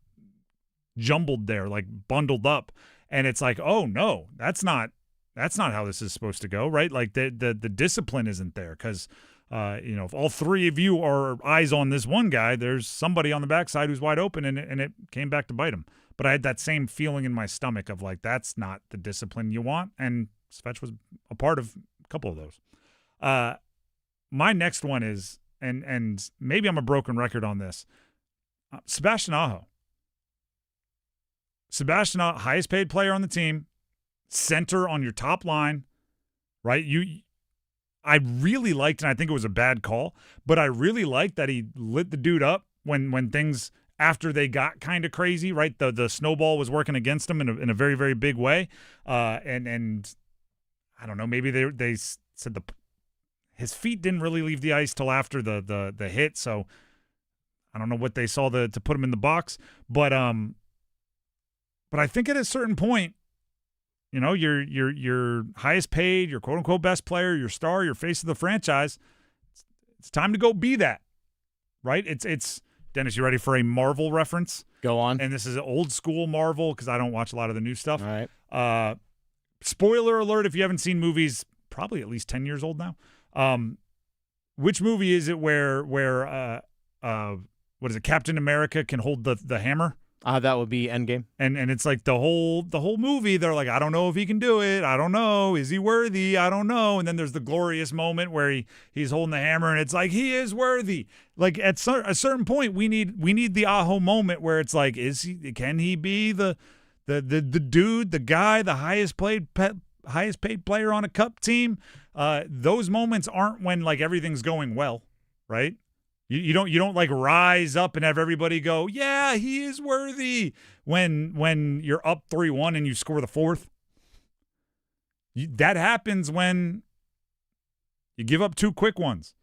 jumbled there, like bundled up. And it's like, oh, no, that's not how this is supposed to go, right? Like the discipline isn't there because, if all 3 of you are eyes on this one guy, there's somebody on the backside who's wide open, and it came back to bite him. But I had that same feeling in my stomach of like, that's not the discipline you want. And Svech was a part of a couple of those. My next one is, and maybe I'm a broken record on this, Sebastian Aho. Sebastian Aho, highest paid player on the team, center on your top line, right? I really liked, and I think it was a bad call, but I really liked that he lit the dude up when things after they got kind of crazy, right? The snowball was working against him in a very, very big way, and I don't know, maybe they said his feet didn't really leave the ice till after the hit, so I don't know what they saw to put him in the box, but I think at a certain point, your highest paid, your quote unquote best player, your star, your face of the franchise, it's time to go be that, right? It's Dennis, you ready for a Marvel reference? Go on. And this is an old school Marvel because I don't watch a lot of the new stuff. All right. Spoiler alert, if you haven't seen movies, probably at least 10 years old now. Which movie is it where what is it, Captain America can hold the hammer? That would be Endgame. And it's like the whole movie, they're like, I don't know if he can do it. I don't know. Is he worthy? I don't know. And then there's the glorious moment where he's holding the hammer and it's like, he is worthy. Like at a certain point, we need the Aho moment where it's like, can he be the dude, the guy, the highest paid player on a cup team? Those moments aren't when like everything's going well, right? You don't like rise up and have everybody go, yeah, he is worthy when you're up 3-1 and you score the fourth. That happens when you give up 2 quick ones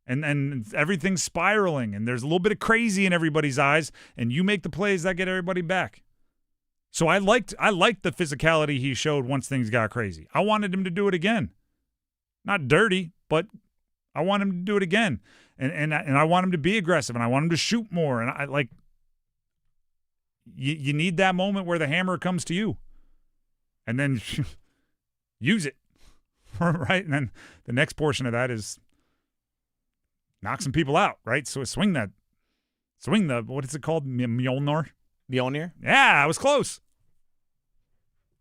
and everything's spiraling and there's a little bit of crazy in everybody's eyes and you make the plays that get everybody back. So I liked the physicality he showed once things got crazy. I wanted him to do it again. Not dirty, but I want him to do it again. And I want him to be aggressive, and I want him to shoot more. And I like you need that moment where the hammer comes to you, and then use it, right? And then the next portion of that is knock some people out, right? So swing the what is it called? Mjolnir? Mjolnir? Yeah, I was close.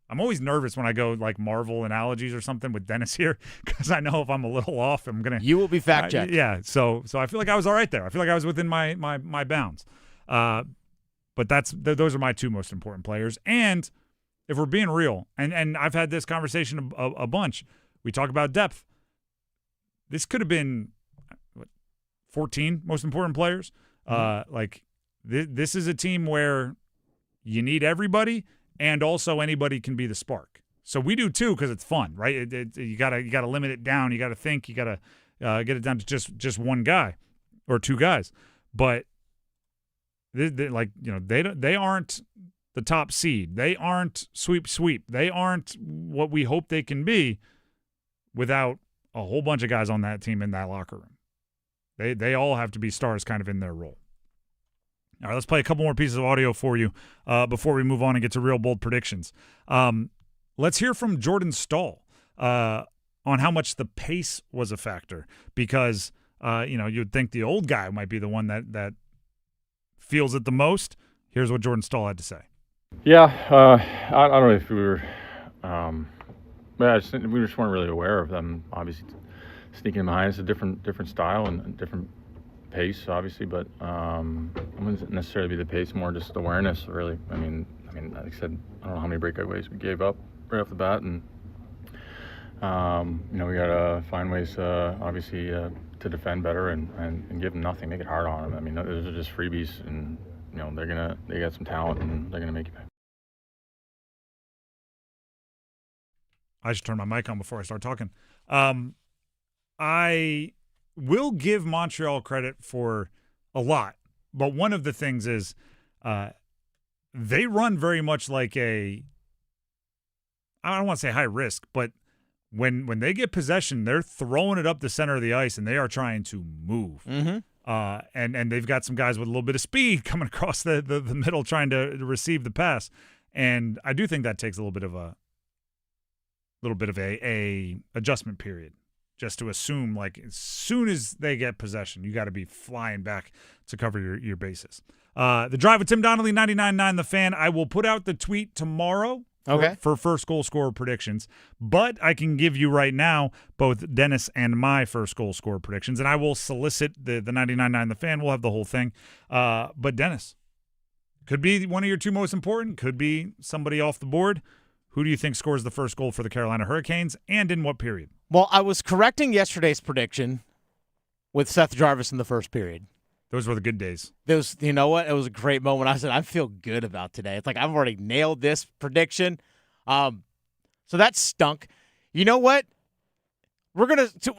I'm always nervous when I go like Marvel analogies or something with Dennis here because I know if I'm a little off, I'm gonna. You will be fact checked. Yeah, so I feel like I was all right there. I feel like I was within my bounds. But those are my 2 most important players. And if we're being real, and I've had this conversation a bunch. We talk about depth. This could have been 14 most important players. Like this is a team where you need everybody. And also anybody can be the spark. So we do too because it's fun, right? You gotta limit it down. You gotta think. You gotta get it down to just one guy or 2 guys. But they aren't the top seed. They aren't sweep. They aren't what we hope they can be without a whole bunch of guys on that team in that locker room. They all have to be stars kind of in their role. All right, let's play a couple more pieces of audio for you before we move on and get to real bold predictions. Let's hear from Jordan Staal on how much the pace was a factor because, you'd think the old guy might be the one that feels it the most. Here's what Jordan Staal had to say. Yeah, I don't know if we were we just weren't really aware of them, obviously, sneaking behind. It's a different style and different pace, obviously, but it wouldn't necessarily be the pace, more just awareness, really. I mean, like I said, I don't know how many breakaways we gave up right off the bat, and we gotta find ways, obviously, to defend better and give them nothing, make it hard on them. I mean, those are just freebies, and they got some talent, and they're gonna make it. I should turn my mic on before I start talking. I will give Montreal credit for a lot, but one of the things is they run very much like I don't want to say high risk, but when they get possession, they're throwing it up the center of the ice and they are trying to move. Mm-hmm. And they've got some guys with a little bit of speed coming across the middle trying to receive the pass. And I do think that takes a little bit of a adjustment period. Just to assume, like, as soon as they get possession, you got to be flying back to cover your bases. The Drive with Tim Donnelly, 99.9 The Fan. I will put out the tweet tomorrow for first goal scorer predictions, but I can give you right now both Dennis and my first goal scorer predictions, and I will solicit the 99.9 The Fan. We'll have the whole thing. But Dennis, could be one of your 2 most important, could be somebody off the board. Who do you think scores the first goal for the Carolina Hurricanes, and in what period? Well, I was correcting yesterday's prediction with Seth Jarvis in the first period. Those were the good days. You know what? It was a great moment. I said, I feel good about today. It's like I've already nailed this prediction. So that stunk. You know what? We're going to,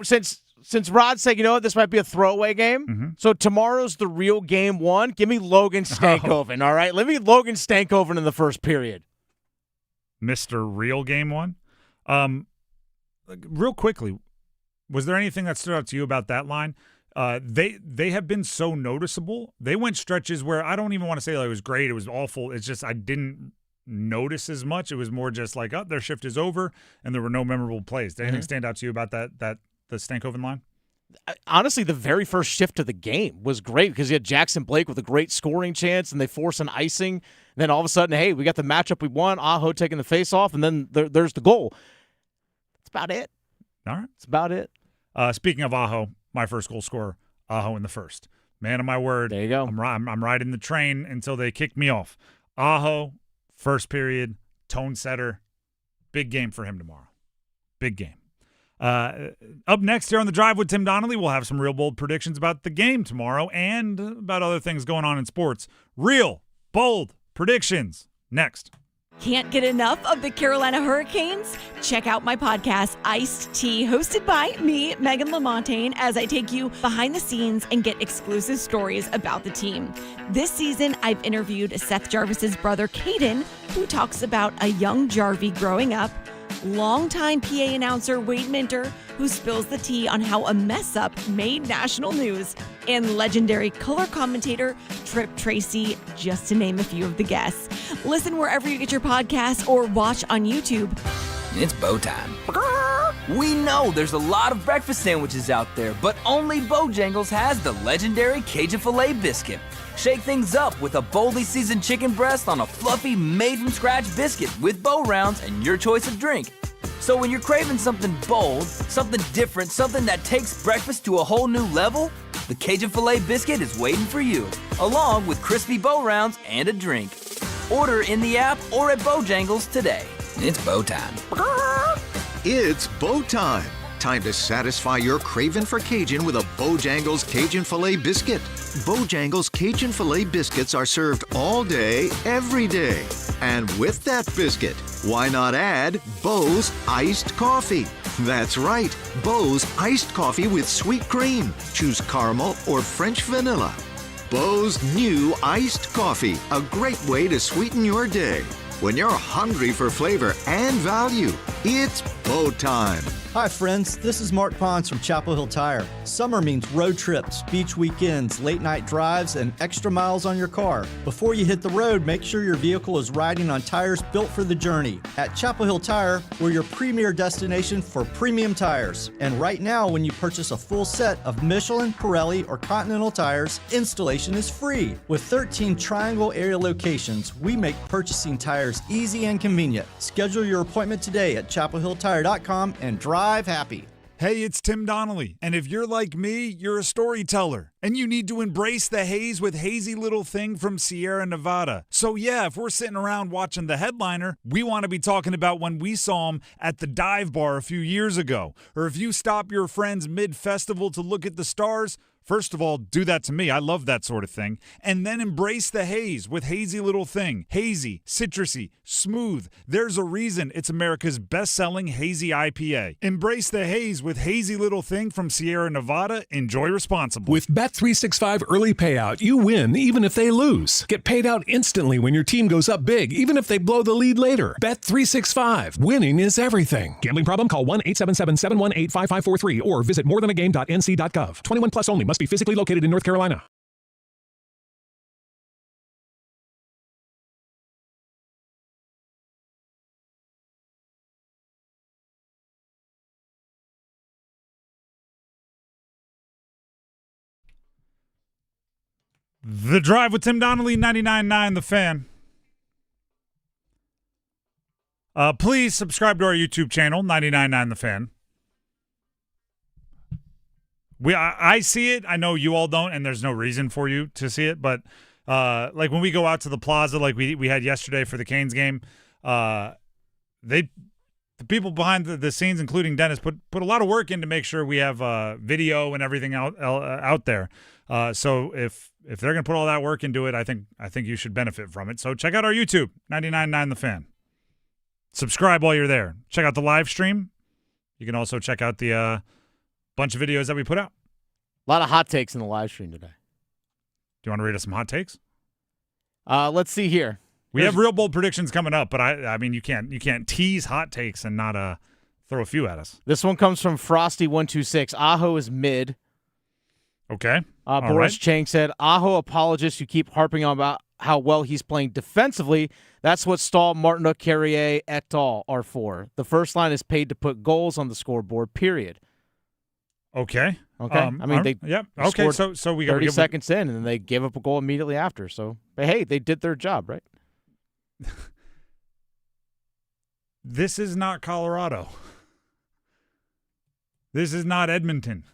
since Rod said, you know what, this might be a throwaway game. Mm-hmm. So tomorrow's the real game 1. Give me Logan Stankoven, all right? Let me Logan Stankoven in the first period. Mr. Real Game 1. Real quickly, was there anything that stood out to you about that line? They have been so noticeable. They went stretches where I don't even want to say like it was great, it was awful. It's just I didn't notice as much. It was more just like, their shift is over, and there were no memorable plays. Did anything stand out to you about the Stankoven line? Honestly, the very first shift of the game was great because you had Jackson Blake with a great scoring chance, and they force an icing. And then all of a sudden, hey, we got the matchup we want. Aho taking the face off, and then there's the goal. That's about it. All right. That's about it. Speaking of Aho, my first goal scorer, Aho in the first. Man of my word. There you go. I'm riding the train until they kick me off. Aho, first period, tone setter. Big game for him tomorrow. Big game. Up next here on The Drive with Tim Donnelly, we'll have some real bold predictions about the game tomorrow and about other things going on in sports. Real bold predictions next. Can't get enough of the Carolina Hurricanes? Check out my podcast, Iced Tea, hosted by me, Megan LaMontagne, as I take you behind the scenes and get exclusive stories about the team. This season, I've interviewed Seth Jarvis's brother, Caden, who talks about a young Jarvie growing up, longtime PA announcer Wade Minter, who spills the tea on how a mess-up made national news, and legendary color commentator Trip Tracy, just to name a few of the guests. Listen wherever you get your podcasts or watch on YouTube. It's bow time. We know there's a lot of breakfast sandwiches out there, but only Bojangles has the legendary Cajun Filet Biscuit. Shake things up with a boldly seasoned chicken breast on a fluffy, made-from-scratch biscuit with bow rounds and your choice of drink. So when you're craving something bold, something different, something that takes breakfast to a whole new level, the Cajun Filet Biscuit is waiting for you, along with crispy bow rounds and a drink. Order in the app or at Bojangles today. It's bow time. It's bow time. Time to satisfy your craving for Cajun with a Bojangles Cajun Filet Biscuit. Bojangles Cajun Filet Biscuits are served all day, every day. And with that biscuit, why not add Bo's Iced Coffee? That's right, Bo's Iced Coffee with sweet cream. Choose caramel or French vanilla. Bo's new Iced Coffee, a great way to sweeten your day. When you're hungry for flavor and value, it's Bo time. Hi friends, this is Mark Pons from Chapel Hill Tire. Summer means road trips, beach weekends, late night drives, and extra miles on your car. Before you hit the road, make sure your vehicle is riding on tires built for the journey. At Chapel Hill Tire, we're your premier destination for premium tires. And right now, when you purchase a full set of Michelin, Pirelli, or Continental tires, installation is free. With 13 Triangle area locations, we make purchasing tires easy and convenient. Schedule your appointment today at chapelhilltire.com and drive happy. Hey, it's Tim Donnelly, and if you're like me, you're a storyteller, and you need to embrace the haze with Hazy Little Thing from Sierra Nevada. So yeah, if we're sitting around watching the headliner, we want to be talking about when we saw him at the dive bar a few years ago. Or if you stop your friends mid-festival to look at the stars, first of all, do that to me. I love that sort of thing. And then embrace the haze with Hazy Little Thing. Hazy, citrusy, smooth. There's a reason it's America's best-selling hazy IPA. Embrace the haze with Hazy Little Thing from Sierra Nevada. Enjoy responsibly. With Bet365 Early Payout, you win even if they lose. Get paid out instantly when your team goes up big, even if they blow the lead later. Bet365. Winning is everything. Gambling problem? Call 1-877-718-5543 or visit morethanagame.nc.gov. 21 plus only. Must be physically located in North Carolina. The Drive with Tim Donnelly, 99.9 The Fan. Please subscribe to our YouTube channel, 99.9 The Fan. I see it. I know you all don't, and there's no reason for you to see it. But like when we go out to the plaza, like we had yesterday for the Canes game, the people behind the scenes, including Dennis, put a lot of work in to make sure we have video and everything out there. So if they're gonna put all that work into it, I think you should benefit from it. So check out our YouTube, 99.9 The Fan. Subscribe while you're there. Check out the live stream. You can also check out the bunch of videos that we put out. A lot of hot takes in the live stream today. Do you want to read us some hot takes? Let's see here. We have real bold predictions coming up, but I mean you can't tease hot takes and not throw a few at us. This one comes from Frosty126. Aho is mid. Okay. Boris Chang said, Aho apologists who keep harping on about how well he's playing defensively. That's what Stahl, Martinook, Carrier, et al. Are for. The first line is paid to put goals on the scoreboard, period. Okay. I mean, they Okay, so we got 30 seconds in, and then they gave up a goal immediately after. So, but hey, they did their job, right? This is not Colorado. This is not Edmonton.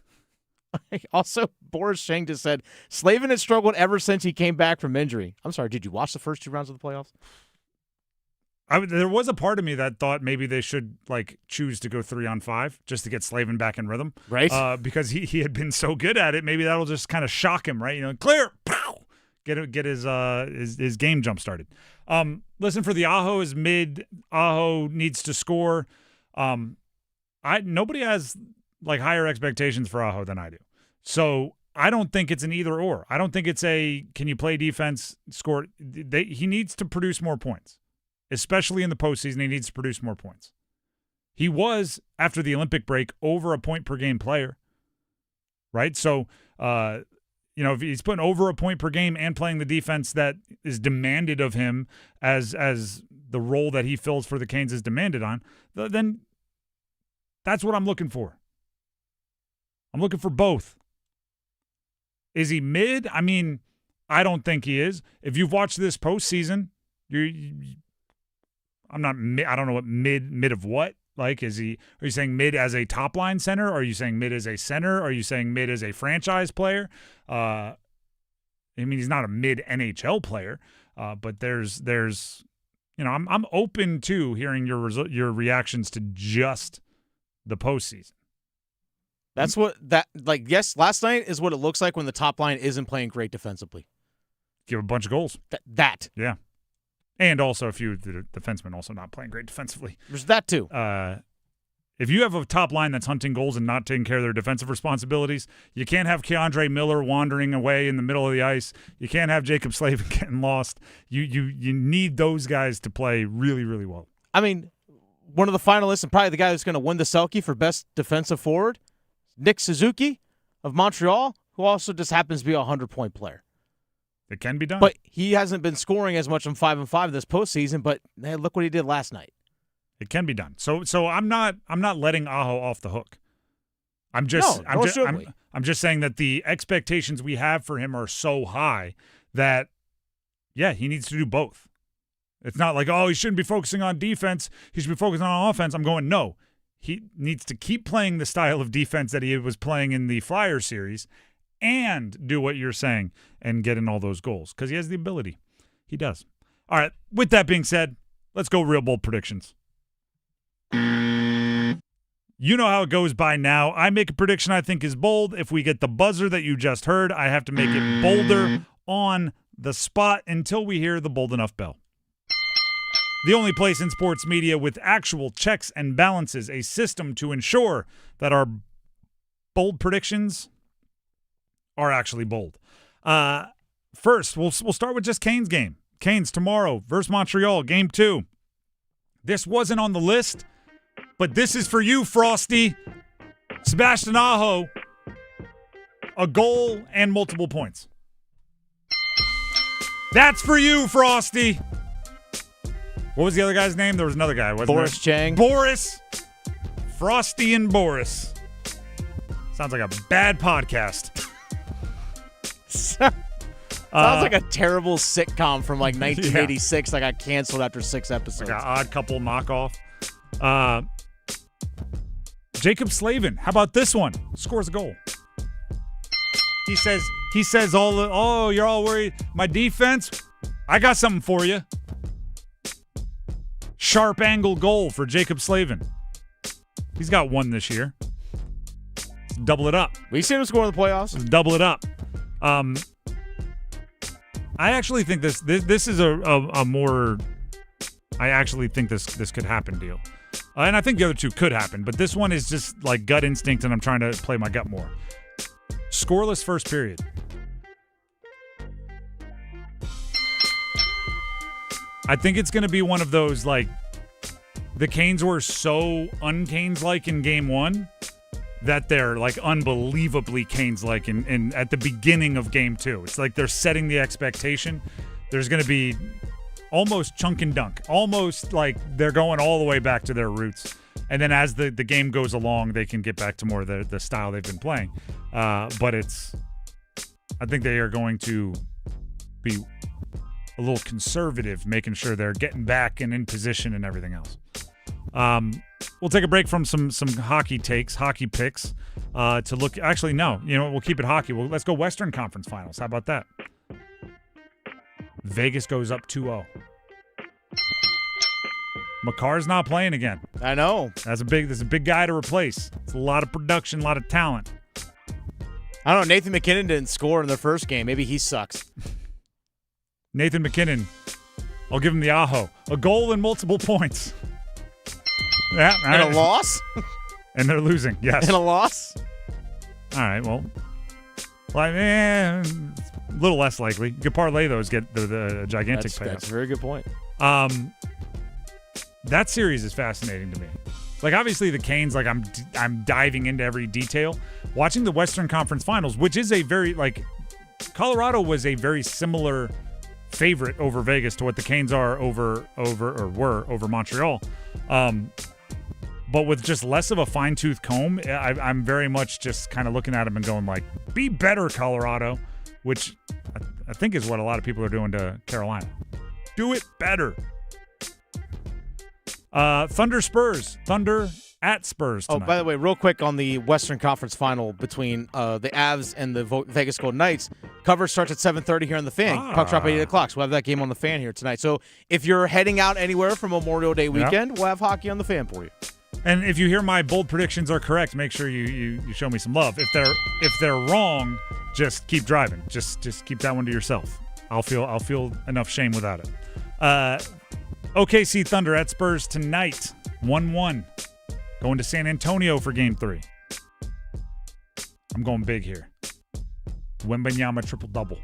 Also, Boris Chang just said, Slavin has struggled ever since he came back from injury. I'm sorry, did you watch the first two rounds of the playoffs? There was a part of me that thought maybe they should choose to go 3-on-5 just to get Slavin back in rhythm, right? Because he had been so good at it. Maybe that'll just kind of shock him, right? Clear, pow, get his game jump started. Listen, for the Aho is mid. Aho needs to score. Nobody has higher expectations for Aho than I do. So I don't think it's an either or. I don't think it's a can you play defense, score. He needs to produce more points. Especially in the postseason, he needs to produce more points. He was, after the Olympic break, over a point per game player, right? So, if he's putting over a point per game and playing the defense that is demanded of him as the role that he fills for the Canes is demanded on, then that's what I'm looking for. I'm looking for both. Is he mid? I mean, I don't think he is. If you've watched this postseason, I don't know what mid of what. Are you saying mid as a top line center? Are you saying mid as a center? Are you saying mid as a franchise player? He's not a mid NHL player, but there's I'm open to hearing your reactions to just the postseason. That's yes, last night is what it looks like when the top line isn't playing great defensively. Give a bunch of goals. That. Yeah. And also a few defensemen also not playing great defensively. There's that too. If you have a top line that's hunting goals and not taking care of their defensive responsibilities, you can't have Keandre Miller wandering away in the middle of the ice. You can't have Jacob Slavin getting lost. You need those guys to play really, really well. I mean, one of the finalists and probably the guy who's going to win the Selke for best defensive forward, Nick Suzuki of Montreal, who also just happens to be a 100-point player. It can be done. But he hasn't been scoring as much on 5-on-5 this postseason, but look what he did last night. It can be done. So I'm not letting Aho off the hook. I'm just saying that the expectations we have for him are so high that he needs to do both. It's not like, he shouldn't be focusing on defense, he should be focusing on offense. I'm going, no. He needs to keep playing the style of defense that he was playing in the Flyer series and do what you're saying and get in all those goals because he has the ability. He does. All right, with that being said, let's go real bold predictions. You know how it goes by now. I make a prediction I think is bold. If we get the buzzer that you just heard, I have to make it bolder on the spot until we hear the bold enough bell. The only place in sports media with actual checks and balances, a system to ensure that our bold predictions are actually bold. First, we'll start with just Canes game. Canes tomorrow versus Montreal, game 2. This wasn't on the list, but this is for you, Frosty. Sebastian Aho, a goal and multiple points. That's for you, Frosty. What was the other guy's name? There was another guy, wasn't Boris there? Chang. Boris. Frosty and Boris. Sounds like a bad podcast. Sounds like a terrible sitcom from 1986 that got canceled after 6 episodes. Like an Odd Couple knockoff. Jacob Slavin, how about this one? Scores a goal. He says you're all worried. My defense, I got something for you. Sharp angle goal for Jacob Slavin. He's got one this year. Let's double it up. We seen him score in the playoffs. Let's double it up. I actually think this is a more. I actually think this could happen deal, and I think the other two could happen, but this one is just like gut instinct, and I'm trying to play my gut more. Scoreless first period. I think it's going to be one of those, like, the Canes were so un-Canes-like in game 1 that they're, like, unbelievably Canes-like in at the beginning of game 2. It's like they're setting the expectation. There's going to be almost chunk and dunk, almost like they're going all the way back to their roots. And then as the game goes along, they can get back to more of the style they've been playing. But I think they are going to be a little conservative, making sure they're getting back and in position and everything else. We'll take a break from some hockey picks to look. Actually, no. You know what? We'll keep it hockey. Let's go Western Conference Finals. How about that? Vegas goes up 2-0. Makar's not playing again. I know. That's a big guy to replace. It's a lot of production, a lot of talent. I don't know. Nathan McKinnon didn't score in the first game. Maybe he sucks. Nathan McKinnon, I'll give him the aho. A goal and multiple points. Yeah, And a loss? And they're losing, yes. And a loss? All right, well, a little less likely. You could parlay those, get the gigantic payout. That's a very good point. That series is fascinating to me. Like, obviously, the Canes, like, I'm diving into every detail. Watching the Western Conference Finals, which is a very, like, Colorado was a very similar favorite over Vegas to what the Canes are over Montreal. But with just less of a fine-tooth comb, I'm very much just kind of looking at them and going, like, be better, Colorado, which I think is what a lot of people are doing to Carolina. Do it better. Thunder Spurs. Thunder at Spurs tonight. Oh, by the way, real quick on the Western Conference Final between the Avs and the Vegas Golden Knights, coverage starts at 7:30 here on The Fan. Puck drop at 8 o'clock, so we'll have that game on The Fan here tonight. So if you're heading out anywhere for Memorial Day weekend, we'll have hockey on The Fan for you. And if you hear my bold predictions are correct, make sure you show me some love. If they're wrong, just keep driving. Just keep that one to yourself. I'll feel enough shame without it. OKC Thunder at Spurs tonight, 1-1. Going to San Antonio for Game 3. I'm going big here. Wembanyama triple-double.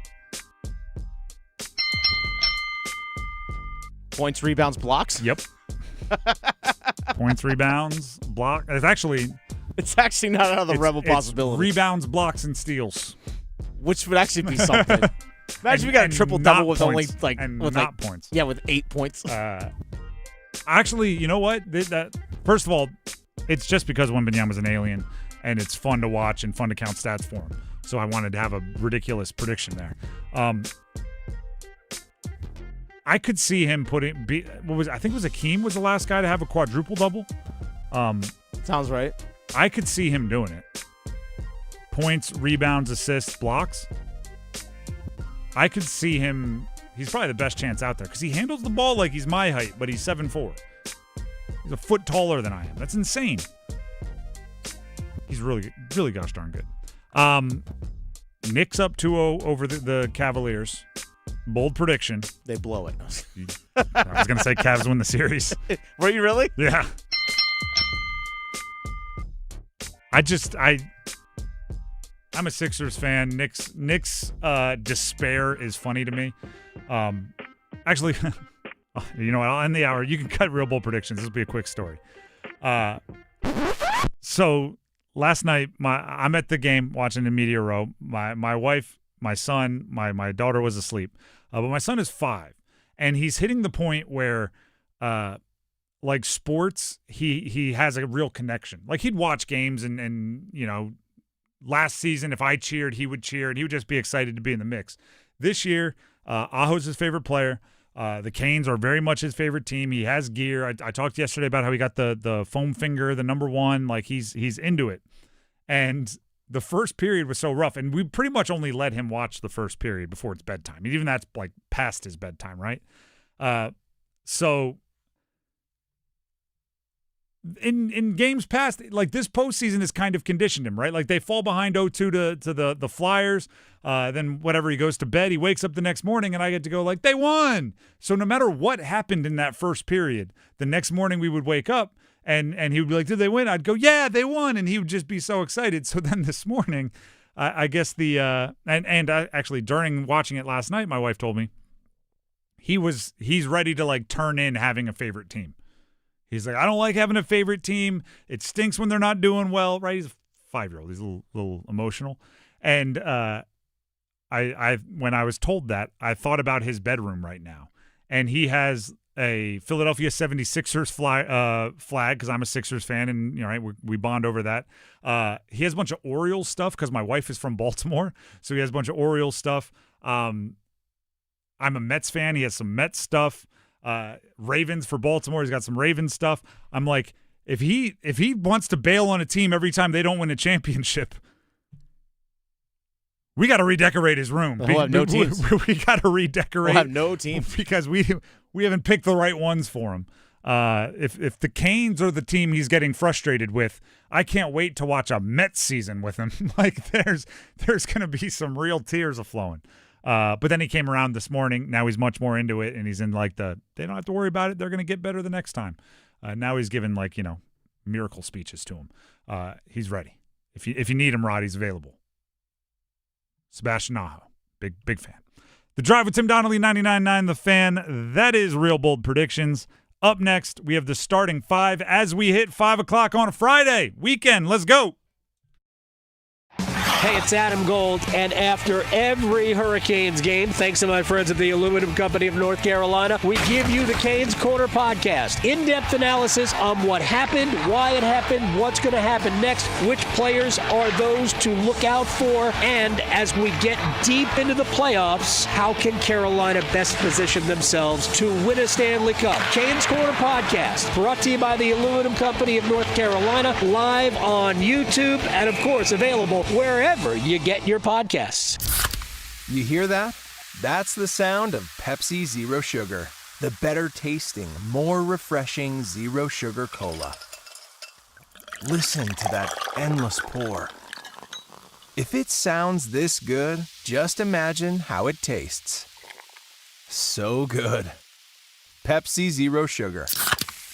Points, rebounds, blocks? Yep. Points, rebounds, block. It's actually not out of the Rebel possibilities. Rebounds, blocks, and steals. Which would actually be something. Imagine we got a triple-double with points, only, not points. Yeah, with 8 points. Actually, you know what? First of all, it's just because Wembanyama's an alien, and it's fun to watch and fun to count stats for him. So I wanted to have a ridiculous prediction there. I could see him I think it was Akeem was the last guy to have a quadruple-double. Sounds right. I could see him doing it. Points, rebounds, assists, blocks. I could see him. He's probably the best chance out there because he handles the ball like he's my height, but he's 7'4". He's a foot taller than I am. That's insane. He's really gosh darn good. Knicks up 2-0 over the Cavaliers. Bold prediction. They blow it. I was going to say Cavs win the series. Were you really? Yeah. I'm a Sixers fan. Knicks despair is funny to me. Actually, you know what? I'll end the hour. You can cut real bold predictions. This will be a quick story. So last night, I'm at the game watching in media row. My wife, my son, my daughter was asleep, but my son is 5, and he's hitting the point where, like sports, he has a real connection. Like he'd watch games and you know. Last season, if I cheered, he would cheer, and he would just be excited to be in the mix. This year, Aho's his favorite player. The Canes are very much his favorite team. He has gear. I talked yesterday about how he got the foam finger, the number 1. Like he's into it. And the first period was so rough, and we pretty much only let him watch the first period before it's bedtime. And even that's like past his bedtime, right? So in games past, like this postseason has kind of conditioned him, right? Like they fall behind 0-2 to the Flyers. Then whatever, he goes to bed, he wakes up the next morning, and I get to go like, they won. So no matter what happened in that first period, the next morning we would wake up and he would be like, did they win? I'd go, yeah, they won. And he would just be so excited. So then this morning, I guess actually during watching it last night, my wife told me he's ready to like turn in having a favorite team. He's like, I don't like having a favorite team. It stinks when they're not doing well, right? He's a 5-year-old. He's a little emotional. And I when I was told that, I thought about his bedroom right now. And he has a Philadelphia 76ers flag because I'm a Sixers fan, and right, we bond over that. He has a bunch of Orioles stuff because my wife is from Baltimore, so he has a bunch of Orioles stuff. I'm a Mets fan. He has some Mets stuff. Ravens for Baltimore. He's got some Ravens stuff. I'm like, if he wants to bail on a team every time they don't win a championship, we got to redecorate his room. We'll have no teams. We got to redecorate. We'll have no teams because we haven't picked the right ones for him. If the Canes are the team he's getting frustrated with, I can't wait to watch a Mets season with him. Like there's going to be some real tears a-flowing. But then he came around this morning. Now he's much more into it, and he's in like they don't have to worry about it. They're going to get better the next time. Now he's giving miracle speeches to him. He's ready. If you need him, Rod, he's available. Sebastian Aho, big fan. The Drive with Tim Donnelly, 99.9 The Fan. That is Real Bold Predictions. Up next, we have the starting five as we hit 5 o'clock on a Friday weekend. Let's go. Hey, it's Adam Gold, and after every Hurricanes game, thanks to my friends at the Aluminum Company of North Carolina, we give you the Canes Corner podcast. In-depth analysis on what happened, why it happened, what's going to happen next, which players are those to look out for, and as we get deep into the playoffs, how can Carolina best position themselves to win a Stanley Cup? Canes Corner podcast, brought to you by the Aluminum Company of North Carolina, live on YouTube, and of course available wherever you get your podcasts. You hear that? That's the sound of Pepsi Zero Sugar, the better tasting, more refreshing Zero Sugar Cola. Listen to that endless pour. If it sounds this good, just imagine how it tastes. So good. Pepsi Zero Sugar.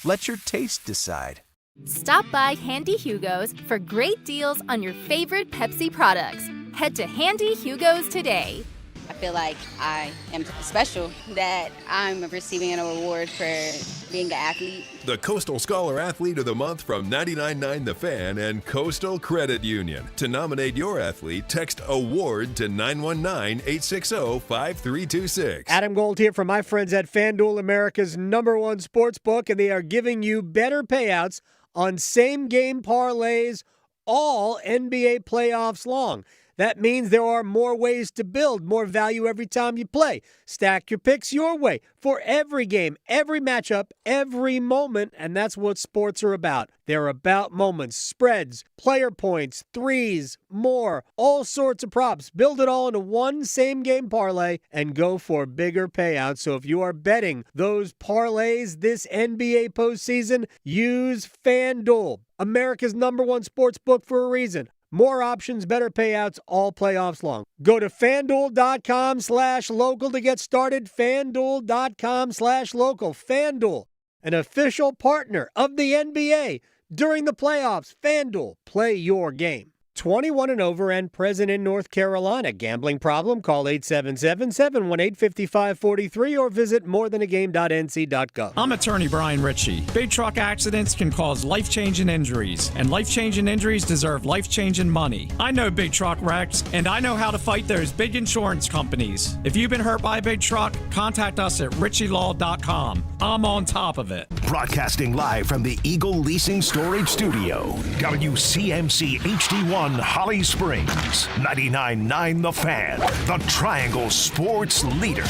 Let your taste decide. Stop by Handy Hugo's for great deals on your favorite Pepsi products. Head to Handy Hugo's today. I feel like I am special, that I'm receiving an award for being an athlete. The Coastal Scholar Athlete of the Month from 99.9 The Fan and Coastal Credit Union. To nominate your athlete, text AWARD to 919-860-5326. Adam Gold here from my friends at FanDuel, America's #1 sports book, and they are giving you better payouts on same-game parlays all NBA playoffs long. That means there are more ways to build more value every time you play. Stack your picks your way for every game, every matchup, every moment, and that's what sports are about. They're about moments, spreads, player points, threes, more, all sorts of props. Build it all into one same-game parlay and go for bigger payouts. So if you are betting those parlays this NBA postseason, use FanDuel, America's #1 sports book for a reason. More options, better payouts, all playoffs long. Go to FanDuel.com/local to get started. FanDuel.com/local. FanDuel, an official partner of the NBA during the playoffs. FanDuel, play your game. 21 and over and present in North Carolina. Gambling problem? Call 877-718-5543 or visit morethanagame.nc.gov. I'm attorney Brian Ritchie. Big truck accidents can cause life-changing injuries, and life-changing injuries deserve life-changing money. I know big truck wrecks, and I know how to fight those big insurance companies. If you've been hurt by a big truck, contact us at ritchielaw.com. I'm on top of it. Broadcasting live from the Eagle Leasing Storage Studio. WCMC HD1 Holly Springs. 99.9 The Fan. The Triangle Sports Leader.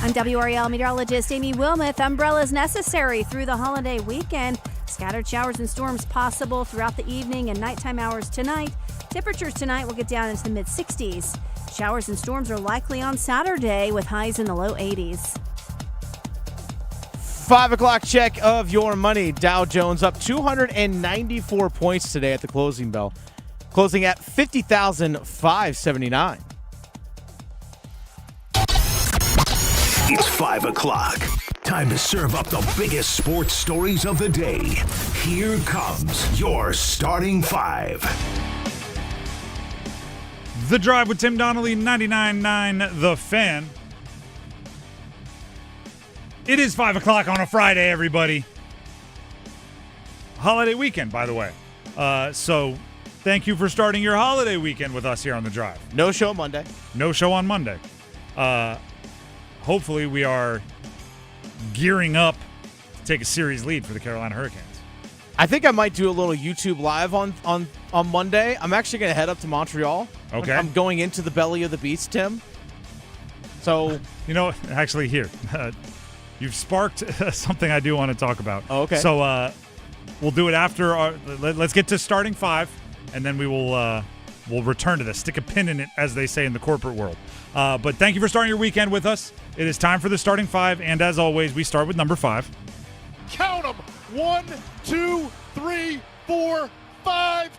I'm WRAL meteorologist Amy Wilmoth. Umbrellas necessary through the holiday weekend. Scattered showers and storms possible throughout the evening and nighttime hours tonight. Temperatures tonight will get down into the mid-60s. Showers and storms are likely on Saturday with highs in the low 80s. 5 o'clock check of your money. Dow Jones up 294 points today at the closing bell, closing at 50,579. It's 5 o'clock. Time to serve up the biggest sports stories of the day. Here comes your starting five. The Drive with Tim Donnelly, 99.9 The Fan. It is 5 o'clock on a Friday, everybody. Holiday weekend, by the way. So thank you for starting your holiday weekend with us here on The Drive. No show Monday. No show on Monday. Hopefully we are gearing up to take a series lead for the Carolina Hurricanes. I think I might do a little YouTube live on Monday. I'm actually going to head up to Montreal. Okay. I'm going into the belly of the beast, Tim. So, you know, actually here, you've sparked something I do want to talk about. Oh, okay. So we'll do it after let's get to starting five, and then we'll return to this. Stick a pin in it, as they say in the corporate world. But thank you for starting your weekend with us. It is time for the starting five, and as always, we start with number 5. Count them. 1, 2, 3, 4, 5.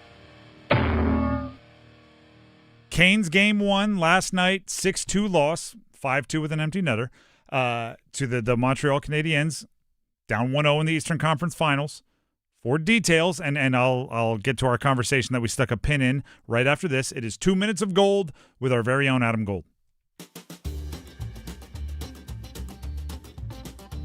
Canes game 1 last night, 6-2 loss, 5-2 with an empty netter to the Montreal Canadiens, down 1-0 in the Eastern Conference Finals. For details, and I'll get to our conversation that we stuck a pin in right after this. It is 2 minutes of gold with our very own Adam Gold.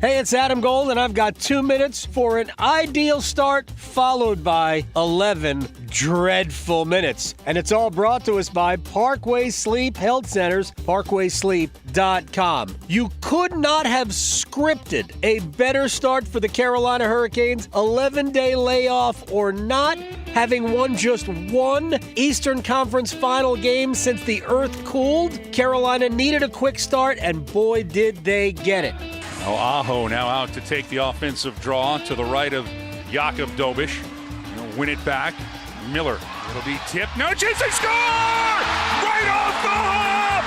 Hey, it's Adam Gold, and I've got 2 minutes for an ideal start, followed by 11 dreadful minutes. And it's all brought to us by Parkway Sleep Health Centers, parkwaysleep.com. You could not have scripted a better start for the Carolina Hurricanes, 11-day layoff or not, having won just one Eastern Conference final game since the earth cooled. Carolina needed a quick start, and boy, did they get it. Aho now out to take the offensive draw to the right of Jakub Dobiš. He'll win it back. Miller, it'll be tipped. No chance, they score! Right off the hop!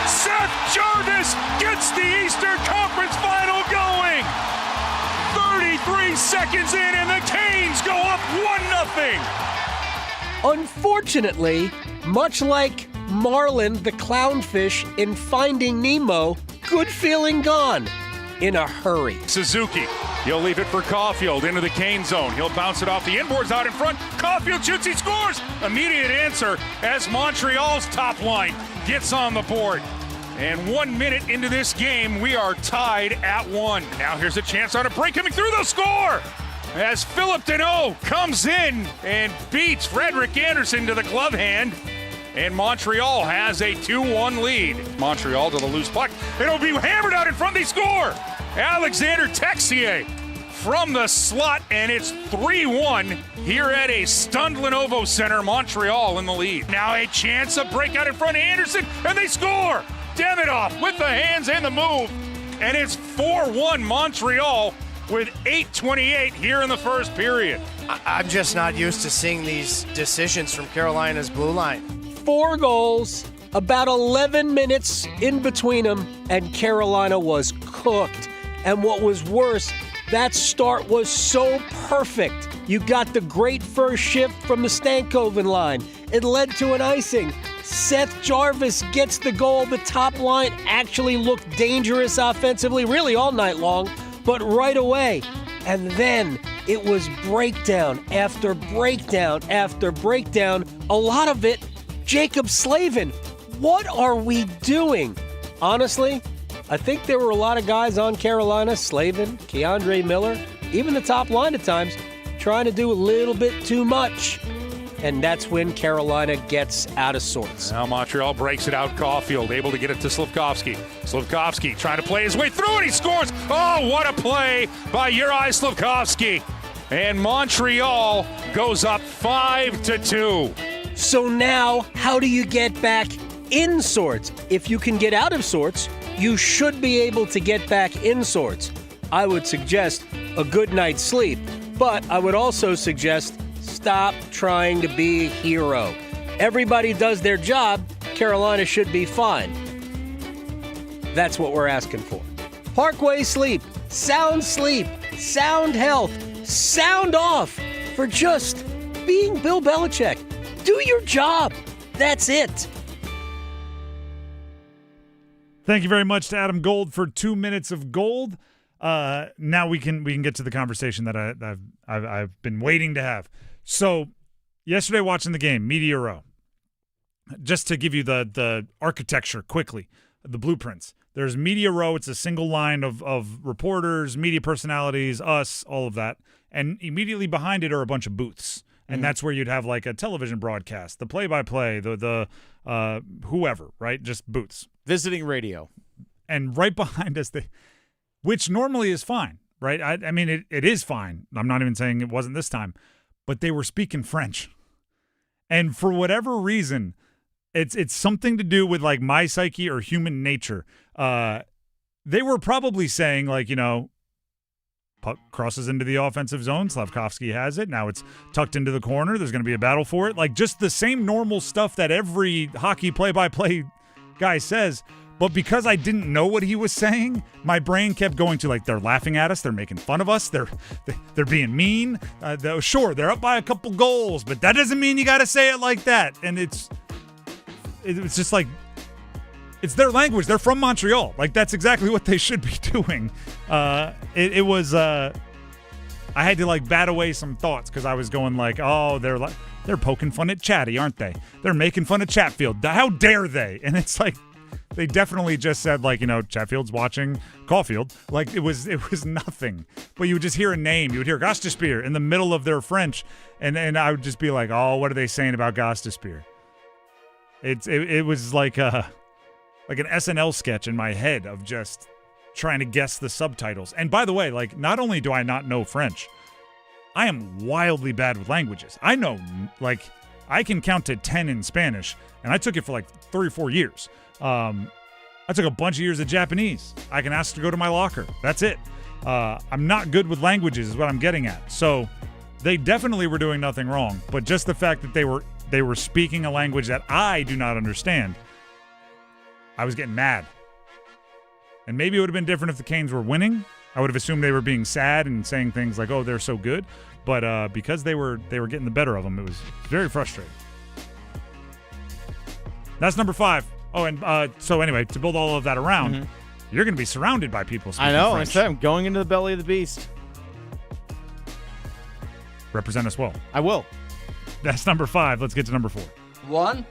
Seth Jarvis gets the Eastern Conference final going! 33 seconds in and the Canes go up 1-0! Unfortunately, much like Marlin the clownfish in Finding Nemo, good feeling gone. In a hurry. Suzuki, he'll leave it for Caulfield into the Kane zone. He'll bounce it off the inboards out in front. Caulfield shoots, he scores! Immediate answer as Montreal's top line gets on the board. And 1 minute into this game, we are tied at 1. Now here's a chance on a break coming through the score! As Philip Deneau comes in and beats Frederick Anderson to the glove hand. And Montreal has a 2-1 lead. Montreal to the loose puck. It'll be hammered out in front. They score! Alexander Texier from the slot, and it's 3-1 here at a stunned Lenovo Center. Montreal in the lead. Now a chance, a breakout in front of Anderson, and they score! Demidov with the hands and the move. And it's 4-1 Montreal with 8:28 here in the first period. I'm just not used to seeing these decisions from Carolina's blue line. 4 goals, about 11 minutes in between them, and Carolina was cooked. And what was worse, that start was so perfect. You got the great first shift from the Stankoven line. It led to an icing. Seth Jarvis gets the goal. The top line actually looked dangerous offensively, really all night long, but right away. And then it was breakdown after breakdown after breakdown. A lot of it Jacob Slavin. What are we doing? Honestly, I think there were a lot of guys on Carolina, Slavin, Keandre Miller, even the top line at times, trying to do a little bit too much. And that's when Carolina gets out of sorts. Now Montreal breaks it out. Caulfield able to get it to Slafkovsky. Slafkovsky trying to play his way through, and he scores. Oh, what a play by Juraj Slafkovsky. And Montreal goes up 5-2. So now, how do you get back in sorts? If you can get out of sorts, you should be able to get back in sorts. I would suggest a good night's sleep, but I would also suggest stop trying to be a hero. Everybody does their job. Carolina should be fine. That's what we're asking for. Parkway Sleep, sound health, sound off for just being Bill Belichick. Do your job. That's it. Thank you very much to Adam Gold for 2 minutes of gold. Now we can get to the conversation that I've been waiting to have. So yesterday watching the game, Media Row. Just to give you the architecture quickly, the blueprints. There's Media Row. It's a single line of reporters, media personalities, us, all of that. And immediately behind it are a bunch of booths. And that's where you'd have like a television broadcast, the play-by-play, the whoever, right? Just booths. Visiting radio. And right behind us, which normally is fine, right? I mean, it is fine. I'm not even saying it wasn't this time. But they were speaking French. And for whatever reason, it's something to do with like my psyche or human nature. They were probably saying like, puck crosses into the offensive zone. Slafkovsky has it. Now it's tucked into the corner. There's going to be a battle for it. Like just the same normal stuff that every hockey play-by-play guy says. But because I didn't know what he was saying, my brain kept going to, like, they're laughing at us, they're making fun of us, they're being mean. Sure, they're up by a couple goals, but that doesn't mean you got to say it like that. And it's just like, it's their language. They're from Montreal. Like, that's exactly what they should be doing. I had to, like, bat away some thoughts because I was going like, oh, they're poking fun at Chatty, aren't they? They're making fun of Chatfield. How dare they? And it's like, they definitely just said, like, Chatfield's watching Caulfield. Like, it was nothing. But you would just hear a name. You would hear Gostisbehere in the middle of their French, and I would just be like, oh, what are they saying about Gostisbehere? It was like an SNL sketch in my head of just trying to guess the subtitles. And by the way, like, not only do I not know French, I am wildly bad with languages. I know, like, I can count to 10 in Spanish, and I took it for like 3 or 4 years. I took a bunch of years of Japanese. I can ask to go to my locker. That's it. I'm not good with languages is what I'm getting at. So they definitely were doing nothing wrong, but just the fact that they were speaking a language that I do not understand, I was getting mad. And maybe it would have been different if the Canes were winning. I would have assumed they were being sad and saying things like, oh, they're so good. But because they were getting the better of them, it was very frustrating. That's number 5. Oh, and so anyway, to build all of that around, you're going to be surrounded by people speaking I know. French. I said I'm going into the belly of the beast. Represent us well. I will. That's number 5. Let's get to number 4. 1,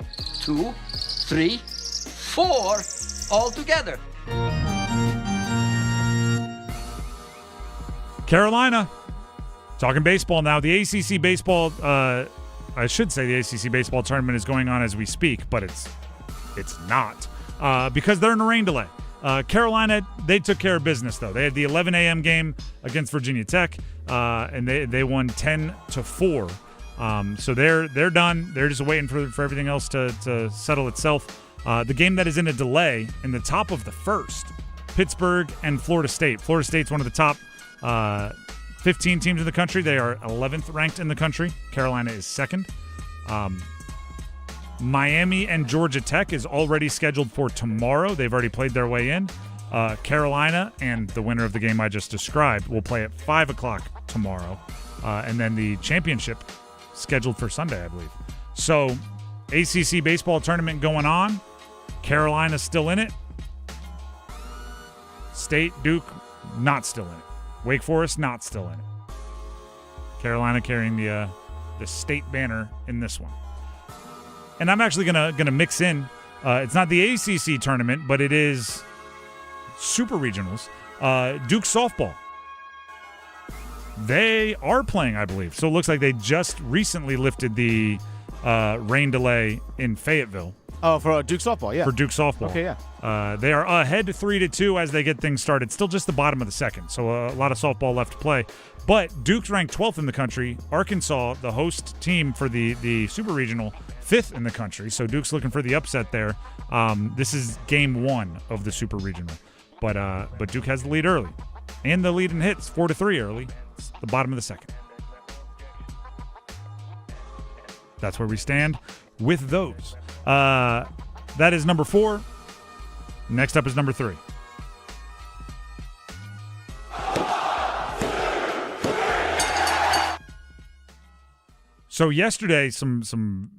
2, 3, 4, all together. Carolina. Talking baseball now. The ACC baseball, I should say the ACC baseball tournament is going on as we speak, but it's not because they're in a rain delay. Carolina, they took care of business, though. They had the 11 a.m. game against Virginia Tech, and they won 10-4. So they're done. They're just waiting for everything else to settle itself. The game that is in a delay in the top of the first, Pittsburgh and Florida State. Florida State's one of the top 15 teams in the country. They are 11th ranked in the country. Carolina is 2nd. Miami and Georgia Tech is already scheduled for tomorrow. They've already played their way in. Carolina and the winner of the game I just described will play at 5 o'clock tomorrow. And then the championship scheduled for Sunday, I believe. So ACC baseball tournament going on. Carolina's still in it. State, Duke, not still in it. Wake Forest, not still in it. Carolina carrying the state banner in this one. And I'm actually gonna mix in. It's not the ACC tournament, but it is super regionals. Duke softball. They are playing, I believe. So it looks like they just recently lifted the rain delay in Fayetteville. Oh, for Duke softball, yeah. For Duke softball. Okay, yeah. They are ahead 3-2 as they get things started. Still just the bottom of the second, so a lot of softball left to play. But Duke's ranked 12th in the country. Arkansas, the host team for the Super Regional, 5th in the country. So Duke's looking for the upset there. This is game 1 of the Super Regional. But Duke has the lead early. And the lead in hits, 4-3 early. It's the bottom of the second. That's where we stand with those. That is number 4. Next up is number 3. So yesterday, some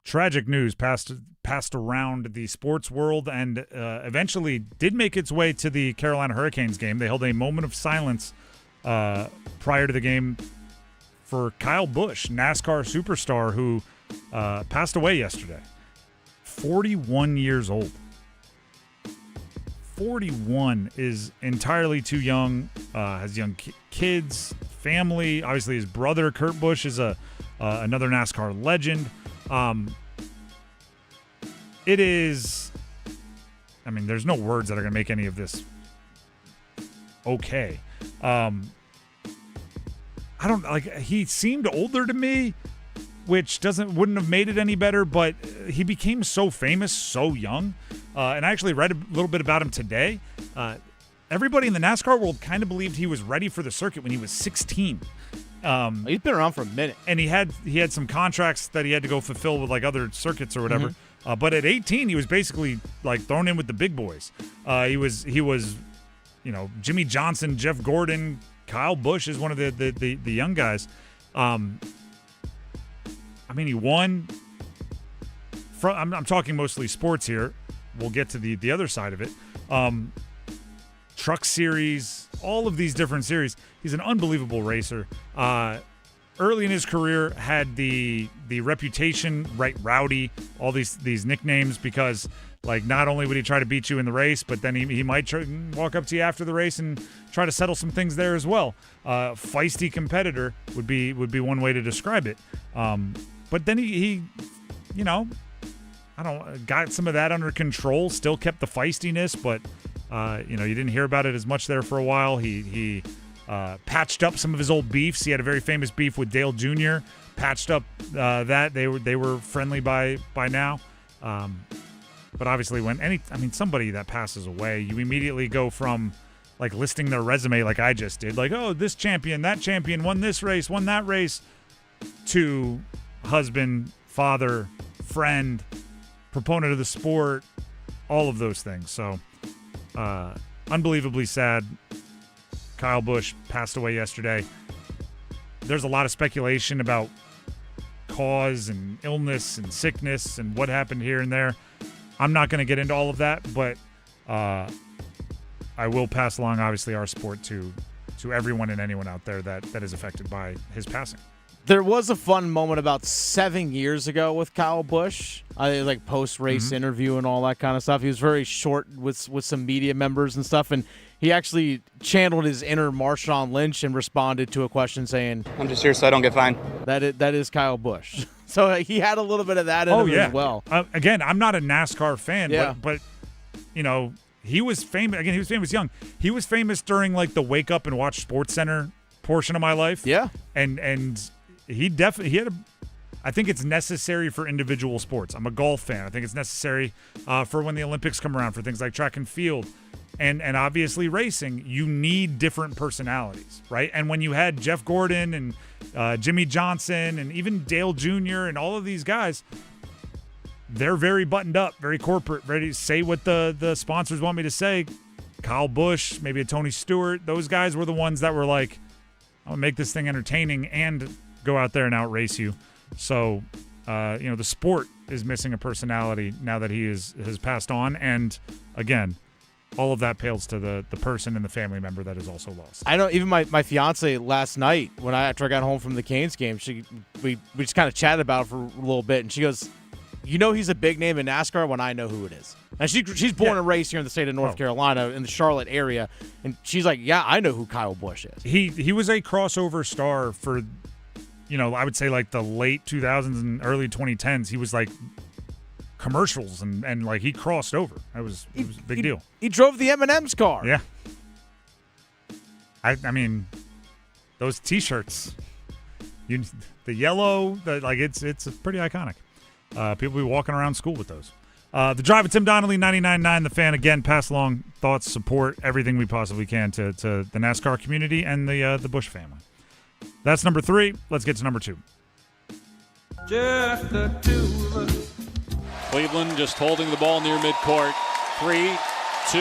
tragic news passed around the sports world and eventually did make its way to the Carolina Hurricanes game. They held a moment of silence prior to the game for Kyle Busch, NASCAR superstar who passed away yesterday. 41 years old. 41 is entirely too young. Has young kids, family. Obviously, his brother Kurt Busch is another NASCAR legend. It is. I mean, there's no words that are going to make any of this okay. I don't like. He seemed older to me, which wouldn't have made it any better. But he became so famous so young. And I actually read a little bit about him today. Everybody in the NASCAR world kind of believed he was ready for the circuit when he was 16. He's been around for a minute. And he had some contracts that he had to go fulfill with like other circuits or whatever. But at 18, he was basically like thrown in with the big boys. He was, Jimmy Johnson, Jeff Gordon, Kyle Busch is one of the young guys. He won. I'm talking mostly sports here. We'll get to the other side of it. Truck series, all of these different series. He's an unbelievable racer. Early in his career, had the reputation, right, rowdy, all these nicknames because, like, not only would he try to beat you in the race, but then he might walk up to you after the race and try to settle some things there as well. Feisty competitor would be one way to describe it. But then he got some of that under control. Still kept the feistiness, but you didn't hear about it as much there for a while. He patched up some of his old beefs. He had a very famous beef with Dale Jr. Patched up that they were friendly by now. But obviously, somebody that passes away, you immediately go from like listing their resume like I just did, like, oh, this champion, that champion, won this race, won that race, to husband, father, friend, proponent of the sport, all of those things. So, unbelievably sad. Kyle Busch passed away yesterday. There's a lot of speculation about cause and illness and sickness and what happened here and there. I'm not going to get into all of that, but I will pass along, obviously, our support to everyone and anyone out there that is affected by his passing. There was a fun moment about 7 years ago with Kyle Busch, like post-race interview and all that kind of stuff. He was very short with some media members and stuff, and he actually channeled his inner Marshawn Lynch and responded to a question saying, "I'm just here so I don't get fined." That is Kyle Busch. So he had a little bit of that in him as well. Again, I'm not a NASCAR fan, Yeah. but he was famous. Again, he was famous young. He was famous during like the wake up and watch Sports Center portion of my life. Yeah, and he had I think it's necessary for individual sports. I'm a golf fan. I think it's necessary for when the Olympics come around for things like track and field. And obviously racing, you need different personalities, right? And when you had Jeff Gordon and Jimmy Johnson and even Dale Jr. and all of these guys, they're very buttoned up, very corporate, ready to say what the sponsors want me to say. Kyle Busch, maybe a Tony Stewart, those guys were the ones that were like, I'm going to make this thing entertaining and go out there and outrace you. So, the sport is missing a personality now that he has passed on. And again, all of that pales to the person and the family member that is also lost. I know even my fiance last night after I got home from the Canes game, we just kind of chatted about it for a little bit, and she goes, he's a big name in NASCAR when I know who it is. And she's born and raised here in the state of North Carolina in the Charlotte area, and she's like, yeah, I know who Kyle Busch is. He was a crossover star for, I would say like the late 2000s and early 2010s. He was like commercials and like he crossed over. It was a big deal. He drove the M&M's car. Yeah. I mean, those T-shirts, the yellow, it's pretty iconic. People be walking around school with those. The Drive with Tim Donnelly, 99.9 The Fan. Again, pass along thoughts, support, everything we possibly can to the NASCAR community and the Busch family. That's number 3. Let's get to number 2. Just the two of us. Cleveland just holding the ball near midcourt. 3, 2,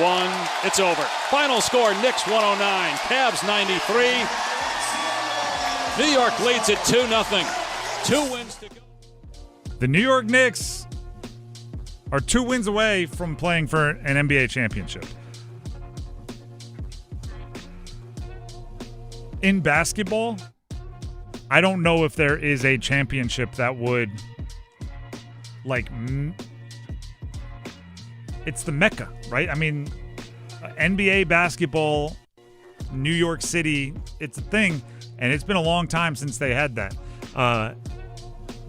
1. It's over. Final score, Knicks 109, Cavs 93. New York leads it 2-0. 2 wins to go. The New York Knicks are 2 wins away from playing for an NBA championship. In basketball, I don't know if there is a championship that would, it's the Mecca, right? I mean, NBA basketball, New York City, it's a thing, and it's been a long time since they had that.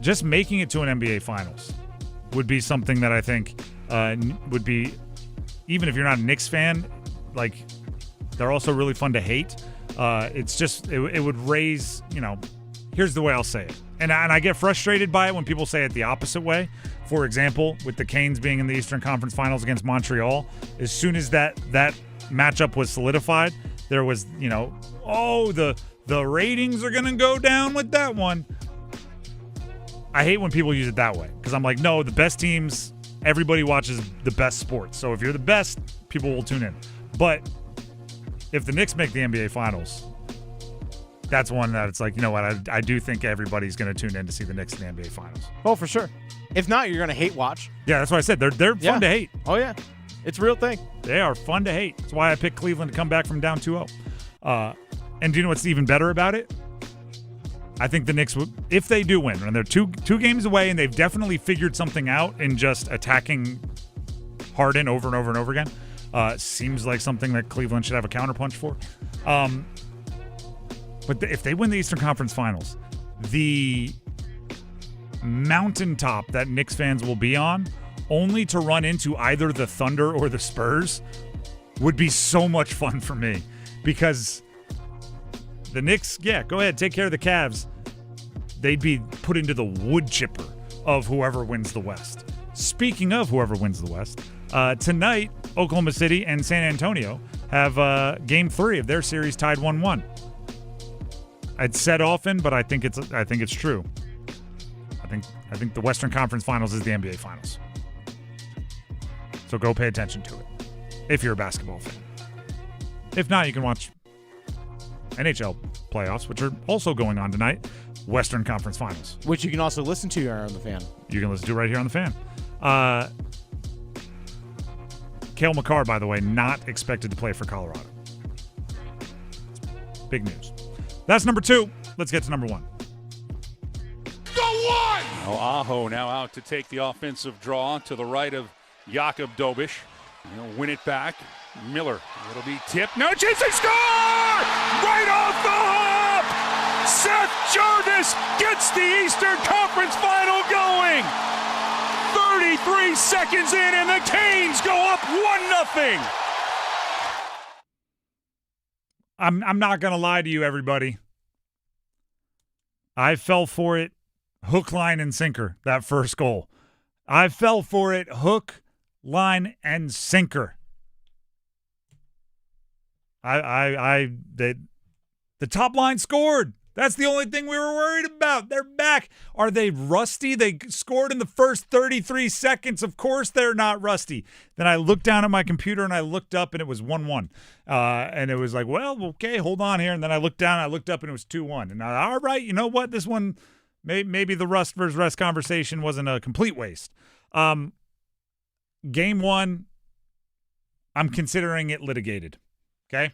Just making it to an NBA Finals would be something that I think would be, even if you're not a Knicks fan, like, they're also really fun to hate. It's just, it would raise, here's the way I'll say it. And I get frustrated by it when people say it the opposite way. For example, with the Canes being in the Eastern Conference Finals against Montreal, as soon as that matchup was solidified, there was, the ratings are going to go down with that one. I hate when people use it that way because I'm like, no, the best teams, everybody watches the best sports. So if you're the best, people will tune in. But if the Knicks make the NBA Finals, that's one that it's like, you know what, I do think everybody's going to tune in to see the Knicks in the NBA Finals. Oh, for sure. If not, you're going to hate watch. Yeah, that's what I said. They're fun to hate. Oh, yeah. It's a real thing. They are fun to hate. That's why I picked Cleveland to come back from down 2-0. And do you know what's even better about it? I think the Knicks, if they do win, and they're two games away, and they've definitely figured something out in just attacking Harden over and over and over again. Seems like something that Cleveland should have a counterpunch for. But if they win the Eastern Conference Finals, the mountaintop that Knicks fans will be on, only to run into either the Thunder or the Spurs, would be so much fun for me. Because the Knicks, go ahead, take care of the Cavs. They'd be put into the wood chipper of whoever wins the West. Speaking of whoever wins the West, tonight, Oklahoma City and San Antonio have Game 3 of their series tied 1-1. I'd said often, but I think it's true. I think the Western Conference Finals is the NBA Finals. So go pay attention to it if you're a basketball fan. If not, you can watch NHL playoffs, which are also going on tonight. Western Conference Finals. Which you can also listen to here on the Fan. You can listen to right here on the Fan. Cale Makar, by the way, not expected to play for Colorado. Big news. That's number 2. Let's get to number 1. Go one! Now Aho now out to take the offensive draw to the right of Jakub Dobiš. He'll win it back. Miller, it'll be tipped. No chance to score! Right off the hop! Seth Jarvis gets the Eastern Conference Final going! 33 seconds in, and the Canes go up 1-0. I'm not going to lie to you, everybody. I fell for it hook, line, and sinker, that first goal. I fell for it hook, line, and sinker. The top line scored. That's the only thing we were worried about. They're back. Are they rusty? They scored in the first 33 seconds. Of course they're not rusty. Then I looked down at my computer and I looked up and it was 1-1. And it was like, well, okay, hold on here. And then I looked down, I looked up and it was 2-1. And all right, you know what? This one, maybe the rust versus rest conversation wasn't a complete waste. Game 1, I'm considering it litigated. Okay?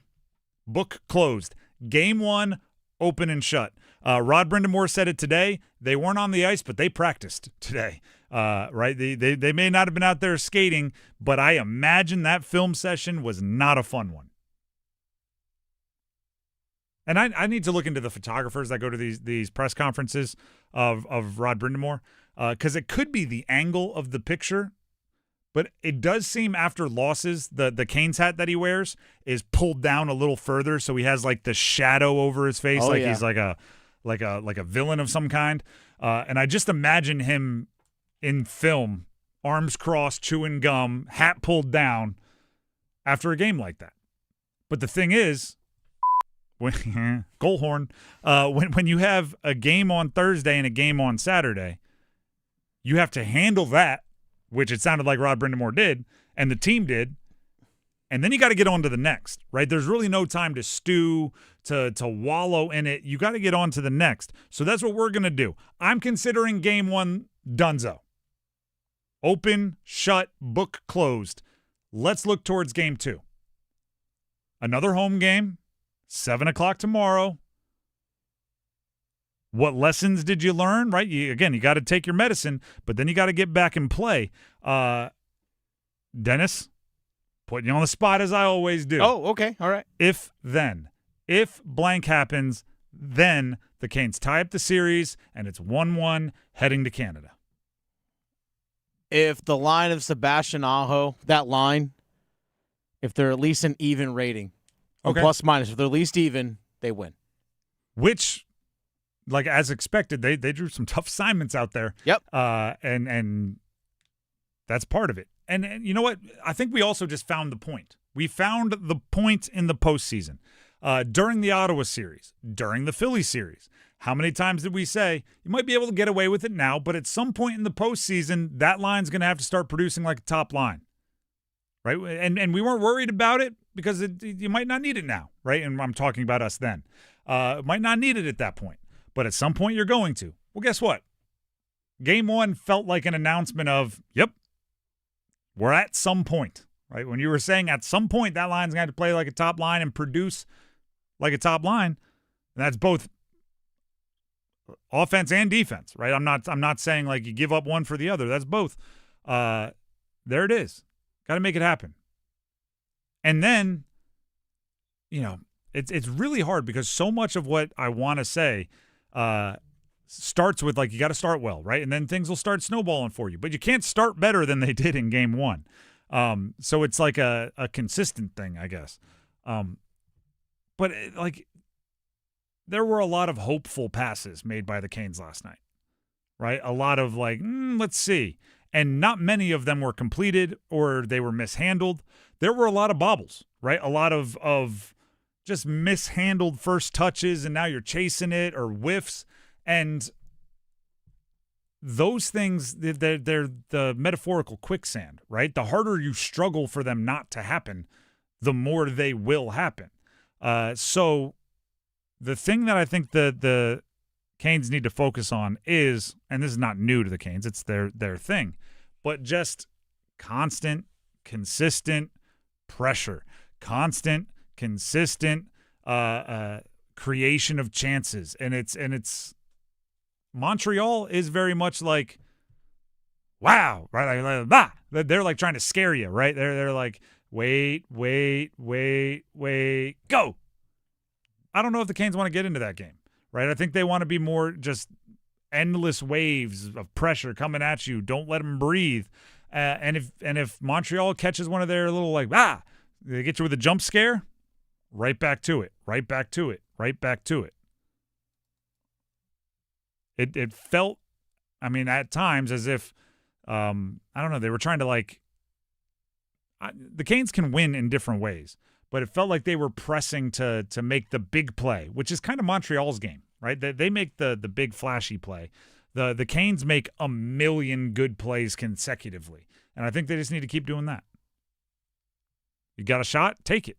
Book closed. Game 1, open and shut. Rod Brindamore said it today. They weren't on the ice, but they practiced today. Right? They may not have been out there skating, but I imagine that film session was not a fun one. And I need to look into the photographers that go to these press conferences of Rod Brindamore, because it could be the angle of the picture. But it does seem after losses, the Canes hat that he wears is pulled down a little further, so he has like the shadow over his face, he's like a villain of some kind. And I just imagine him in film, arms crossed, chewing gum, hat pulled down, after a game like that. But the thing is, goal horn, when you have a game on Thursday and a game on Saturday, you have to handle that, which it sounded like Rod Brindamore did, and the team did, and then you got to get on to the next, right? There's really no time to stew, to wallow in it. You got to get on to the next. So that's what we're going to do. I'm considering Game 1 donezo. Open, shut, book closed. Let's look towards Game 2. Another home game, 7 o'clock tomorrow. What lessons did you learn, right? You got to take your medicine, but then you got to get back and play. Dennis, putting you on the spot as I always do. Oh, okay. All right. If blank happens, then the Canes tie up the series, and it's 1-1 heading to Canada. If the line of Sebastian Aho, that line, if they're at least an even rating, okay, plus minus, if they're at least even, they win. Which, like as expected, they drew some tough assignments out there. Yep. And that's part of it. And you know what? I think we also just found the point. We found the point in the postseason. during the Ottawa series, during the Philly series. How many times did we say, you might be able to get away with it now, but at some point in the postseason, that line's going to have to start producing like a top line, right? And we weren't worried about it because you might not need it now, right? And I'm talking about us then. Might not need it at that point, but at some point you're going to. Well, guess what? Game 1 felt like an announcement of, yep, we're at some point, right? When you were saying at some point that line's going to have to play like a top line and produce like a top line, and that's both offense and defense, right? I'm not saying like you give up one for the other. That's both. There it is. Got to make it happen. And then, it's really hard because so much of what I want to say starts with like you got to start well, right? And then things will start snowballing for you. But you can't start better than they did in game 1. So it's like a consistent thing, I guess. But there were a lot of hopeful passes made by the Canes last night, right? A lot of like, let's see. And not many of them were completed or they were mishandled. There were a lot of bobbles, right? A lot of just mishandled first touches and now you're chasing it or whiffs. And those things, they're the metaphorical quicksand, right? The harder you struggle for them not to happen, the more they will happen. So the thing that I think the Canes need to focus on is, and this is not new to the Canes, it's their thing, but just constant, consistent pressure, constant, consistent creation of chances. And it's Montreal is very much like, wow, right? Like, they're like trying to scare you, right? They're like, wait, go. I don't know if the Canes want to get into that game, right? I think they want to be more just endless waves of pressure coming at you. Don't let them breathe. And if Montreal catches one of their little like, they get you with a jump scare, right back to it. It felt, at times as if, I don't know, they were trying to the Canes can win in different ways, but it felt like they were pressing to make the big play, which is kind of Montreal's game, right? They make the big flashy play. The Canes make a million good plays consecutively, and I think they just need to keep doing that. You got a shot, take it.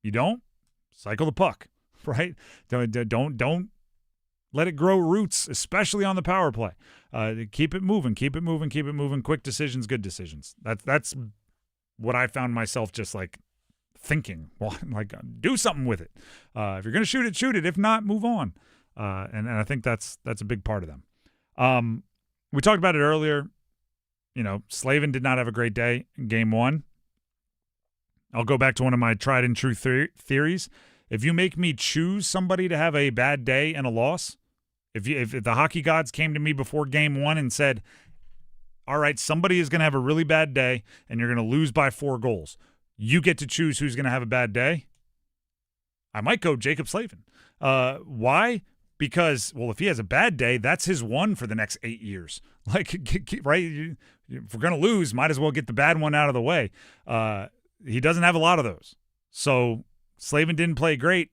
You don't, cycle the puck, right? Don't let it grow roots, especially on the power play. Keep it moving. Quick decisions, good decisions. That's what I found myself just like thinking. Well, like do something with it. If you're gonna shoot it. If not, move on. And I think that's a big part of them. We talked about it earlier. Slavin did not have a great day in game 1. I'll go back to one of my tried and true theories. If you make me choose somebody to have a bad day and a loss, if the hockey gods came to me before game 1 and said, all right, somebody is going to have a really bad day and you're going to lose by 4 goals, you get to choose who's going to have a bad day, I might go Jacob Slavin. Why? Because, well, if he has a bad day, that's his one for the next 8 years. Like, right? If we're going to lose, might as well get the bad one out of the way. He doesn't have a lot of those. So Slavin didn't play great.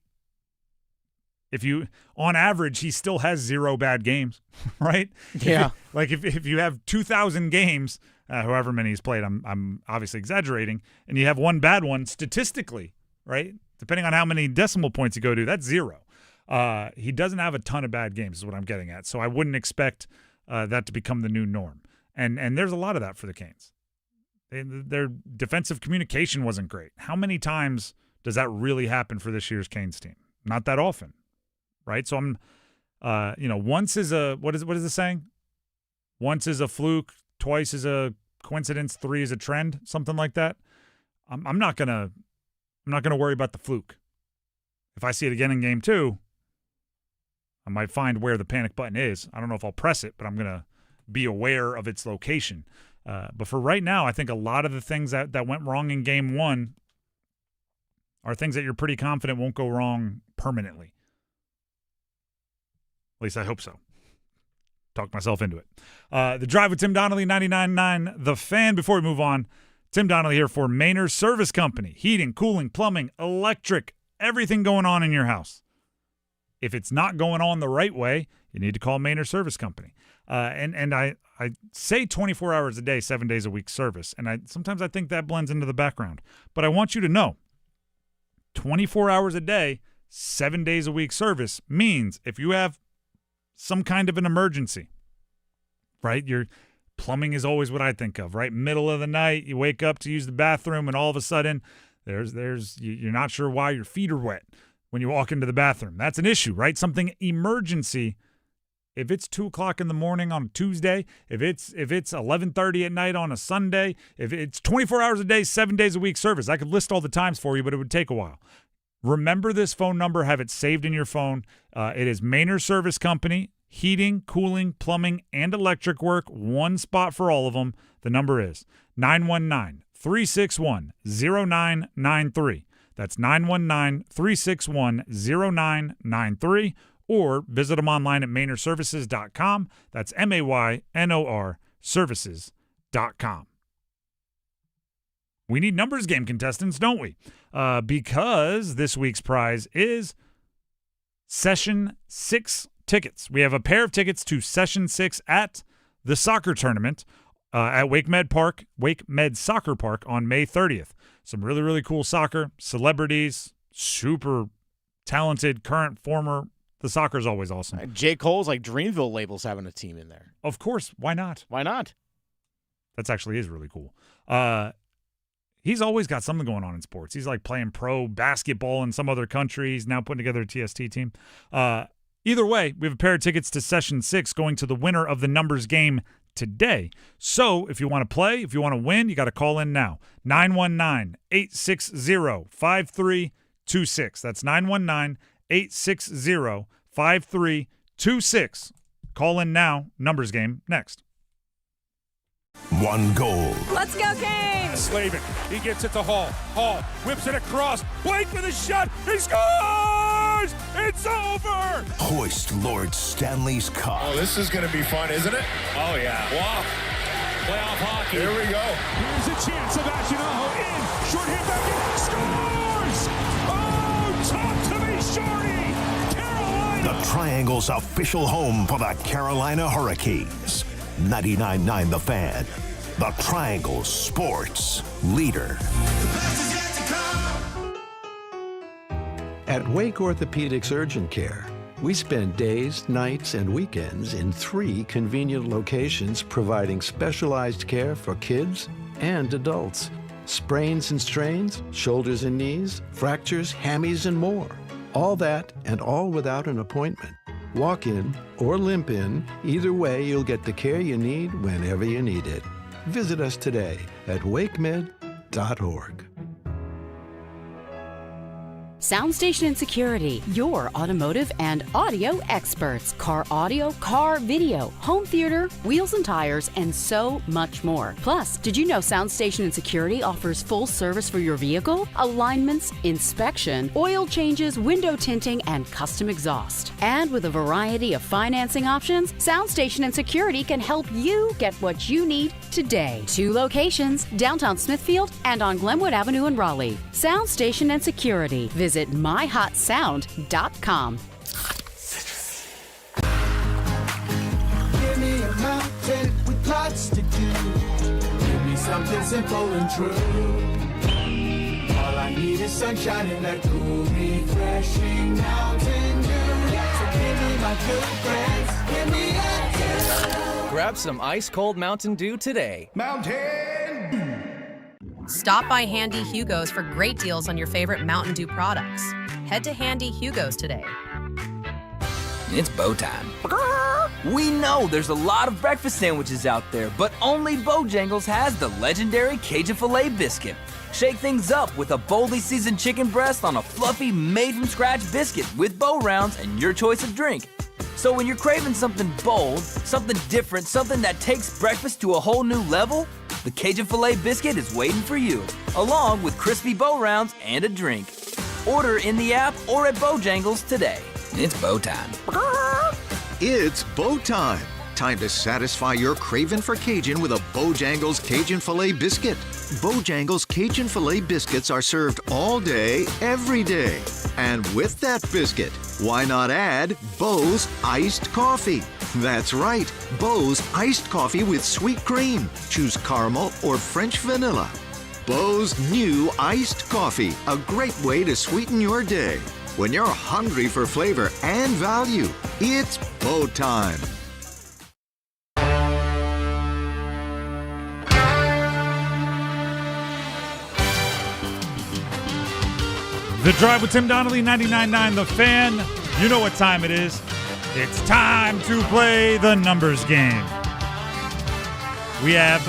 On average, he still has 0 bad games, right? Yeah. If you have 2,000 games, however many he's played, I'm obviously exaggerating, and you have one bad one statistically, right? Depending on how many decimal points you go to, that's 0. He doesn't have a ton of bad games is what I'm getting at. So I wouldn't expect that to become the new norm. And there's a lot of that for the Canes. Their defensive communication wasn't great. How many times does that really happen for this year's Canes team? Not that often, right? So I'm, once is what is the saying? Once is a fluke, twice is a coincidence, 3 is a trend, something like that. I'm not gonna worry about the fluke. If I see it again in game 2, I might find where the panic button is. I don't know if I'll press it, but I'm gonna be aware of its location. But for right now, I think a lot of the things that went wrong in game 1 are things that you're pretty confident won't go wrong permanently. At least I hope so. Talk myself into it. The Drive with Tim Donnelly, 99.9 The Fan. Before we move on, Tim Donnelly here for Maynard Service Company. Heating, cooling, plumbing, electric, everything going on in your house. If it's not going on the right way, you need to call Maynard Service Company. And I say 24 hours a day, 7 days a week service, and sometimes I think that blends into the background. But I want you to know, 24 hours a day, 7 days a week service means if you have some kind of an emergency, right? Your plumbing is always what I think of, right? Middle of the night, you wake up to use the bathroom, and all of a sudden, you're not sure why your feet are wet when you walk into the bathroom. That's an issue, right? Something emergency. If it's 2 o'clock in the morning on a Tuesday, if it's 11:30 at night on a Sunday, if it's 24 hours a day, 7 days a week service, I could list all the times for you, but it would take a while. Remember this phone number. Have it saved in your phone. It is Maynard Service Company. Heating, cooling, plumbing, and electric work. One spot for all of them. The number is 919-361-0993. That's 919-361-0993. Or visit them online at MaynardServices.com. That's MAYNOR Services.com. We need numbers game contestants, don't we? Because this week's prize is Session 6 tickets. We have a pair of tickets to Session 6 at the soccer tournament at WakeMed Soccer Park on May 30th. Some really, really cool soccer, celebrities, super talented, current, former. The soccer's always awesome. J. Cole's like Dreamville labels having a team in there. Of course. Why not? Why not? That's actually is really cool. He's always got something going on in sports. He's like playing pro basketball in some other country. He's now putting together a TST team. Either way, we have a pair of tickets to Session 6 going to the winner of the numbers game today. So if you want to play, if you want to win, you got to call in now. 919-860-5326. That's 919-860-5326. Call in now. Numbers game next. One goal. Let's go, Canes! Slavin, he gets it to Hall. Hall whips it across. Blake with a shot. He scores! It's over! Hoist Lord Stanley's Cup. Oh, this is going to be fun, isn't it? Oh, yeah. Wow. Playoff hockey. Here we go. Here's a chance. Sebastian Aho in. Short hit back in. Scores! Oh, talk to me, Shorty! Carolina! The Triangle's official home for the Carolina Hurricanes. 99.9 The Fan. The Triangle Sports Leader. At Wake Orthopedics Urgent Care, we spend days, nights, and weekends in 3 convenient locations providing specialized care for kids and adults. Sprains and strains, shoulders and knees, fractures, hammies, and more. All that and all without an appointment. Walk in or limp in, either way you'll get the care you need whenever you need it. Visit us today at wakemed.org. Soundstation and Security, your automotive and audio experts. Car audio, car video, home theater, wheels and tires, and so much more. Plus, did you know Soundstation and Security offers full service for your vehicle? Alignments, inspection, oil changes, window tinting, and custom exhaust. And with a variety of financing options, Soundstation and Security can help you get what you need today. 2 locations, downtown Smithfield and on Glenwood Avenue in Raleigh. Soundstation and Security. Visit myhotsound.com. Give me a mountain with lots to do. Give me something simple and true. All I need is sunshine and that cool, refreshing Mountain Dew. So give me my good friends, give me a Dew. Grab some ice-cold Mountain Dew today. Mountain Dew. Stop by Handy Hugo's for great deals on your favorite Mountain Dew products. Head to Handy Hugo's today. It's bow time. We know there's a lot of breakfast sandwiches out there, but only Bojangles has the legendary Cajun Filet Biscuit. Shake things up with a boldly seasoned chicken breast on a fluffy, made-from-scratch biscuit with bow rounds and your choice of drink. So when you're craving something bold, something different, something that takes breakfast to a whole new level, the Cajun Filet Biscuit is waiting for you, along with crispy bow rounds and a drink. Order in the app or at Bojangles today. It's bow time. It's bow time. Time to satisfy your craving for Cajun with a Bojangles Cajun Filet Biscuit. Bojangles Cajun Filet Biscuits are served all day, every day. And with that biscuit, why not add Bo's Iced Coffee? That's right, Bo's Iced Coffee with sweet cream. Choose caramel or French vanilla. Bo's new Iced Coffee, a great way to sweeten your day. When you're hungry for flavor and value, it's Bo time. The Drive with Tim Donnelly, 99.9 The Fan. You know what time it is. It's time to play the numbers game. We have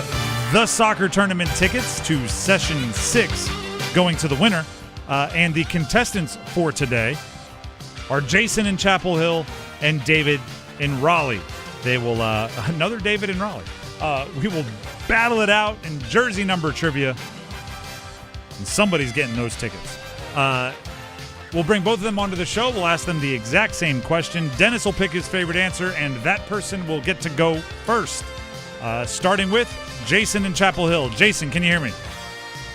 the soccer tournament tickets to Session 6 going to the winner. And the contestants for today are Jason in Chapel Hill and David in Raleigh. They will, another David in Raleigh. We will battle it out in jersey number trivia. And somebody's getting those tickets. We'll bring both of them onto the show. We'll ask them the exact same question. Dennis will pick his favorite answer, and that person will get to go first. Starting with Jason in Chapel Hill. Jason, can you hear me?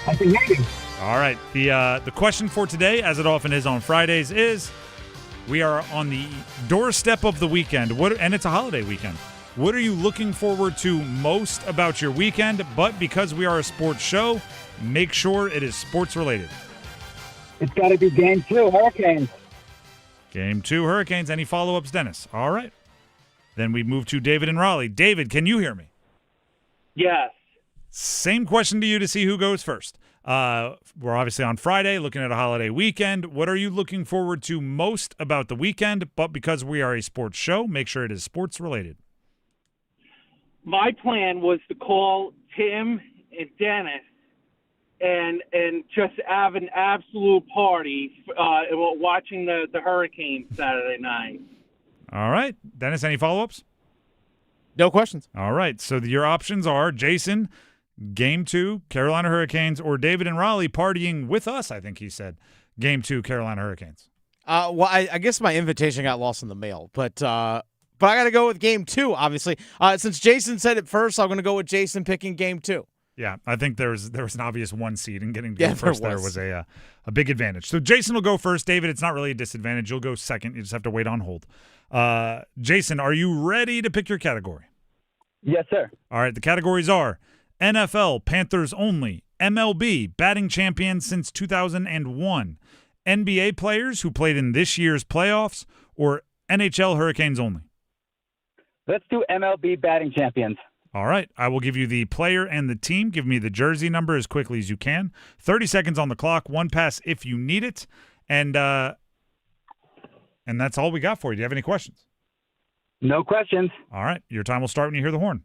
I can hear you. All right. The question for today, as it often is on Fridays, is we are on the doorstep of the weekend, and it's a holiday weekend. What are you looking forward to most about your weekend? But because we are a sports show, make sure it is sports related. It's got to be Game 2, Hurricanes. Game 2, Hurricanes. Any follow-ups, Dennis? All right. Then we move to David in Raleigh. David, can you hear me? Yes. Same question to you to see who goes first. We're obviously on Friday, looking at a holiday weekend. What are you looking forward to most about the weekend? But because we are a sports show, make sure it is sports related. My plan was to call Tim and Dennis and just have an absolute party watching the Hurricanes Saturday night. All right. Dennis, any follow-ups? No questions. All right. So your options are Jason, Game 2, Carolina Hurricanes, or David and Raleigh partying with us, I think he said. Game 2, Carolina Hurricanes. Well, I guess my invitation got lost in the mail, but I got to go with Game 2, obviously. Since Jason said it first, I'm going to go with Jason picking Game 2. Yeah, I think there was an obvious one seed, and getting to go first there was a big advantage. So Jason will go first. David, it's not really a disadvantage. You'll go second. You just have to wait on hold. Jason, are you ready to pick your category? Yes, sir. All right, the categories are NFL, Panthers only, MLB, batting champion since 2001, NBA players who played in this year's playoffs, or NHL Hurricanes only. Let's do MLB batting champions. All right. I will give you the player and the team. Give me the jersey number as quickly as you can. 30 seconds on the clock. One pass if you need it. And that's all we got for you. Do you have any questions? No questions. All right. Your time will start when you hear the horn.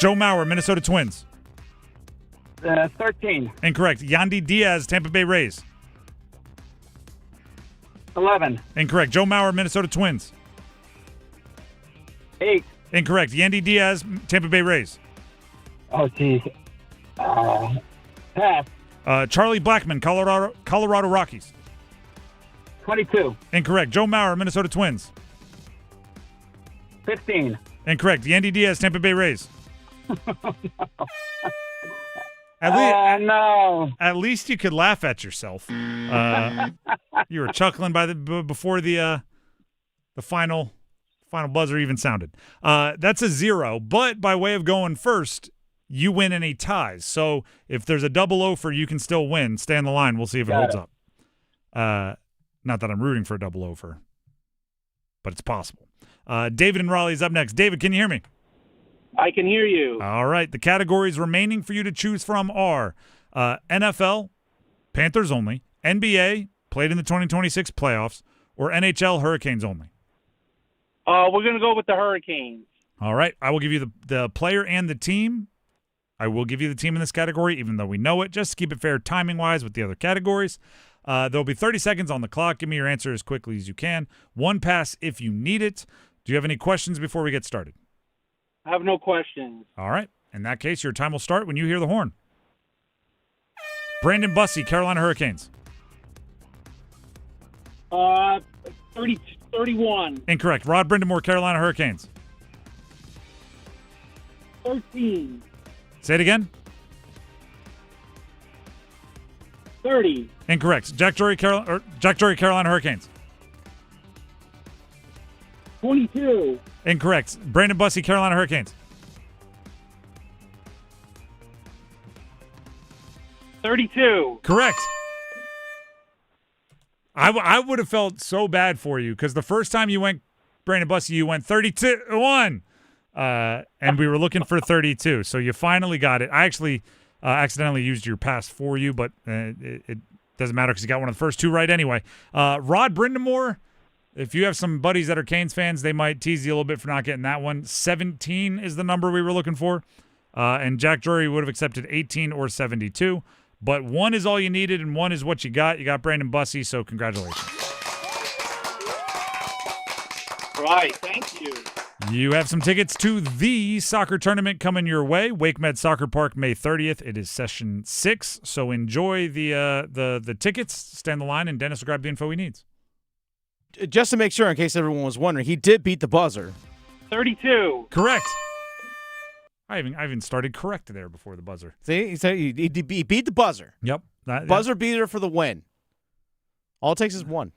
Joe Mauer, Minnesota Twins. 13. Incorrect. Yandy Diaz, Tampa Bay Rays. 11. Incorrect. Joe Mauer, Minnesota Twins. 8. Incorrect. Yandy Diaz, Tampa Bay Rays. Oh, geez. Pass. Charlie Blackmon, Colorado Rockies. 22. Incorrect. Joe Mauer, Minnesota Twins. 15. Incorrect. Yandy Diaz, Tampa Bay Rays. No. At least you could laugh at yourself. You were chuckling before the final buzzer even sounded. That's a 0, but by way of going first, you win any ties. So if there's a double offer, you can still win. Stay on the line. We'll see if it holds up. Not that I'm rooting for a double offer, but it's possible. David and Raleigh is up next. David, can you hear me? I can hear you. All right. The categories remaining for you to choose from are NFL, Panthers only, NBA, played in the 2026 playoffs, or NHL Hurricanes only. We're going to go with the Hurricanes. All right. I will give you the player and the team. I will give you the team in this category, even though we know it, just to keep it fair timing-wise with the other categories. There'll be 30 seconds on the clock. Give me your answer as quickly as you can. One pass if you need it. Do you have any questions before we get started? I have no questions. All right. In that case, your time will start when you hear the horn. Brandon Bussey, Carolina Hurricanes. 32. 31. Incorrect. Rod Brindamore, Carolina Hurricanes. 13. Say it again. 30. Incorrect. Jack Drury, Carolina Hurricanes. 22. Incorrect. Brandon Bussey, Carolina Hurricanes. 32. Correct. I would have felt so bad for you because the first time you went, Brandon Bussey, you went 32-1. And we were looking for 32. So you finally got it. I actually accidentally used your pass for you, but it doesn't matter because you got one of the first two right anyway. Rod Brindamore, if you have some buddies that are Canes fans, they might tease you a little bit for not getting that one. 17 is the number we were looking for. And Jack Drury would have accepted 18 or 72. But one is all you needed, and one is what you got. You got Brandon Bussey, so congratulations. Right, thank you. You have some tickets to the soccer tournament coming your way. WakeMed Soccer Park, May 30th. It is session 6, so enjoy the tickets. Stand the line, and Dennis will grab the info he needs. Just to make sure, in case everyone was wondering, he did beat the buzzer. 32. Correct. I even started correct there before the buzzer. See, he beat the buzzer. Yep. Buzzer beater for the win. All it takes is one.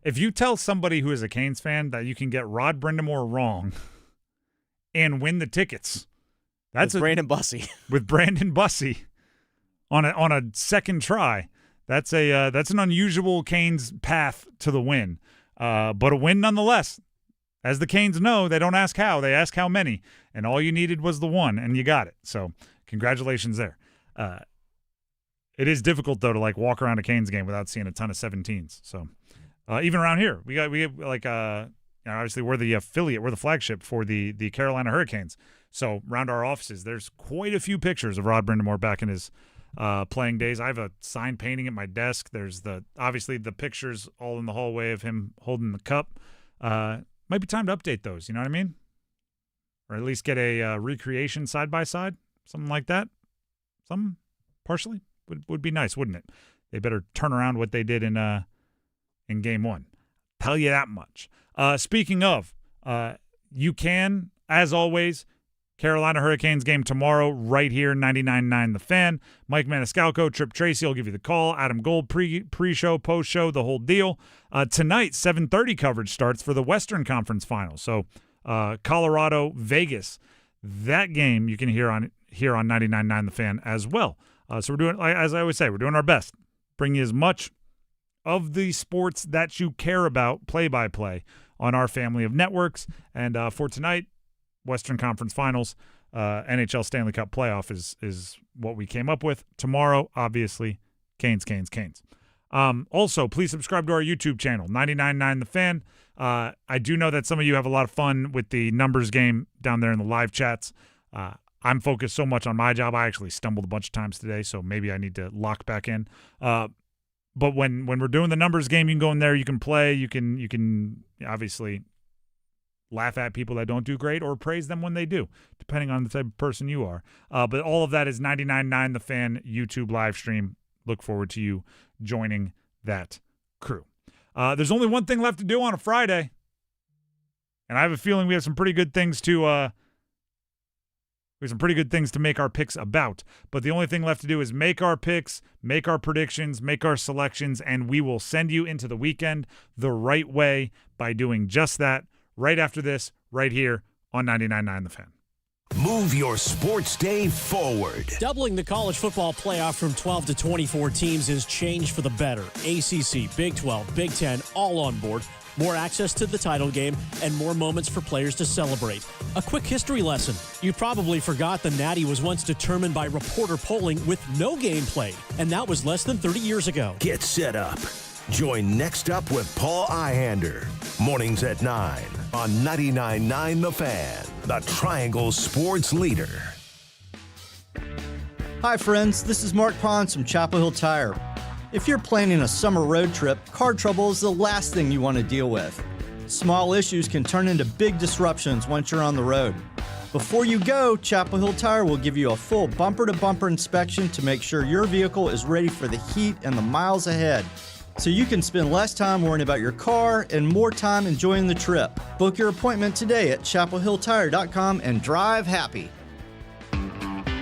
If you tell somebody who is a Canes fan that you can get Rod Brindamore wrong and win the tickets, that's Brandon Bussey. With Brandon Bussey on a second try, that's an unusual Canes path to the win, but a win nonetheless. As the Canes know, they don't ask how, they ask how many, and all you needed was the one, and you got it. So congratulations there. It is difficult though to like walk around a Canes game without seeing a ton of 17s. So. Even around here, we have like obviously we're the affiliate, we're the flagship for the Carolina Hurricanes. So around our offices, there's quite a few pictures of Rod Brindamore back in his playing days. I have a sign painting at my desk. There's obviously the pictures all in the hallway of him holding the cup. Might be time to update those. You know what I mean? Or at least get a recreation side by side, something like that. Some partially would be nice, wouldn't it? They better turn around what they did in Game 1. Tell you that much. Speaking of, you can, as always, Carolina Hurricanes game tomorrow right here, 99.9 The Fan. Mike Maniscalco, Trip Tracy will give you the call. Adam Gold, pre-show, post-show, the whole deal. Tonight, 7:30 coverage starts for the Western Conference Finals. So Colorado, Vegas, that game you can hear on 99.9 The Fan as well. So we're doing, as I always say, we're doing our best. Bring you as much of the sports that you care about, play-by-play, on our family of networks. And for tonight, Western Conference Finals, NHL Stanley Cup Playoff is what we came up with. Tomorrow, obviously, Canes. Also, please subscribe to our YouTube channel, 99.9 The Fan. I do know that some of you have a lot of fun with the numbers game down there in the live chats. I'm focused so much on my job. I actually stumbled a bunch of times today, so maybe I need to lock back in. But when we're doing the numbers game, you can go in there, you can play, you can obviously laugh at people that don't do great or praise them when they do, depending on the type of person you are. But all of that is 99.9 The Fan YouTube live stream. Look forward to you joining that crew. There's only one thing left to do on a Friday, and I have a feeling we have some pretty good things to make our picks about. But the only thing left to do is make our picks, make our predictions, make our selections, and we will send you into the weekend the right way by doing just that right after this, right here on 99.9 The Fan. Move your sports day forward. Doubling the college football playoff from 12 to 24 teams is change for the better. ACC, Big 12, Big 10, all on board. More access to the title game, and more moments for players to celebrate. A quick history lesson. You probably forgot the Natty was once determined by reporter polling with no game played, and that was less than 30 years ago. Get set up. Join Next Up with Paul Ihander. Mornings at 9 on 99.9 The Fan, the Triangle Sports Leader. Hi, friends. This is Mark Pons from Chapel Hill Tire. If you're planning a summer road trip, car trouble is the last thing you want to deal with. Small issues can turn into big disruptions once you're on the road. Before you go, Chapel Hill Tire will give you a full bumper-to-bumper inspection to make sure your vehicle is ready for the heat and the miles ahead. so you can spend less time worrying about your car and more time enjoying the trip. Book your appointment today at chapelhilltire.com and drive happy.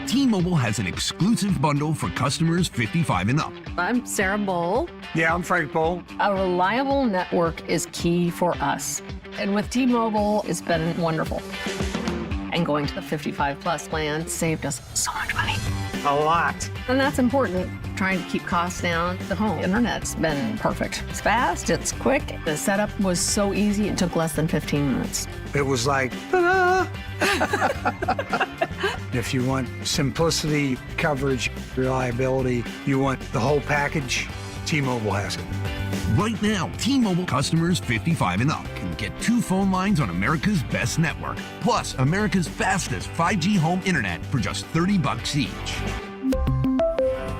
T-Mobile has an exclusive bundle for customers 55 and up. I'm Sarah Bowl. Yeah, I'm Frank Bowl. A reliable network is key for us. And with T-Mobile, it's been wonderful. And going to the 55 plus plan saved us so much money. A lot. And that's important. Trying to keep costs down. The home internet's been perfect. It's fast, it's quick. The setup was so easy, it took less than 15 minutes. It was like, ta-da! If you want simplicity, coverage, reliability, you want the whole package, T-Mobile has it. Right now, T-Mobile customers 55 and up can get 2 phone lines on America's best network, plus America's fastest 5G home internet for just $30 each.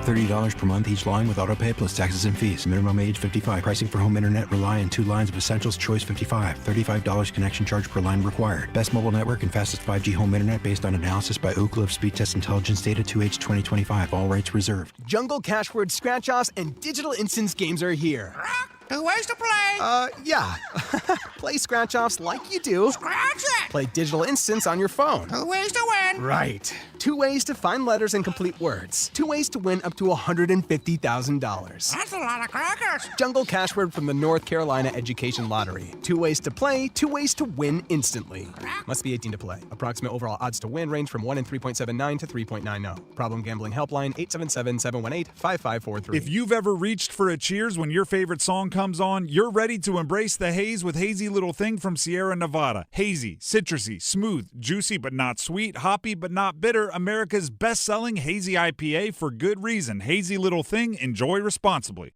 $30 per month each line with autopay plus taxes and fees. Minimum age 55. Pricing for home internet rely on 2 lines of Essentials Choice 55. $35 connection charge per line required. Best mobile network and fastest 5G home internet based on analysis by Ookla of Speed Test Intelligence data 2H 2025. All rights reserved. Jungle Cashword Scratch-Offs and Digital Instance games are here. 2 ways to play. Yeah. Play Scratch-Offs like you do. Scratch it. Play Digital Instance on your phone. 2 ways to win. Right. 2 ways to find letters and complete words. 2 ways to win up to $150,000. That's a lot of crackers. Jungle Cashword from the North Carolina Education Lottery. 2 ways to play, 2 ways to win instantly. Must be 18 to play. Approximate overall odds to win range from 1 in 3.79 to 3.90. Problem gambling helpline 877-718-5543. If you've ever reached for a cheers when your favorite song comes on, you're ready to embrace the haze with Hazy Little Thing from Sierra Nevada. Hazy, citrusy, smooth, juicy but not sweet, hoppy but not bitter, America's best-selling hazy IPA for good reason. Hazy Little Thing, enjoy responsibly.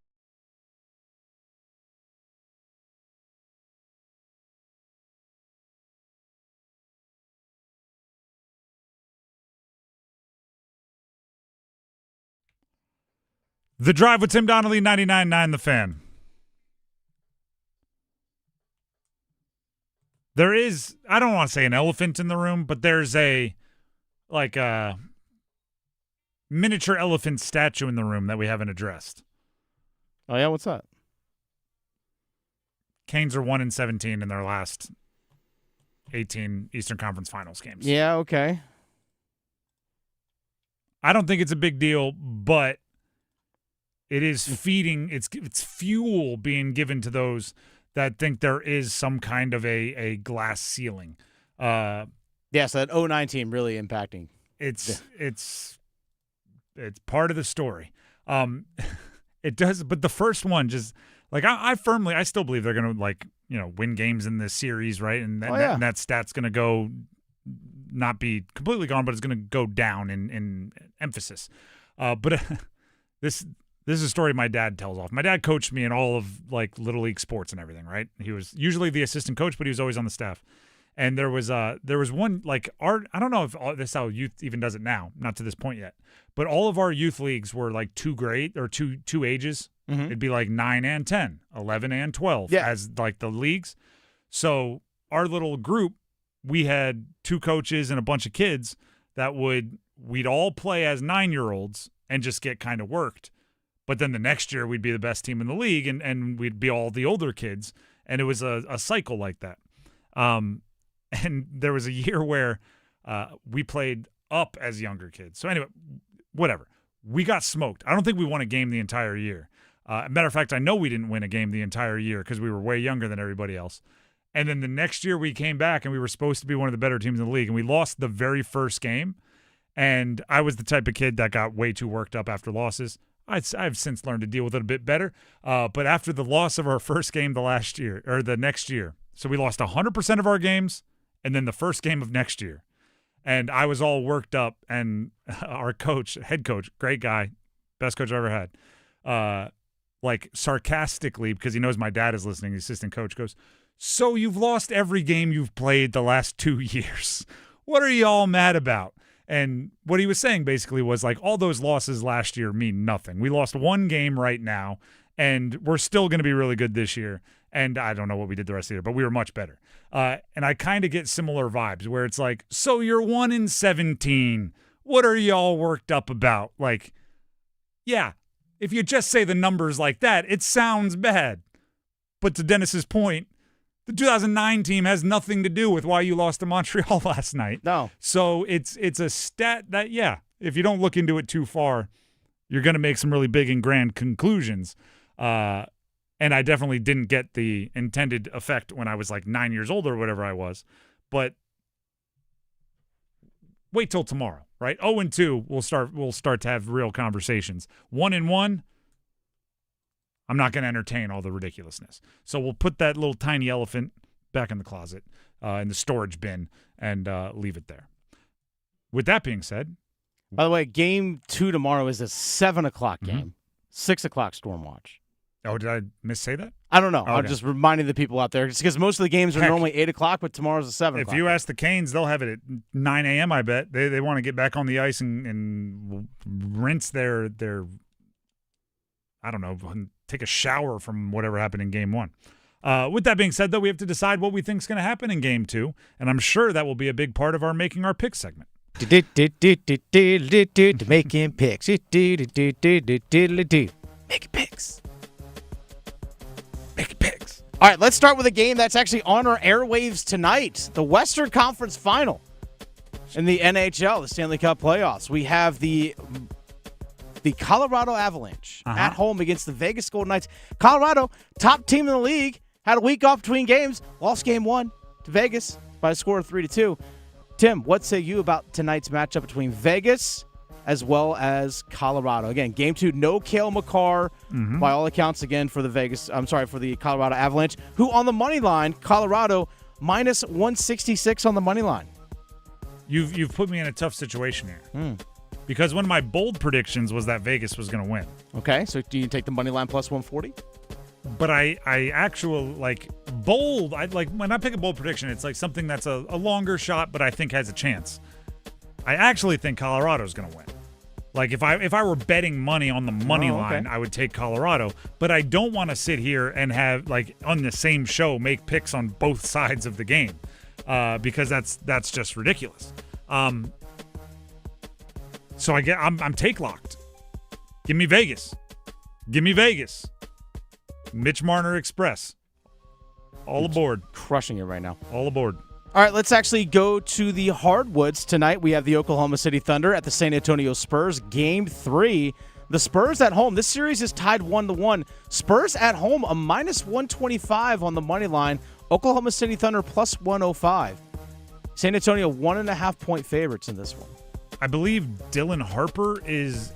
The Drive with Tim Donnelly, 99.9 The Fan. There is, I don't want to say an elephant in the room, but there's a miniature elephant statue in the room that we haven't addressed. Oh, yeah? What's that? Canes are 1-17 in their last 18 Eastern Conference Finals games. Yeah, okay. I don't think it's a big deal, but it is feeding, it's fuel being given to those that think there is some kind of a glass ceiling. Yeah, so that 09 team really impacting. It's part of the story. It does, but the first one just like I still believe they're gonna win games in this series, right? And that stat's gonna go not be completely gone, but it's gonna go down in emphasis. But this is a story my dad tells off. My dad coached me in all of Little League sports and everything, right? He was usually the assistant coach, but he was always on the staff. And there was one I don't know if this is how youth even does it now, not to this point yet, but all of our youth leagues were two grade or two ages. Mm-hmm. It'd be 9 and 10, 11 and 12 as the leagues. So our little group, we had 2 coaches and a bunch of kids that we'd all play as 9-year-olds and just get kind of worked. But then the next year we'd be the best team in the league and we'd be all the older kids. And it was a cycle like that. And there was a year where we played up as younger kids. So anyway, whatever. We got smoked. I don't think we won a game the entire year. Matter of fact, I know we didn't win a game the entire year because we were way younger than everybody else. And then the next year we came back and we were supposed to be one of the better teams in the league. And we lost the very first game. And I was the type of kid that got way too worked up after losses. I've since learned to deal with it a bit better. But after the loss of our first game the next year, so we lost 100% of our games and then the first game of next year. And I was all worked up, and our coach, head coach, great guy, best coach I ever had, sarcastically, because he knows my dad is listening, the assistant coach goes, "So you've lost every game you've played the last 2 years. What are you all mad about?" And what he was saying basically was all those losses last year mean nothing. We lost 1 game right now, and we're still going to be really good this year. And I don't know what we did the rest of the year, but we were much better. And I kind of get similar vibes where it's so you're 1-17. What are y'all worked up about? Yeah, if you just say the numbers like that, it sounds bad. But to Dennis's point, the 2009 team has nothing to do with why you lost to Montreal last night. No. So it's a stat that, if you don't look into it too far, you're going to make some really big and grand conclusions. And I definitely didn't get the intended effect when I was like 9 years old or whatever I was. But wait till tomorrow, right? 0-2, we'll start to have real conversations. 1-1, I'm not going to entertain all the ridiculousness. So we'll put that little tiny elephant back in the closet, in the storage bin, and leave it there. With that being said. By the way, game 2 tomorrow is a 7 o'clock game. 6 o'clock Storm Watch. Oh, did I missay that? I don't know. Okay. I'm just reminding the people out there. It's because most of the games are normally 8 o'clock, but tomorrow's a 7 o'clock. If you ask the Canes, they'll have it at 9 a.m., I bet. They want to get back on the ice and rinse their I don't know, take a shower from whatever happened in game 1. With that being said, though, we have to decide what we think is going to happen in game 2, and I'm sure that will be a big part of our Making Our Picks segment. Making picks. Making picks. Making picks. All right, let's start with a game that's actually on our airwaves tonight. The Western Conference Final in the NHL, the Stanley Cup playoffs. We have the Colorado Avalanche at home against the Vegas Golden Knights. Colorado, top team in the league, had a week off between games, lost game 1 to Vegas by a score of 3-2. Tim, what say you about tonight's matchup between Vegas as well as Colorado? Again, game 2, no Cale Makar by all accounts again for the Colorado Avalanche, who on the money line, Colorado minus 166 on the money line. You've put me in a tough situation here. Because one of my bold predictions was that Vegas was going to win. Okay, so do you take the money line plus 140? But I actually bold. When I pick a bold prediction, it's like something that's a longer shot, but I think has a chance. I actually think Colorado's going to win. Like if I were betting money on the money line, I would take Colorado. But I don't want to sit here and have on the same show make picks on both sides of the game because that's just ridiculous. So I'm take locked. Give me Vegas. Give me Vegas. Mitch Marner Express. All aboard. Crushing it right now. All aboard. All right, let's actually go to the hardwoods tonight. We have the Oklahoma City Thunder at the San Antonio Spurs. Game 3. The Spurs at home. This series is tied 1-1. Spurs at home, a minus 125 on the money line. Oklahoma City Thunder plus 105. San Antonio 1.5-point favorites in this one. I believe Dylan Harper is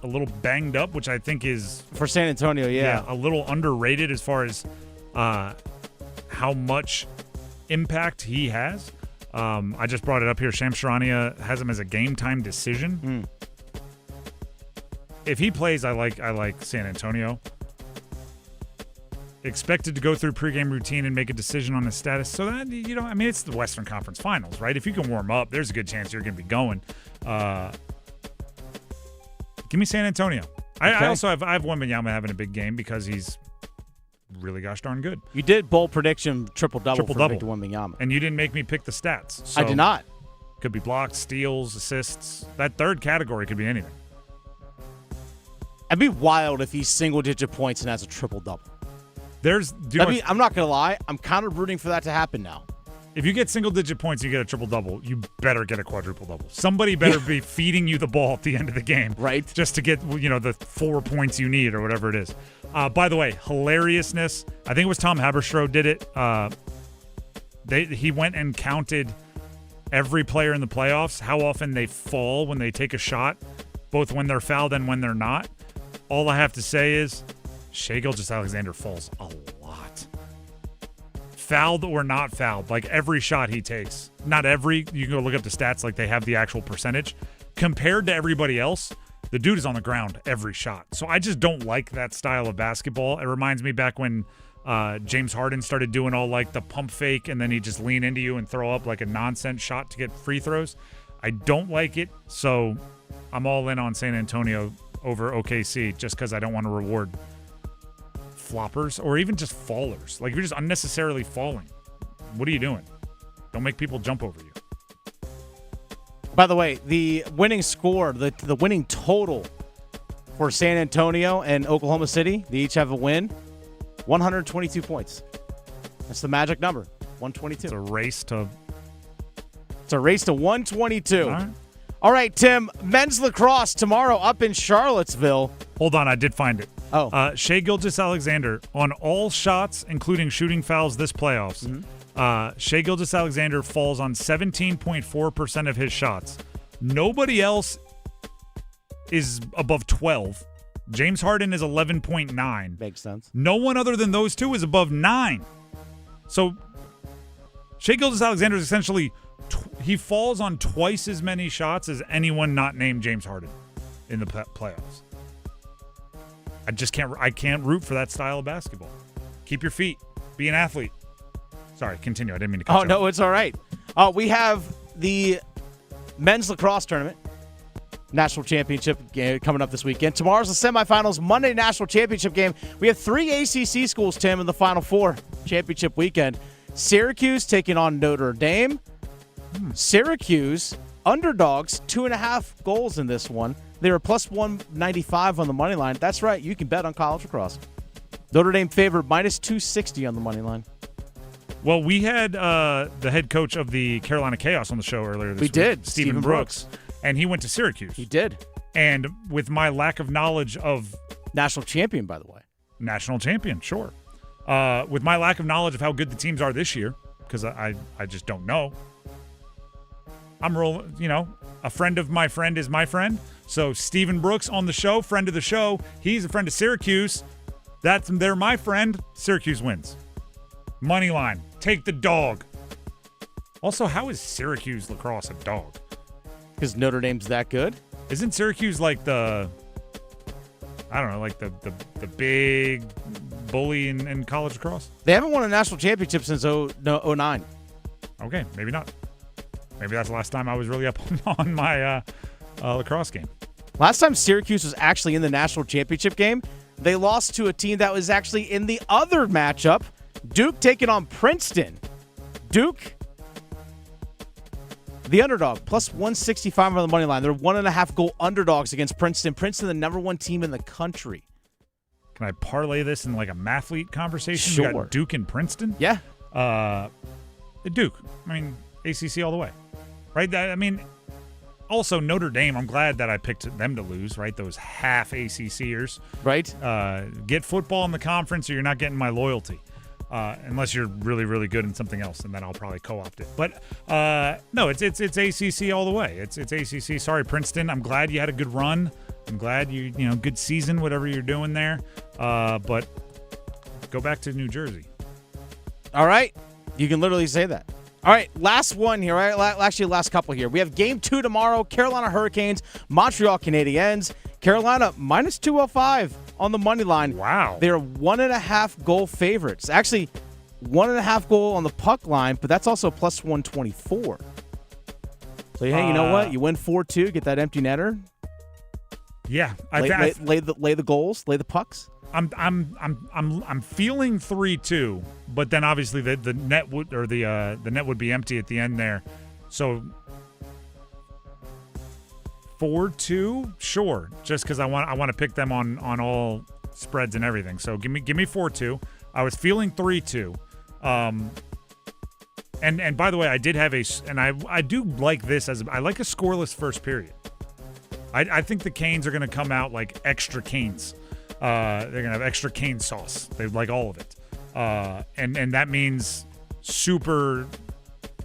a little banged up, which I think is for San Antonio. Yeah, a little underrated as far as how much impact he has. I just brought it up here. Shams Charania has him as a game time decision. If he plays, I like San Antonio. Expected to go through pregame routine and make a decision on his status. So that, it's the Western Conference Finals, right? If you can warm up, there's a good chance you're going to be going. Give me San Antonio. Okay. I also have Wembanyama having a big game because he's really gosh darn good. You did bold prediction triple-double for Victor Wembanyama. And you didn't make me pick the stats. So I did not. Could be blocks, steals, assists. That third category could be anything. It'd be wild if he's single-digit points and has a triple-double. I'm not going to lie. I'm kind of rooting for that to happen now. If you get single-digit points and you get a triple-double, you better get a quadruple-double. Somebody better be feeding you the ball at the end of the game. Right. Just to get, the 4 points you need or whatever it is. By the way, hilariousness. I think it was Tom Haberstroh did it. He went and counted every player in the playoffs, how often they fall when they take a shot, both when they're fouled and when they're not. All I have to say is Shai Gilgeous-Alexander falls a lot. Fouled or not fouled, like every shot he takes. Not every. You can go look up the stats, like they have the actual percentage. Compared to everybody else, the dude is on the ground every shot. So I just don't like that style of basketball. It reminds me back when James Harden started doing all like the pump fake and then he'd just lean into you and throw up like a nonsense shot to get free throws. I don't like it, so I'm all in on San Antonio over OKC just because I don't want to reward floppers or even just fallers. Like, you're just unnecessarily falling. What are you doing? Don't make people jump over you. By the way, the winning score, the winning total for San Antonio and Oklahoma City. They each have a win. 122 points. That's the magic number. 122. It's a race to 122. All right, Tim. Men's lacrosse tomorrow up in Charlottesville. Hold on, I did find it. Oh. Shea Gilgeous-Alexander, on all shots, including shooting fouls this playoffs, Shea Gilgeous-Alexander falls on 17.4% of his shots. Nobody else is above 12. James Harden is 11.9. Makes sense. No one other than those two is above 9. So Shea Gilgeous-Alexander is essentially he falls on twice as many shots as anyone not named James Harden in the playoffs. I can't root for that style of basketball. Keep your feet. Be an athlete. Sorry, continue. I didn't mean to cut you off. No, it's all right. We have the men's lacrosse tournament. National championship game coming up this weekend. Tomorrow's the semifinals. Monday, national championship game. We have 3 ACC schools, Tim, in the Final Four championship weekend. Syracuse taking on Notre Dame. Syracuse, underdogs, 2.5 goals in this one. They were plus 195 on the money line. That's right. You can bet on college lacrosse. Notre Dame favored minus 260 on the money line. Well, we had the head coach of the Carolina Chaos on the show earlier this week. We did. Stephen Brooks. And he went to Syracuse. He did. And with my lack of knowledge of... National champion, by the way. National champion, sure. With my lack of knowledge of how good the teams are this year, because I just don't know. I'm rolling, a friend of my friend is my friend. So Stephen Brooks on the show, friend of the show. He's a friend of Syracuse. They're my friend. Syracuse wins. Money line. Take the dog. Also, how is Syracuse lacrosse a dog? Because Notre Dame's that good? Isn't Syracuse like the big bully in college lacrosse? They haven't won a national championship since 09. Okay, maybe not. Maybe that's the last time I was really up on my lacrosse game. Last time Syracuse was actually in the national championship game, they lost to a team that was actually in the other matchup. Duke taking on Princeton. Duke, the underdog, plus 165 on the money line. They're 1.5 goal underdogs against Princeton. Princeton, the number 1 team in the country. Can I parlay this in like a mathlete conversation? Sure. We got Duke and Princeton? Yeah. Duke. I mean, ACC all the way. Right? Also Notre Dame, I'm glad that I picked them to lose, right? Those half ACCers. Right. Get football in the conference or you're not getting my loyalty. Unless you're really, really good in something else, and then I'll probably co-opt it. But no, it's ACC all the way. It's ACC. Sorry, Princeton. I'm glad you had a good run. I'm glad you good season, whatever you're doing there. But go back to New Jersey. All right, you can literally say that. All right, last one here. Right, actually, last couple here. We have Game 2 tomorrow. Carolina Hurricanes, Montreal Canadiens. Carolina minus 205 on the money line. Wow. They're 1.5 goal favorites. Actually, 1.5 goal on the puck line, but that's also plus 124. So, hey, you know what? You win 4-2, get that empty netter. Yeah. Lay the goals, lay the pucks. I'm feeling 3-2, but then obviously the net would the net would be empty at the end there. So 4-2, sure. Just because I want to pick them on all spreads and everything. So give me 4-2. I was feeling 3-2. And by the way, I did have I do like this I like a scoreless first period. I think the Canes are going to come out like extra Canes. They're going to have extra cane sauce. They like all of it. And that means super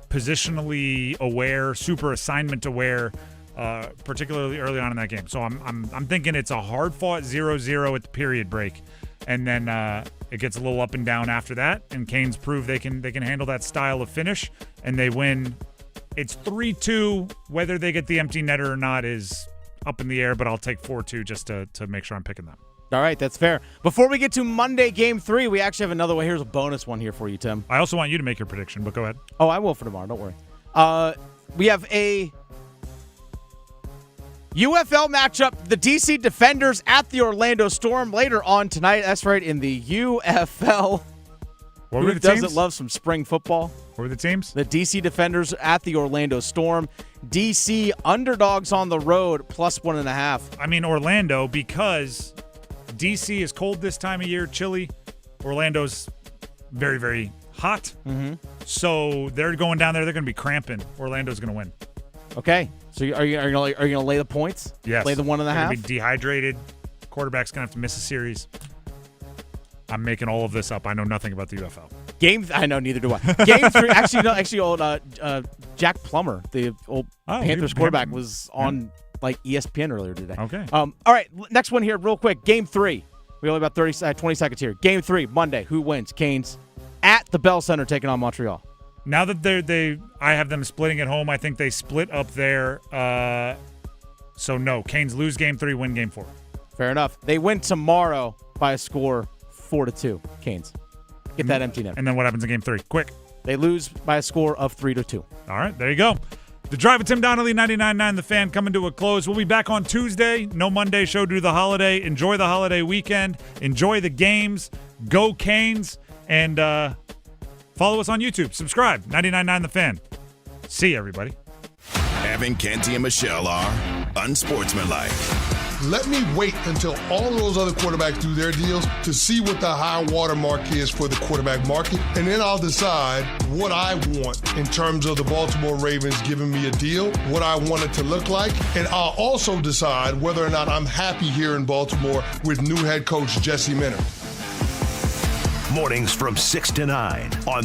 positionally aware, super assignment aware, particularly early on in that game. So I'm thinking it's a hard-fought 0-0 at the period break. And then it gets a little up and down after that, and Canes prove they can handle that style of finish, and they win. It's 3-2. Whether they get the empty netter or not is up in the air, but I'll take 4-2 just to make sure I'm picking them. All right, that's fair. Before we get to Monday Game 3, we actually have another one. Here's a bonus one here for you, Tim. I also want you to make your prediction, but go ahead. Oh, I will for tomorrow. Don't worry. We have a UFL matchup, the DC Defenders at the Orlando Storm later on tonight. That's right, in the UFL. What were Who the doesn't teams? love some spring football? What Who are the teams? The DC Defenders at the Orlando Storm. DC underdogs on the road, +1.5. I mean, Orlando, because DC is cold this time of year, chilly. Orlando's very, very hot. Mm-hmm. So they're going down there. They're going to be cramping. Orlando's going to win. Okay. So are you going to lay the points? Yes. Lay the 1.5? They're going to be dehydrated. Quarterback's going to have to miss a series. I'm making all of this up. I know nothing about the UFL. I know, neither do I. Game 3, Jack Plummer, the old Panthers quarterback, was on ESPN earlier today. Okay. All right, next one here, real quick. Game 3. We only have about 20 seconds here. Game 3, Monday. Who wins? Canes at the Bell Center taking on Montreal. Now that I have them splitting at home, I think they split up there. So no, Canes lose Game 3, win Game 4. Fair enough. They win tomorrow by a score 4-2. Canes. Get that empty net. And then what happens in Game 3? Quick. They lose by a score of 3-2. All right, there you go. The Drive with Tim Donnelly, 99.9 The Fan, coming to a close. We'll be back on Tuesday. No Monday show due to the holiday. Enjoy the holiday weekend. Enjoy the games. Go Canes. And follow us on YouTube. Subscribe. 99.9 The Fan. See you, everybody. Evan, Kenty, and Michelle are unsportsmanlike. Let me wait until all those other quarterbacks do their deals to see what the high water mark is for the quarterback market, and then I'll decide what I want in terms of the Baltimore Ravens giving me a deal, what I want it to look like, and I'll also decide whether or not I'm happy here in Baltimore with new head coach Jesse Minter. Mornings from 6 to 9 on